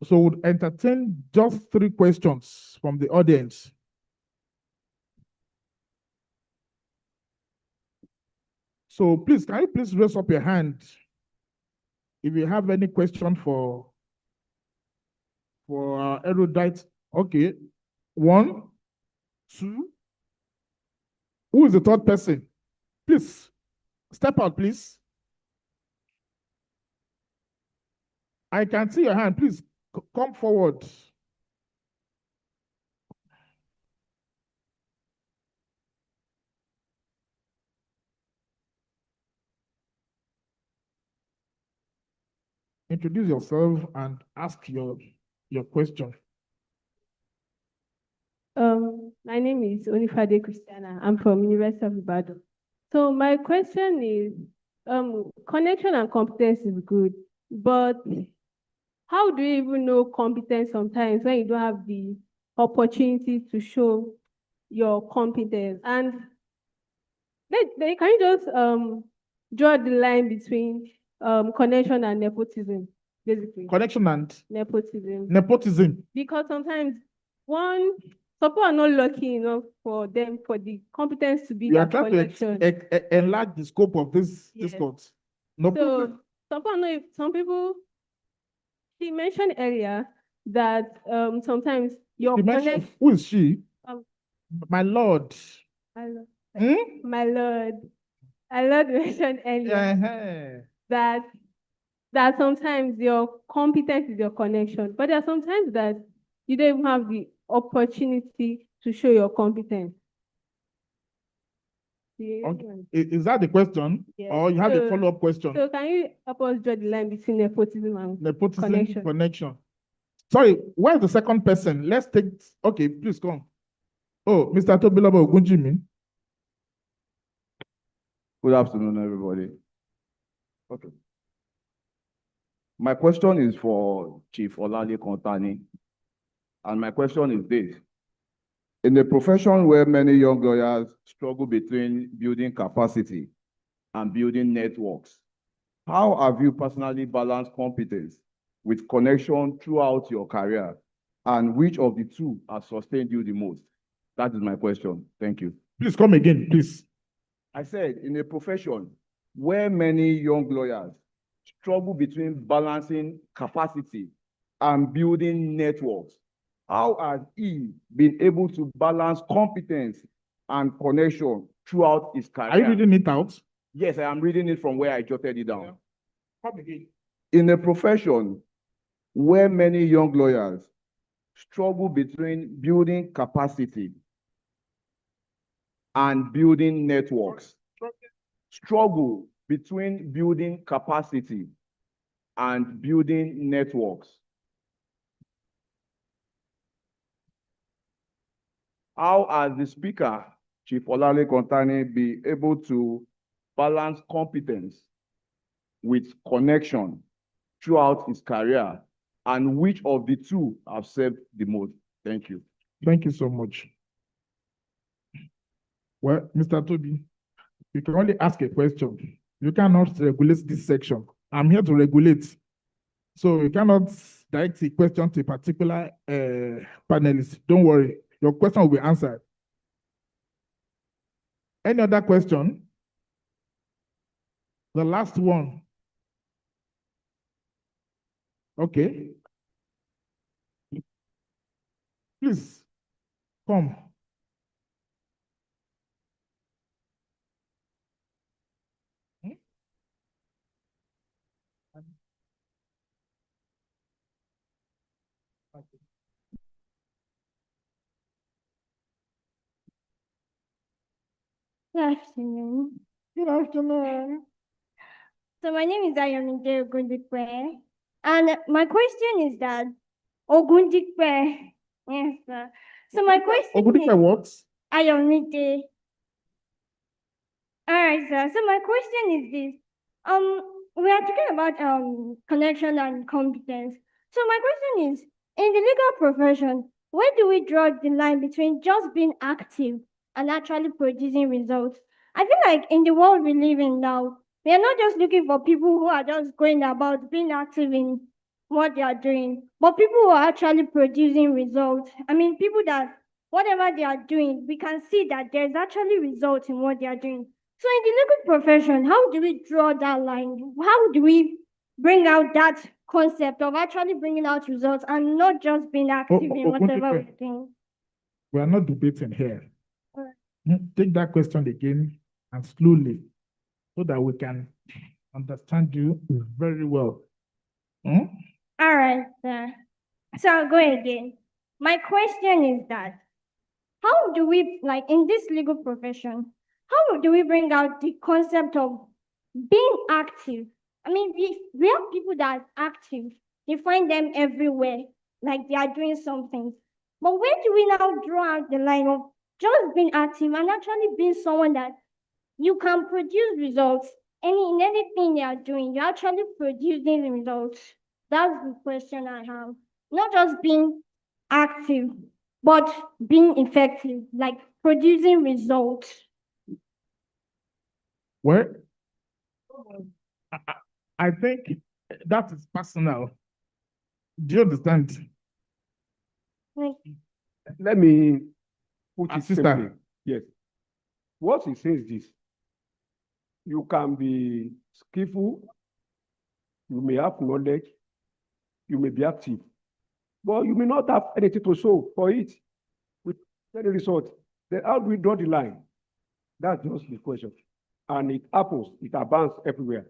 Q: So we'll entertain just 3 questions from the audience. So please, can you please raise up your hand if you have any question for erudite? Okay. 1, 2. Who is the 3rd person? Please, step out, please. I can see your hand. Please come forward. Introduce yourself and ask your question.
F: My name is Onifade Christiana. I'm from University of Ibadan. So my question is, connection and competence is good, but how do you even know competence sometimes when you don't have the opportunity to show your competence? And then can you just draw the line between connection and nepotism, basically?
Q: Connection and
F: nepotism.
Q: Nepotism.
F: Because sometimes some people are not lucky enough for the competence to be
Q: You are
F: that
Q: trying
F: connection.
Q: to enlarge the scope of this discourse. No problem.
F: So some people, she mentioned earlier that sometimes your connection.
Q: Who is she? My lord.
F: My lord. My lord mentioned earlier that sometimes your competence is your connection, but there are sometimes that you don't even have the opportunity to show your competence.
Q: Okay. Is that the question?
F: Yes.
Q: Or you have a follow-up question?
F: So can you help us draw the line between nepotism and
Q: connection? Sorry, where's the second person? Let's take, okay, please come. Oh, Mr. Tobiloba Ogunjimi.
H: Good afternoon, everybody. Okay. My question is for Chief Olale Kontani. And my question is this. In a profession where many young lawyers struggle between building capacity and building networks, how have you personally balanced competence with connection throughout your career? And which of the two has sustained you the most? That is my question. Thank you.
Q: Please come again, please.
H: I said, in a profession where many young lawyers struggle between balancing capacity and building networks, how has he been able to balance competence and connection throughout his career?
Q: Are you reading it out?
H: Yes, I am reading it from where I jotted it down.
Q: Yeah. Come again.
H: In a profession where many young lawyers struggle between building capacity and building networks, struggle between building capacity and building networks, how has the speaker, Chief Olale Kontani, be able to balance competence with connection throughout his career, and which of the two have served the most? Thank you.
Q: Thank you so much. Well, Mr. Toby, you can only ask a question. You cannot regulate this section. I'm here to regulate. So you cannot direct a question to a particular panelist. Don't worry. Your question will be answered. Any other question? The last one. Okay. Please, come.
V: Good afternoon.
Q: Good afternoon.
V: So my name is Ayomide Ogundikwe, and my question is that Ogundikwe, yes, sir. So my question
Q: Ogundikwe
V: is
Q: what?
V: Ayomide. All right, sir. So my question is this: we are talking about connection and competence. So my question is, in the legal profession, where do we draw the line between just being active and actually producing results? I feel like in the world we live in now, we are not just looking for people who are just going about being active in what they are doing, but people who are actually producing results. I mean, people that whatever they are doing, we can see that there's actually results in what they are doing. So in the legal profession, how do we draw that line? How do we bring out that concept of actually bringing out results and not just being active in whatever we're doing?
Q: We are not debating here.
V: All right.
Q: Take that question again and slowly so that we can understand you very well.
V: All right, sir. So I'll go again. My question is that how do we, like in this legal profession, how do we bring out the concept of being active? I mean, we have people that are active. You find them everywhere, like they are doing something. But where do we now draw out the line of just being active and actually being someone that you can produce results? In anything they are doing, you're actually producing the results. That's the question I have. Not just being active, but being effective, like producing results.
Q: Well, I think that is personal. Do you understand?
I: Let me put it
Q: Sister.
I: simply. Yes. What he says is this: you can be skillful, you may have knowledge, you may be active, but you may not have anything to show for it with any result. Then how do we draw the line? That's just the question. And it happens, it abounds everywhere.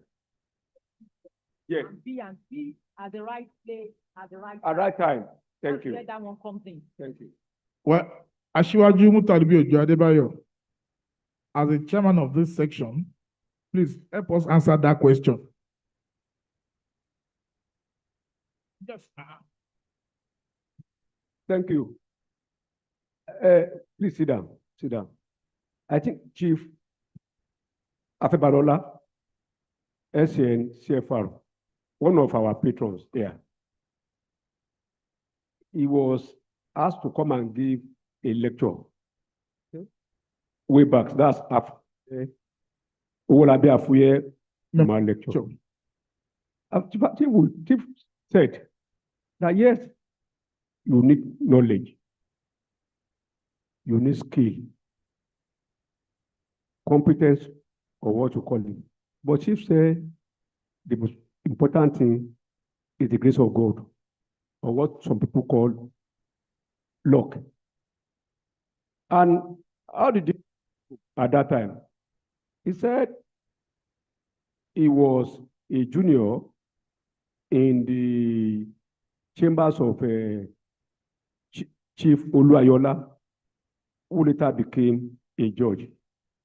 I: Yes.
U: B and C at the right place, at the right
I: At right time. Thank you.
U: Let that one comes in.
I: Thank you.
Q: Well, Asiwaju Mutalibi Ojo Adebayo, as the chairman of this section, please help us answer that question. Yes.
I: Thank you.
C: Please sit down. Sit down. I think Chief Afebarola, SN CFR, one of our patrons there, he was asked to come and give a lecture. Way back, that's after. My lecture. Chief said that yes, you need knowledge, you need skill, competence, or what you call it. But Chief said the most important thing is the grace of God, or what some people call luck. And how did he at that time? He said he was a junior in the chambers of Chief Oluayola, who later became a judge.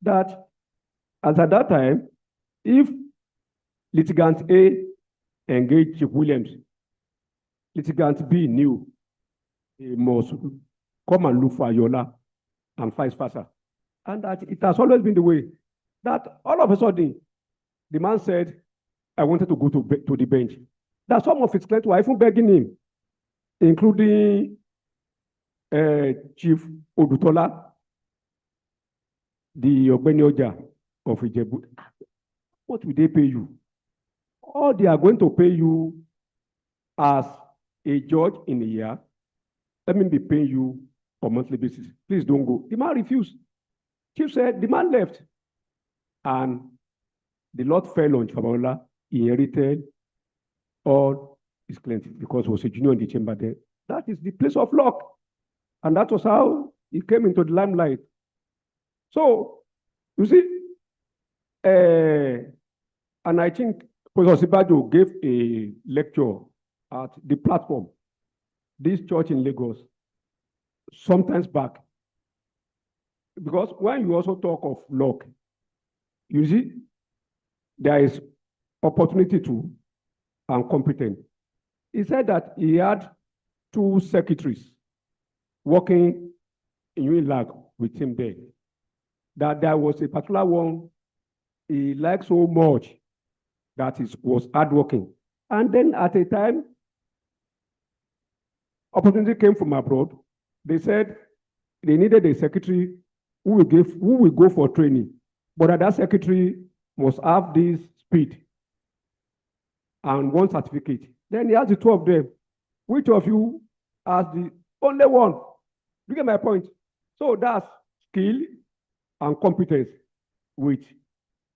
C: That, as at that time, if litigant A engaged Chief Williams, litigant B knew he must come and look for Ayola and vice versa. And that it has always been the way that all of a sudden, the man said, I wanted to go to the bench. That some of his clients were even begging him, including Chief Odutola, the Ogbeni Oja of Ijebu. What will they pay you? Or they are going to pay you as a judge in a year. Let me be paying you on a monthly basis. Please don't go. The man refused. Chief said, the man left. And the Lord fell on Chabaola. He inherited all his clients because he was a junior in the chamber there. That is the place of luck. And that was how he came into the limelight. So, you see, and I think Professor Sibajo gave a lecture at the platform, this church in Lagos, sometimes back. Because when you also talk of luck, you see, there is opportunity to and competent. He said that he had 2 secretaries working in UNILAG with him there. That there was a particular one he liked so much that he was hardworking. And then at a time, opportunity came from abroad. They said they needed a secretary who will go for training. But that secretary must have this speed and 1 certificate. Then he asked the 2 of them, which of you has the only one? You get my point? So that's skill and competence with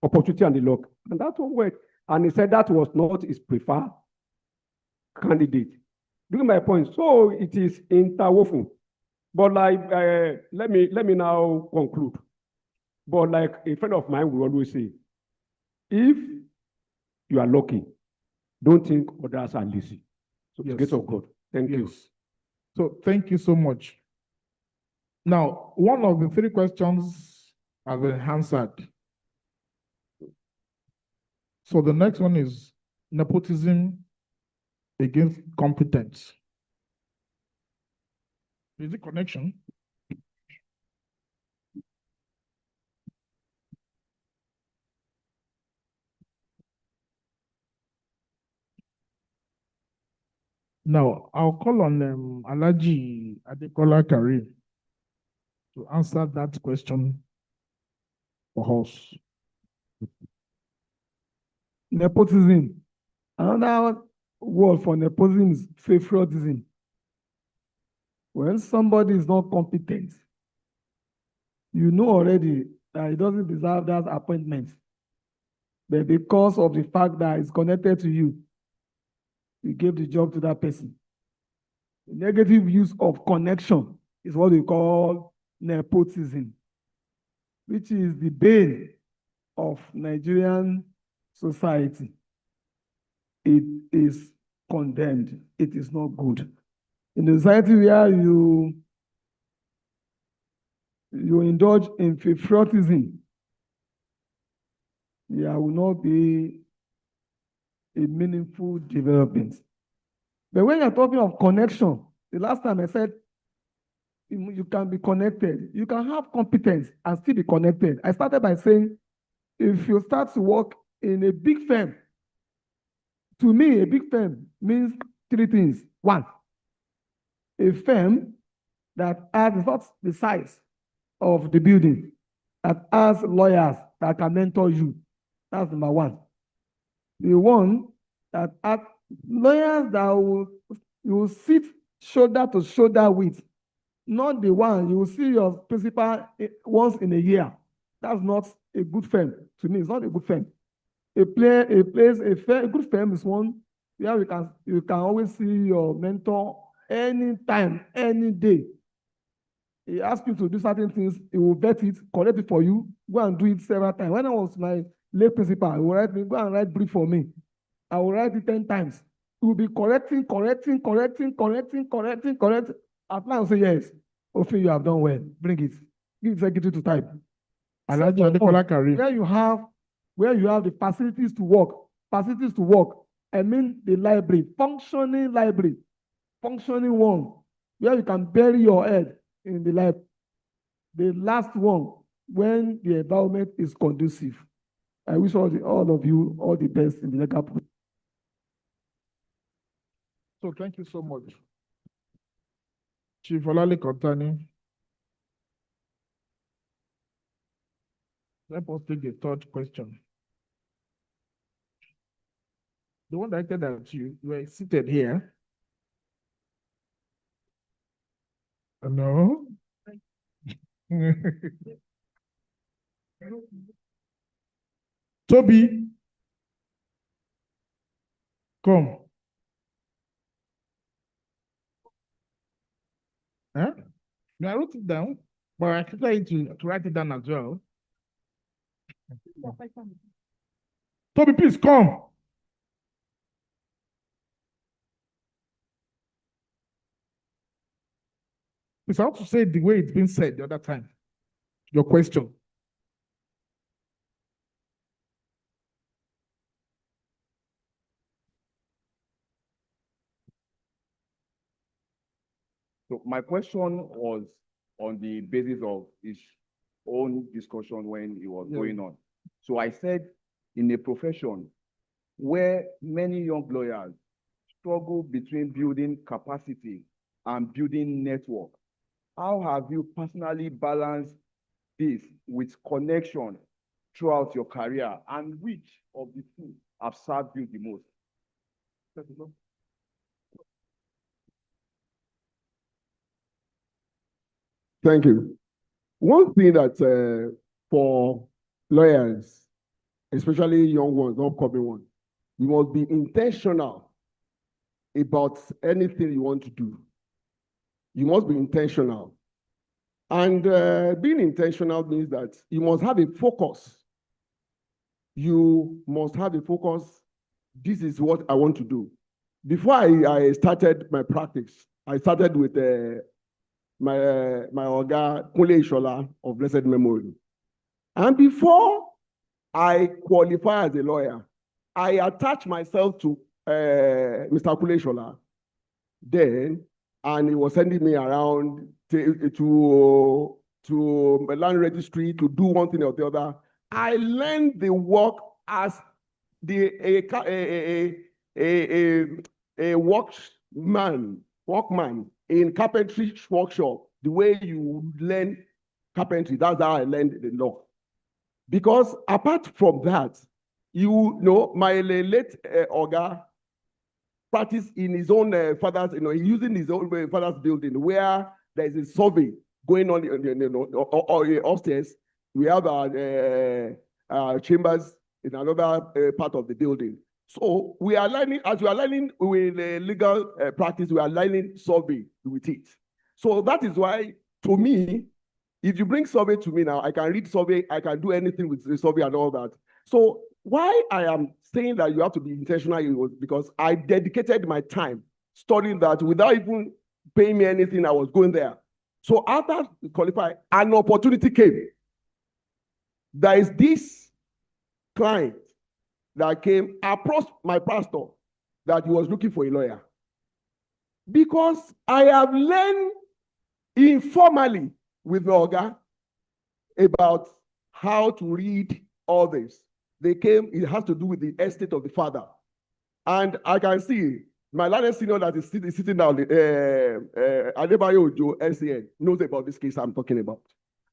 C: opportunity and the luck. And that one worked. And he said that was not his preferred candidate. You get my point? So it is interwoven. But like, let me now conclude. But like a friend of mine will always say, if you are lucky, don't think others are lazy. So yes. Grace of God. Thank you.
Q: So thank you so much. Now, one of the 3 questions have been answered. So the next one is nepotism against competence. Is it connection? Now, I'll call on Alhaji Adekola Karim to answer that question for us.
E: Nepotism. Another word for nepotism is favoritism. When somebody is not competent, you know already that he doesn't deserve that appointment. But because of the fact that it's connected to you, you gave the job to that person. The negative use of connection is what we call nepotism, which is the bane of Nigerian society. It is condemned. It is not good. In a society where you indulge in favoritism, there will not be a meaningful development. But when you're talking of connection, the last time I said
T: you can be connected. You can have competence and still be connected. I started by saying, if you start to work in a big firm, to me, a big firm means three things. One, a firm that has not the size of the building, that has lawyers that can mentor you. That's number one. The one that has lawyers that you will sit shoulder to shoulder with, not the one you will see your principal once in a year. That's not a good firm. To me, it's not a good firm. A good firm is one where you can always see your mentor anytime, any day. He asks you to do certain things, he will vet it, correct it for you, go and do it several times. When I was my late principal, he will write me, go and write brief for me. I will write it 10 times. He will be correcting. At last I will say, yes, hopefully you have done well. Bring it. Give executive to type. Where you have the facilities to work. I mean the library, functioning one, where you can bury your head in the lab. The last one, when the environment is conducive. I wish all of you all the best in the legal process.
Q: So thank you so much. Chief Olale Kontani. Let us take the third question. The one directed at you, you are seated here. No. Toby, come. Huh? I wrote it down, but I can tell you to write it down as well. Toby, please come. It's how to say it the way it's been said the other time. Your question.
H: So my question was on the basis of his own discussion when it was going on. So I said, in a profession where many young lawyers struggle between building capacity and building network, how have you personally balanced this with connection throughout your career, and which of the two have served you the most?
S: Thank you. One thing that for lawyers, especially young ones, upcoming ones, you must be intentional about anything you want to do. You must be intentional. And being intentional means that you must have a focus. You must have a focus. This is what I want to do. Before I started my practice, I started with my Oga Kunle Ishola of blessed memory. And before I qualify as a lawyer, I attached myself to Mr. Kunle Ishola then, and he was sending me around to land registry to do one thing or the other. I learned the work as a workman in carpentry workshop. The way you learn carpentry, that's how I learned the law. Because apart from that, you know, my late Oga practiced in his own father's, using his own father's building where there is a survey going on, upstairs. We have our chambers in another part of the building. So we are learning, as we are learning with legal practice, we are learning survey with it. So that is why, to me, if you bring survey to me now, I can read survey, I can do anything with the survey and all that. So why I am saying that you have to be intentional was because I dedicated my time studying that without even paying me anything. I was going there. So after qualifying, an opportunity came. There is this client that came, approached my pastor that he was looking for a lawyer. Because I have learned informally with the Oga about how to read all this. They came, it has to do with the estate of the father. And I can see my latest senior that is sitting down, Adebayo Ojo, SCN, knows about this case I'm talking about.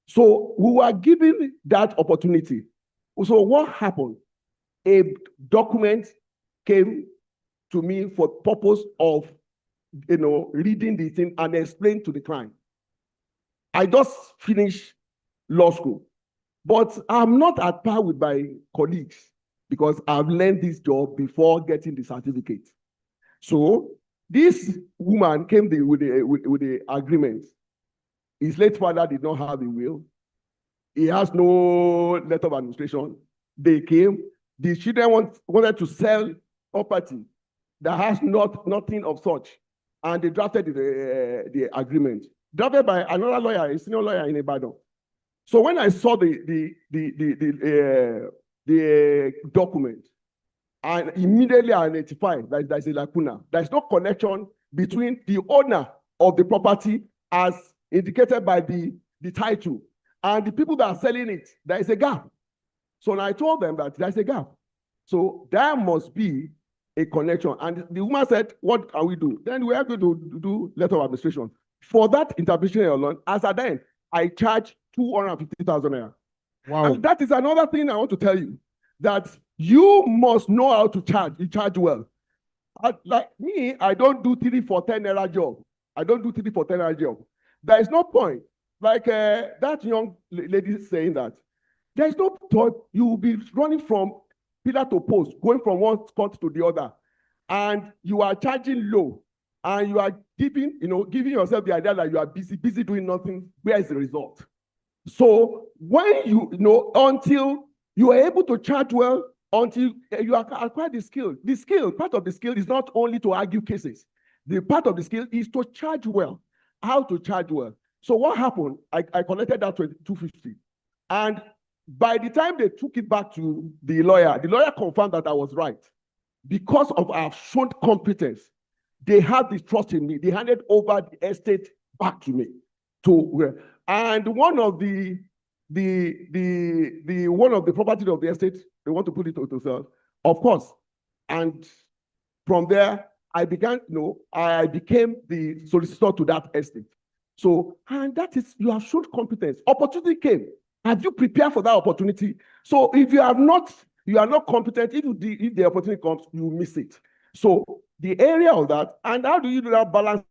S: So we were given that opportunity. So what happened? A document came to me for purpose of, reading the thing and explain to the client. I just finished law school, but I'm not at par with my colleagues because I've learned this job before getting the certificate. So this woman came with the agreement. His late father did not have a will. He has no letter of administration. They came. The children wanted to sell property that has nothing of such, and they drafted the agreement, drafted by another lawyer, a senior lawyer in Ibadan. So when I saw the document, and immediately I identified that there's a lacuna. There's no connection between the owner of the property as indicated by the title and the people that are selling it. There is a gap. So I told them that there's a gap. So there must be a connection. And the woman said, what can we do? Then we are going to do letter of administration. For that interpretation alone, as at then, I charge 250,000 naira.
Q: Wow.
S: And that is another thing I want to tell you, that you must know how to charge. You charge well. Like me, I don't do 3 for 10 naira job. I don't do 3 for 10 naira job. There is no point. Like that young lady saying that. There is no point. You will be running from pillar to post, going from one court to the other. And you are charging low. And you are giving yourself the idea that you are busy doing nothing. Where is the result? So when until you are able to charge well, until you acquire the skill. Part of the skill is not only to argue cases. The part of the skill is to charge well. How to charge well. So what happened? I collected that 250. And by the time they took it back to the lawyer confirmed that I was right. Because of our shown competence, they had the trust in me. They handed over the estate back to me. And one of the property of the estate, they want to put it to sell, of course. And from there, I became the solicitor to that estate. So, and that is, you have shown competence. Opportunity came. Have you prepared for that opportunity? So if you are not competent, if the opportunity comes, you miss it. So the area of that, and how do you do that balance?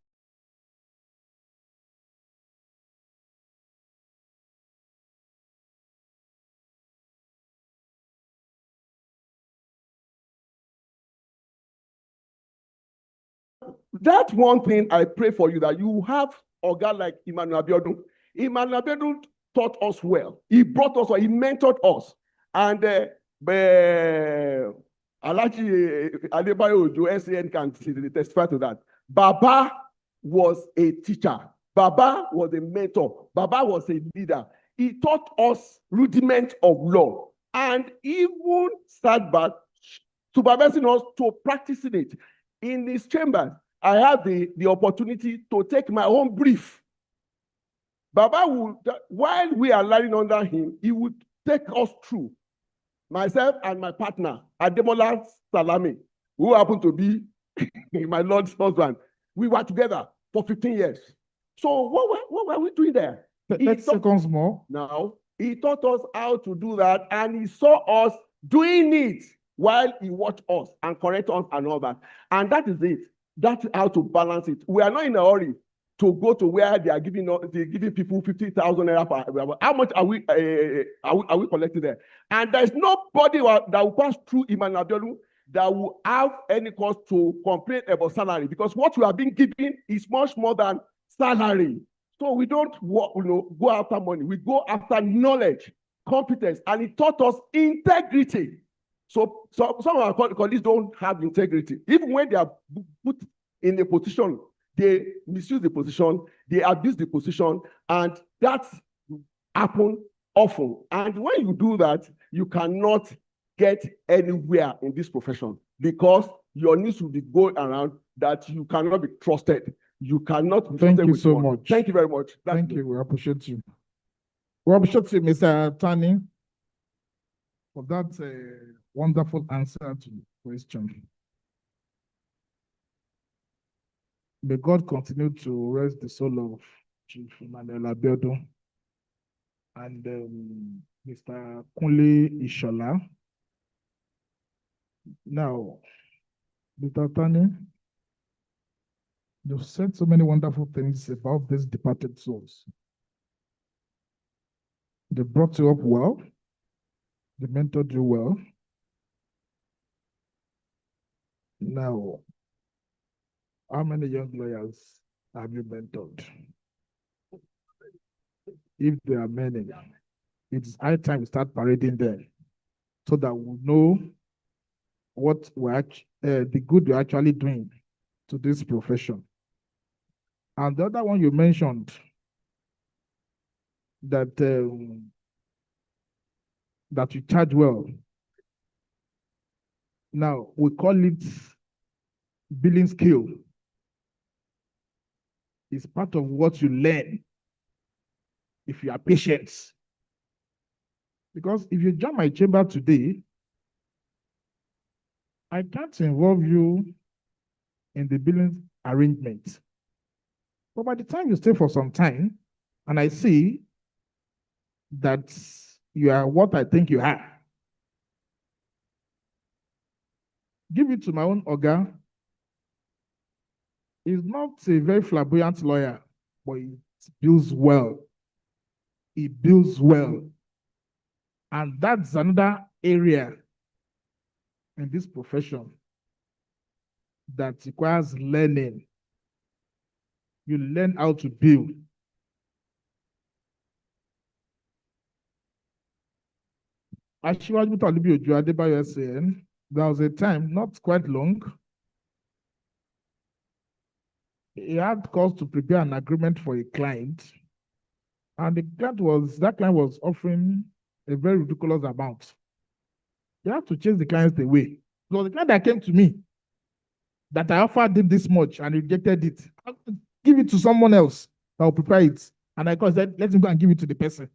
S: That one thing I pray for you, that you have a guy like Emmanuel Abiodun. Emmanuel Abiodun taught us well. He brought us, he mentored us. And Alaji Adebayo Ojo, SCN can testify to that. Baba was a teacher. Baba was a mentor. Baba was a leader. He taught us rudiment of law and even sat back supervising us to practicing it. In his chamber, I had the opportunity to take my own brief. Baba would, while we are lying under him, he would take us through. Myself and my partner, Ademola Salami, who happened to be my Lord's husband, we were together for 15 years. So what were we doing there?
Q: 30 seconds more. Now,
S: he taught us how to do that, and he saw us doing it while he watched us and correct us and all that. And that is it. That's how to balance it. We are not in a hurry to go to where they're giving people 50,000 naira per. How much are we collecting there? And there's nobody that will pass through Emmanuel Abiodun that will have any cause to complain about salary, because what you are being given is much more than salary. So we don't go after money. We go after knowledge, competence, and it taught us integrity. So some of our colleagues don't have integrity. Even when they are put in a position, they misuse the position, they abuse the position, and that happens often. And when you do that, you cannot get anywhere in this profession, because your news will be going around that you cannot be trusted. You cannot be
Q: Thank
S: trusted
Q: you
S: with
Q: so
S: money.
Q: much.
S: Thank you very much.
Q: Thank you. We appreciate you. We appreciate you, Mr. Tani, for that wonderful answer to the question. May God continue to rest the soul of Chief Emmanuel Abiodun and Mr. Kunle Ishola. Now, Mr. Tani, you've said so many wonderful things about these departed souls. They brought you up well. They mentored you well. Now, how many young lawyers have you mentored? If there are many, it's high time we start parading them so that we know what the good you're actually doing to this profession. And the other one you mentioned, that that you charge well. Now, we call it billing skill. It's part of what you learn if you are patient. Because if you join my chamber today, I can't involve you in the billing arrangement. But by the time you stay for some time, and I see that you are what I think you are, give it to my own Oga. He's not a very flamboyant lawyer, but he builds well. He builds well. And that's another area in this profession that requires learning. You learn how to build. Asiwaju Talibi Ojo Adebayo saying, there was a time, not quite long, he had cause to prepare an agreement for a client, and that client was offering a very ridiculous amount. He had to chase the clients away. So the client that came to me, that I offered him this much and he rejected it, I'll give it to someone else that will prepare it. And I said, let him go and give it to the person.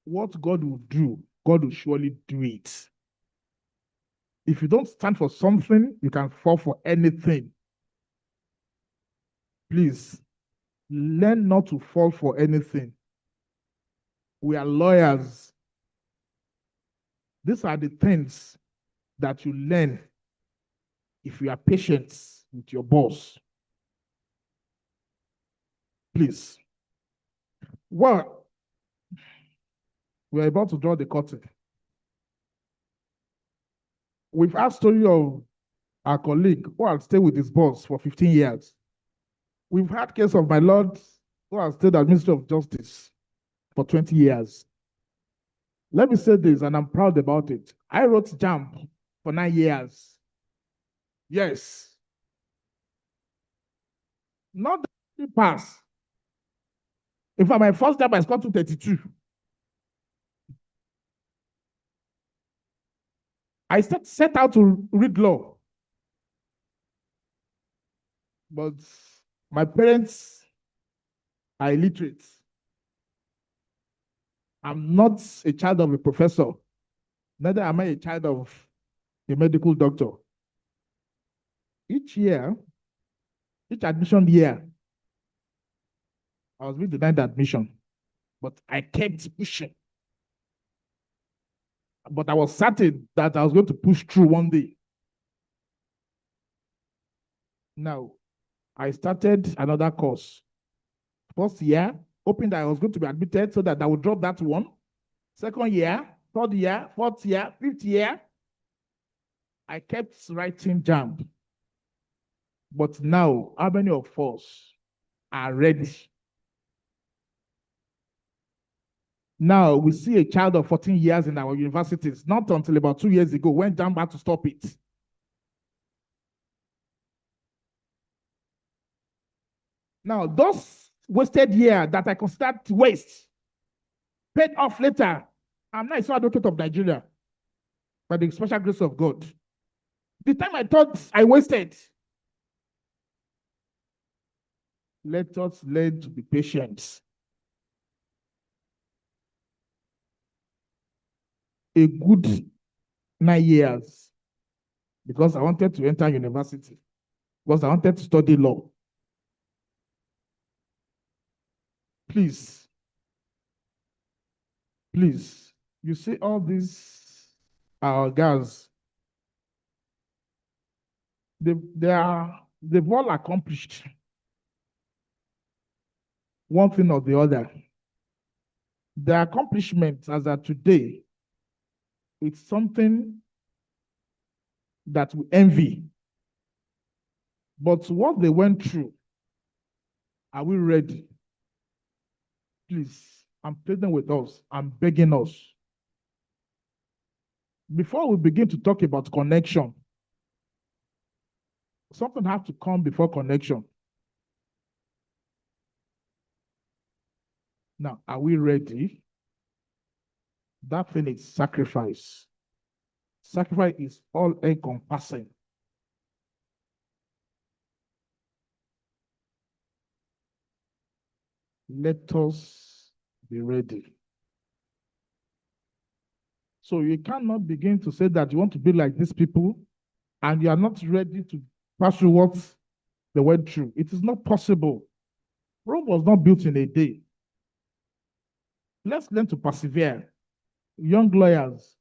Q: What God will do, God will surely do it. If you don't stand for something, you can fall for anything. Please, learn not to fall for anything. We are lawyers. These are the things that you learn if you are patient with your boss. Please. Well, we're about to draw the curtain. We've had story of our colleague who has stayed with his boss for 15 years. We've had case of my lord who has stayed at Ministry of Justice for 20 years. Let me say this, and I'm proud about it. I wrote JAMB for 9 years. Yes. Not that pass. In fact, my first JAMB I scored 232. I set out to read law. But my parents are illiterate. I'm not a child of a professor. Neither am I a child of a medical doctor. Each admission year, I was being denied admission, but I kept pushing. But I was certain that I was going to push through one day. Now, I started another course. First year, hoping that I was going to be admitted so that I would drop that one. Second year, third year, fourth year, fifth year, I kept writing JAMB. But now, how many of us are ready? Now, we see a child of 14 years in our universities, not until about 2 years ago when JAMB had to stop it. Now, those wasted years that I considered waste, paid off later. I'm not a sole advocate of Nigeria, by the special grace of God. The time I thought I wasted, Let us learn to be patient. A good 9 years, because I wanted to enter university, because I wanted to study law. Please, you see all these our girls, they've all accomplished one thing or the other. The accomplishment as of today, it's something that we envy. But what they went through, are we ready? Please, I'm pleading with us. I'm begging us. Before we begin to talk about connection, something has to come before connection. Now, are we ready? That thing is sacrifice. Sacrifice is all encompassing. Let us be ready. So you cannot begin to say that you want to be like these people and you are not ready to pass through what they went through. It is not possible. Rome was not built in a day. Let's learn to persevere. Young lawyers.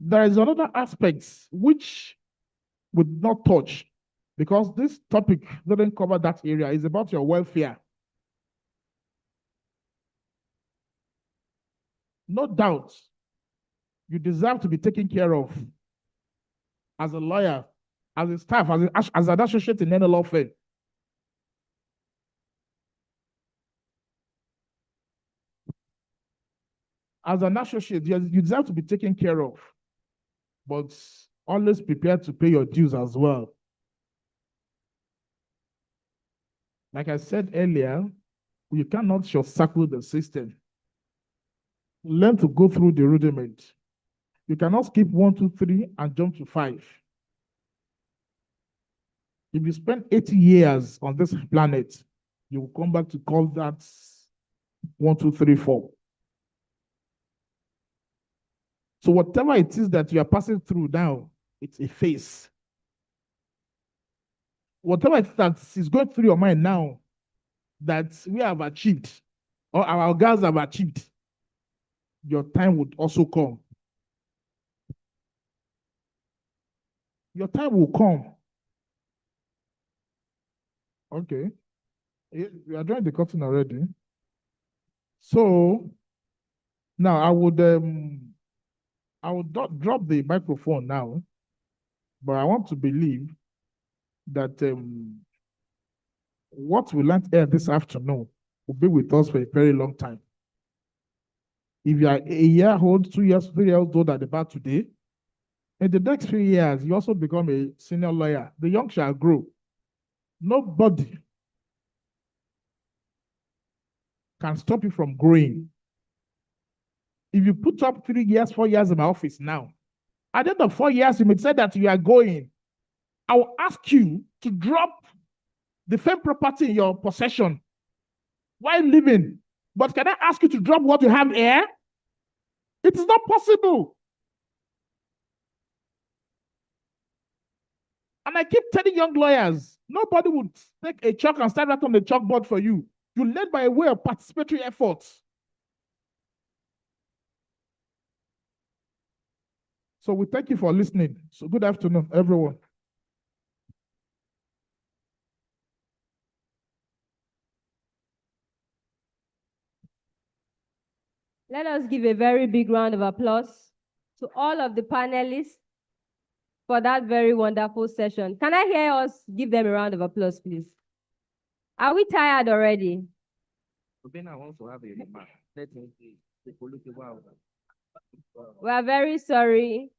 Q: There is another aspect which would not touch, because this topic doesn't cover that area. It's about your welfare. No doubt, you deserve to be taken care of as a lawyer, as a staff, as an associate in any law firm. As an associate, you deserve to be taken care of, but always prepared to pay your dues as well. Like I said earlier, you cannot short circuit the system. Learn to go through the rudiment. You cannot skip 1, 2, 3 and jump to 5. If you spend 80 years on this planet, you will come back to call that 1, 2, 3, 4. So whatever it is that you are passing through now, it's a phase. Whatever it is that is going through your mind now that we have achieved, or our girls have achieved, your time would also come. Your time will come. Okay. We are drawing the curtain already. So now I would drop the microphone now, but I want to believe that what we learned here this afternoon will be with us for a very long time. If you are a year old, 2 years, 3 years old at the bar today, in the next few years, you also become a senior lawyer. The young shall grow. Nobody can stop you from growing. If you put up 3 years, 4 years in my office now, at the end of 4 years, you may say that you are going. I will ask you to drop the same property in your possession while living. But can I ask you to drop what you have here? It is not possible. And I keep telling young lawyers, nobody would take a chalk and start that on the chalkboard for you. You learn by way of participatory efforts. So we thank you for listening. So good afternoon, everyone.
G: Let us give a very big round of applause to all of the panelists for that very wonderful session. Can I hear us give them a round of applause, please? Are we tired already?
L: We
G: are very sorry,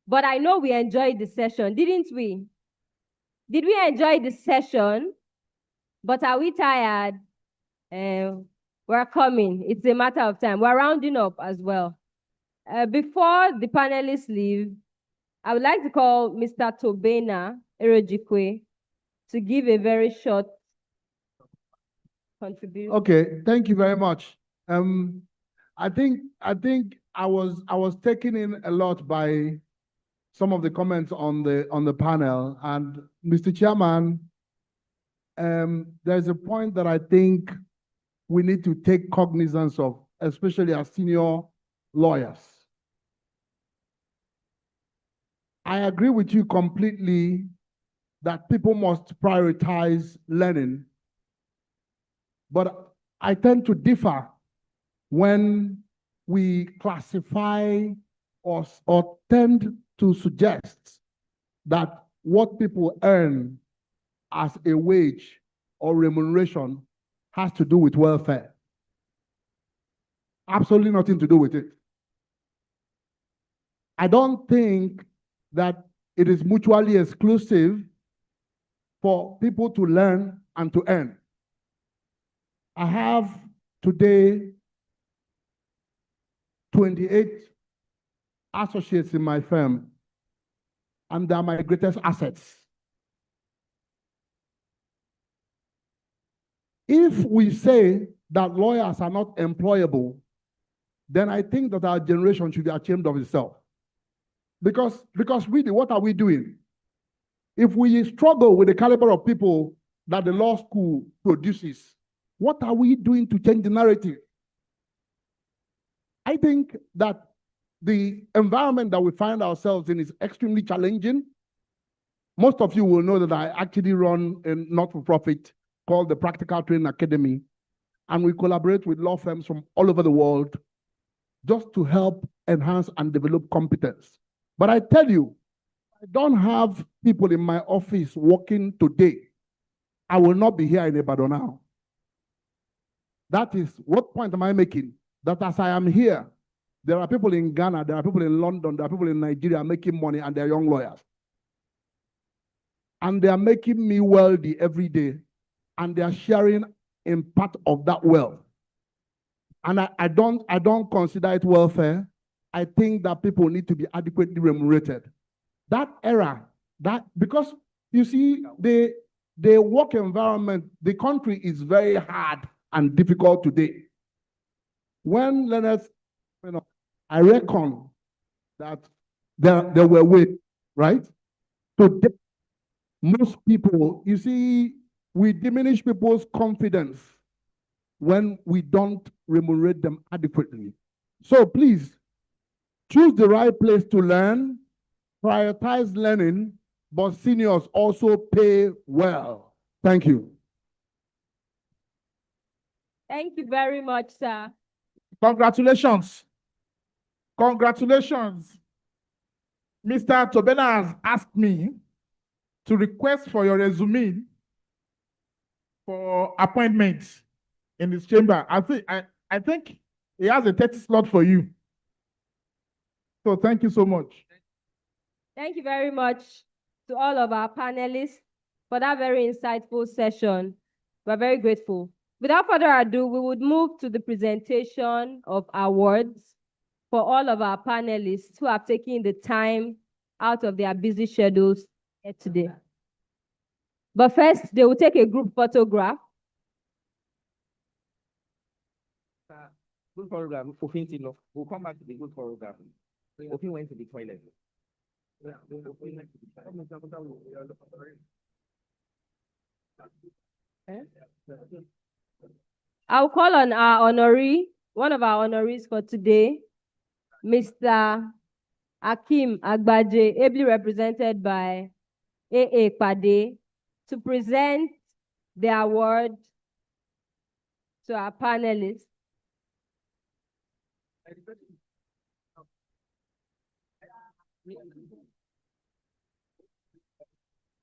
G: but I know we enjoyed the session, didn't we? Did we enjoy the session? But are we tired? We're coming. It's a matter of time. We're rounding up as well. Before the panelists leave, I would like to call Mr. Tobena Erojikwe to give a very short contribution.
Q: Okay, thank you very much. I think I was taken in a lot by some of the comments on the panel, and Mr. Chairman, there's a point that I think we need to take cognizance of, especially as senior lawyers. I agree with you completely that people must prioritize learning, but I tend to differ when we classify or tend to suggest that what people earn as a wage or remuneration has to do with welfare. Absolutely nothing to do with it. I don't think that it is mutually exclusive for people to learn and to earn. I have today 28 associates in my firm, and they are my greatest assets. If we say that lawyers are not employable, then I think that our generation should be ashamed of itself. Because really, what are we doing? If we struggle with the caliber of people that the law school produces, what are we doing to change the narrative? I think that the environment that we find ourselves in is extremely challenging. Most of you will know that I actually run a not-for-profit called the Practical Training Academy, and we collaborate with law firms from all over the world just to help enhance and develop competence. But I tell you, I don't have people in my office working today. I will not be here in Ibadan now. That is, what point am I making? That as I am here, there are people in Ghana, there are people in London, there are people in Nigeria making money, and they're young lawyers. And they are making me wealthy every day, and they are sharing in part of that wealth. And I don't consider it welfare. I think that people need to be adequately remunerated. That era, because you see, the work environment, the country is very hard and difficult today. When Leonard, I reckon that there were ways, right? Today, most people, you see, we diminish people's confidence when we don't remunerate them adequately. So please, choose the right place to learn, prioritize learning, but seniors also pay well. Thank you.
G: Thank you very much, sir.
Q: Congratulations. Congratulations. Mr. Tobena has asked me to request for your resume for appointments in his chamber. I think he has a 30 slot for you. So thank you so much.
G: Thank you very much to all of our panelists for that very insightful session. We're very grateful. Without further ado, we would move to the presentation of awards for all of our panelists who have taken the time out of their busy schedules here today. But first, they will take a group photograph.
L: Good photograph. We'll come back to the good photograph. Ofin went to the toilet.
G: I'll call on our honoree, one of our honorees for today, Mr. Akim Agbaje, ably represented by A.A. Pade, to present the award to our panelists.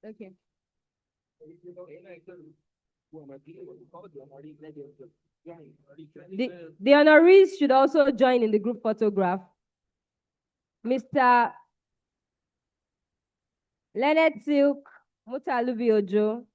G: Okay. The honorees should also join in the group photograph. Mr. Leonard Silk Mutalubi Ojo.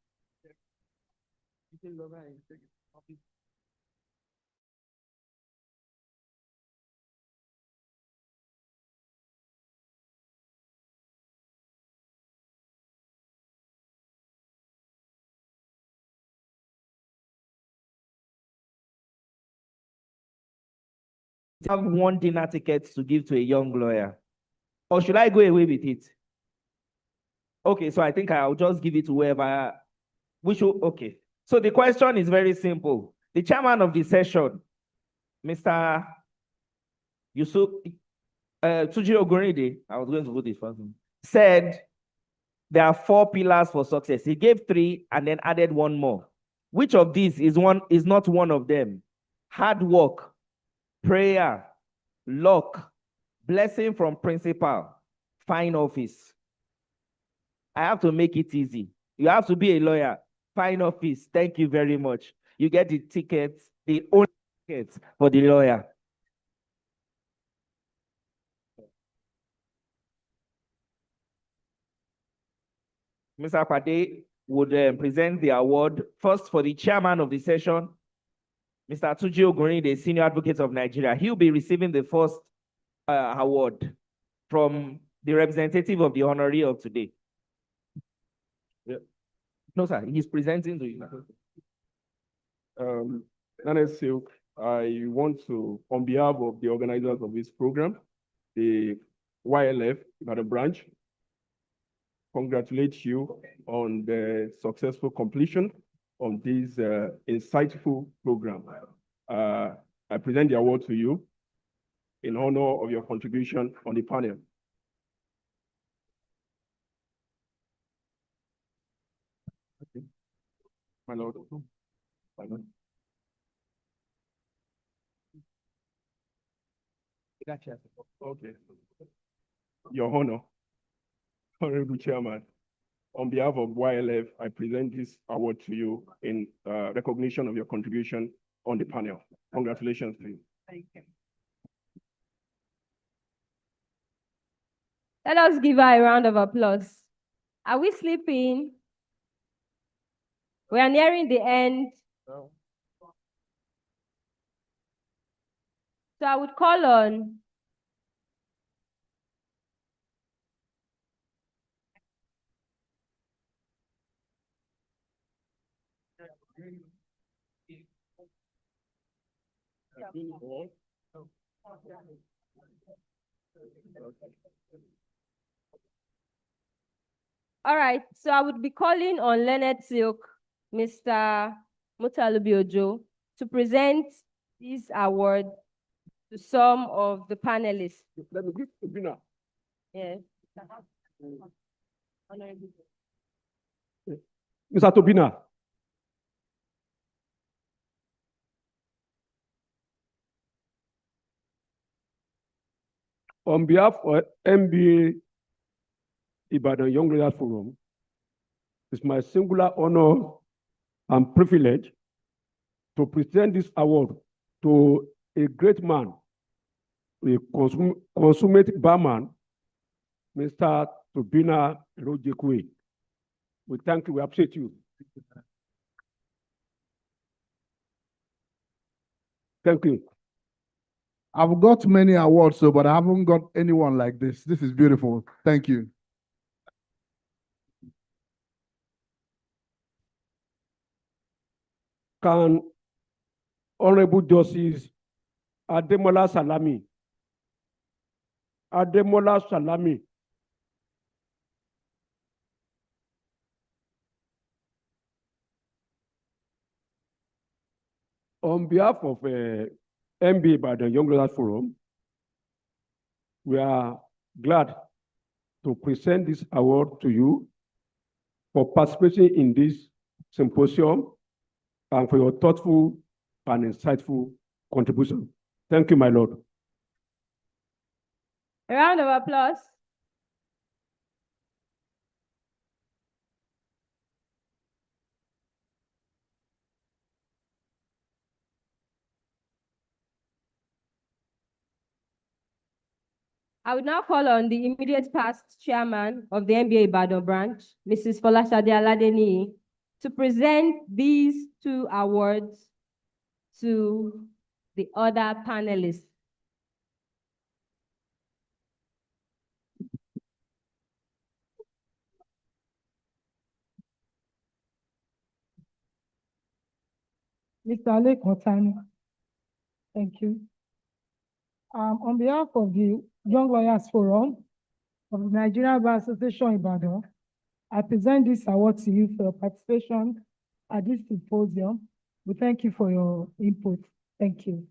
L: have one dinner ticket to give to a young lawyer? Or should I go away with it? Okay, so I think I'll just give it to whoever we should. Okay. So the question is very simple. The chairman of the session, Mr. Yusuf Tuji Ogoride, I was going to put this person, said there are 4 pillars for success. He gave 3 and then added 1 more. Which of these is not one of them? Hard work, prayer, luck, blessing from principal, fine office. I have to make it easy. You have to be a lawyer. Fine office. Thank you very much. You get the tickets, the only tickets for the lawyer. Mr. Pade would present the award first for the chairman of the session, Mr. Tuji Ogunrin, the Senior Advocate of Nigeria. He'll be receiving the first award from the representative of the honoree of today. Yeah. No, sir, he's presenting to you.
D: Silk, I want to, on behalf of the organizers of this program, the YLF Ibadan branch, congratulate you on the successful completion of this insightful program. I present the award to you in honor of your contribution on the panel. Okay. My Lord. My Lord. Okay. Your Honor, Honorable Chairman, on behalf of YLF, I present this award to you in recognition of your contribution on the panel. Congratulations to you.
G: Thank you. Let us give her a round of applause. Are we sleeping? We are nearing the end. So I would call on all right, so I would be calling on Leonard Silk, Mr. Mutalubi Ojo, to present this award to some of the panelists.
D: Let me give the winner.
G: Yes.
C: Mr. Tobina. On behalf of NBA Ibadan Young Leaders Forum, it's my singular honor and privilege to present this award to a great man, a consummate barman, Mr. Tobina Rojekwe. We thank you, we appreciate you. Thank you.
Q: I've got many awards, but I haven't got anyone like this. This is beautiful. Thank you.
C: Can Honorable Justice Ademola Salami, on behalf of NBA Ibadan Young Leaders Forum, we are glad to present this award to you for participating in this symposium and for your thoughtful and insightful contribution. Thank you, my Lord.
G: A round of applause. I would now call on the immediate past chairman of the NBA Ibadan branch, Mrs. Folashade Aladeni, to present these 2 awards to the other panelists.
U: Mr. Alekontani, thank you.
J: On behalf of the Young Lawyers Forum of the Nigerian Bar Association Ibadan, I present this award to you for your participation at this symposium. We thank you for your input. Thank you.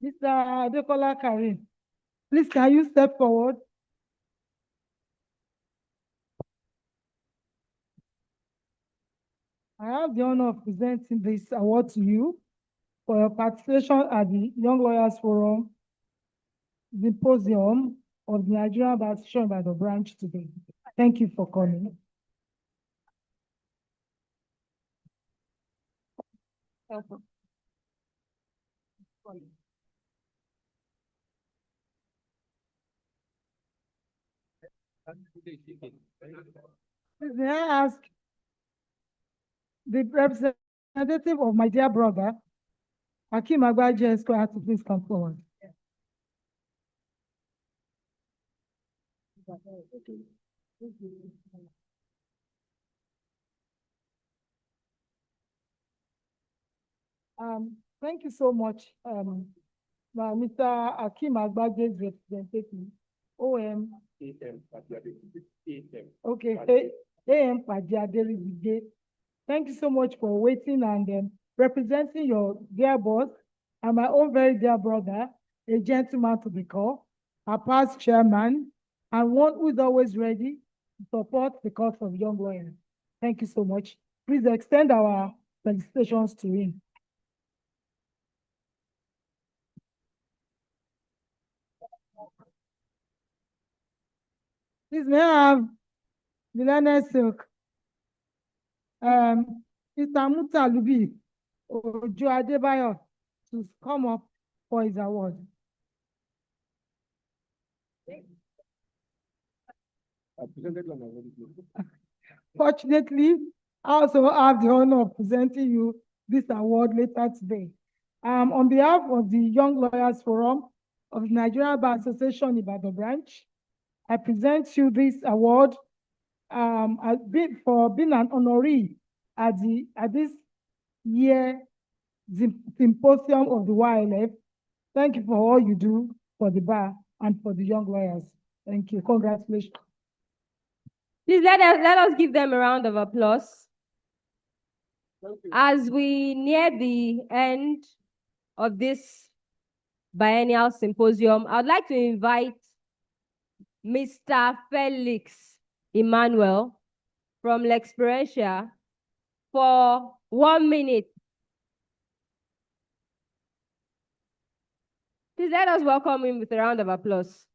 J: Mr. Adekola Karim, please can you step forward? I have the honor of presenting this award to you for your participation at the Young Lawyers Forum Symposium of the Nigerian Bar Association by the branch today. Thank you for coming. May I ask the representative of my dear brother, Hakeem Agbaje Esquire, to please come forward. Thank you so much, Mr. Hakeem Agbaje's representative, OM. Okay, AM Padiaderibide. Thank you so much for waiting and representing your dear boss and my own very dear brother, a gentleman to the core, our past chairman, and one who is always ready to support the cause of young lawyers. Thank you so much. Please extend our felicitations to him. Please may I have the learned silk. Mr. Mutalubi Ojo Adebayo to come up for his award. Fortunately, I also have the honor of presenting you this award later today. On behalf of the Young Lawyers Forum of the Nigerian Bar Association Ibadan branch, I present you this award for being an honoree at this year Symposium of the YLF. Thank you for all you do for the bar and for the young lawyers. Thank you. Congratulations.
G: Please let us give them a round of applause. As we near the end of this biennial symposium, I'd like to invite Mr. Felix Emmanuel from L'Experientia for 1 minute. Please let us welcome him with a round of applause.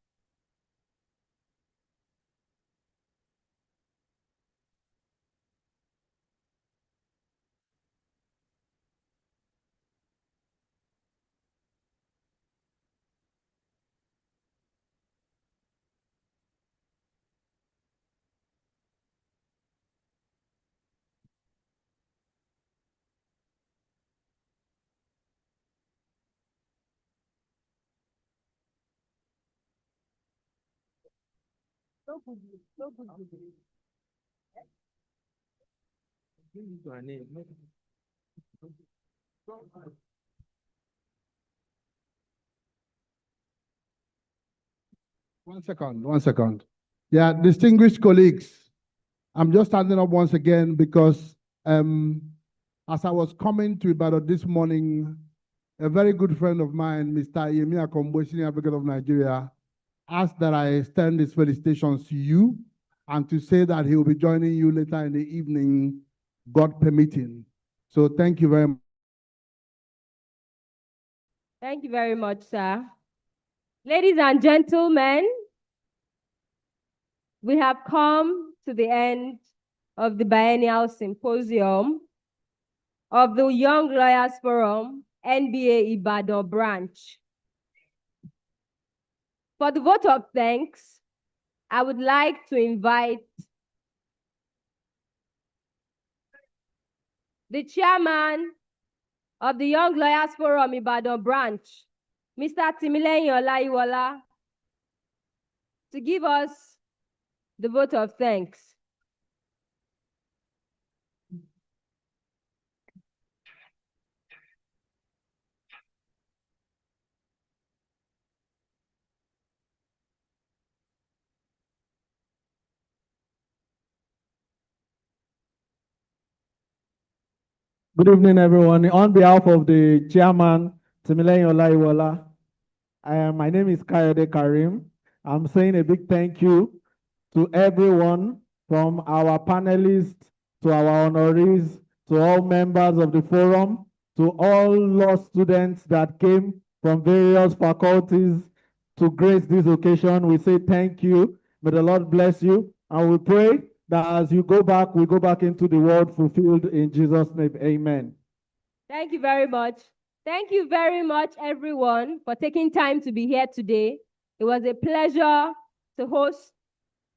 Q: One second. Yeah, distinguished colleagues, I'm just standing up once again because as I was coming to Ibadan this morning, a very good friend of mine, Mr. Yemi Akombo, Senior Advocate of Nigeria, asked that I extend his felicitations to you and to say that he will be joining you later in the evening, God permitting. So thank you very much.
G: Thank you very much, sir. Ladies and gentlemen, we have come to the end of the biennial symposium of the Young Lawyers Forum, NBA Ibadan branch. For the vote of thanks, I would like to invite the chairman of the Young Lawyers Forum Ibadan branch, Mr. Timileyin Olaiwola, to give us the vote of thanks.
K: Good evening, everyone. On behalf of the chairman, Timileyin Olaiwola, my name is Kayode Karim. I'm saying a big thank you to everyone, from our panelists to our honorees, to all members of the forum, to all law students that came from various faculties to grace this occasion. We say thank you. May the Lord bless you. And we pray that as you go back, we go back into the world fulfilled in Jesus' name. Amen.
G: Thank you very much. Thank you very much, everyone, for taking time to be here today. It was a pleasure to host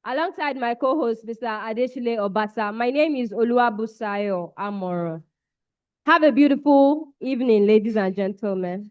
G: alongside my co-host, Mr. Adeshile Obasa. My name is Oluwabusayo Amoro. Have a beautiful evening, ladies and gentlemen.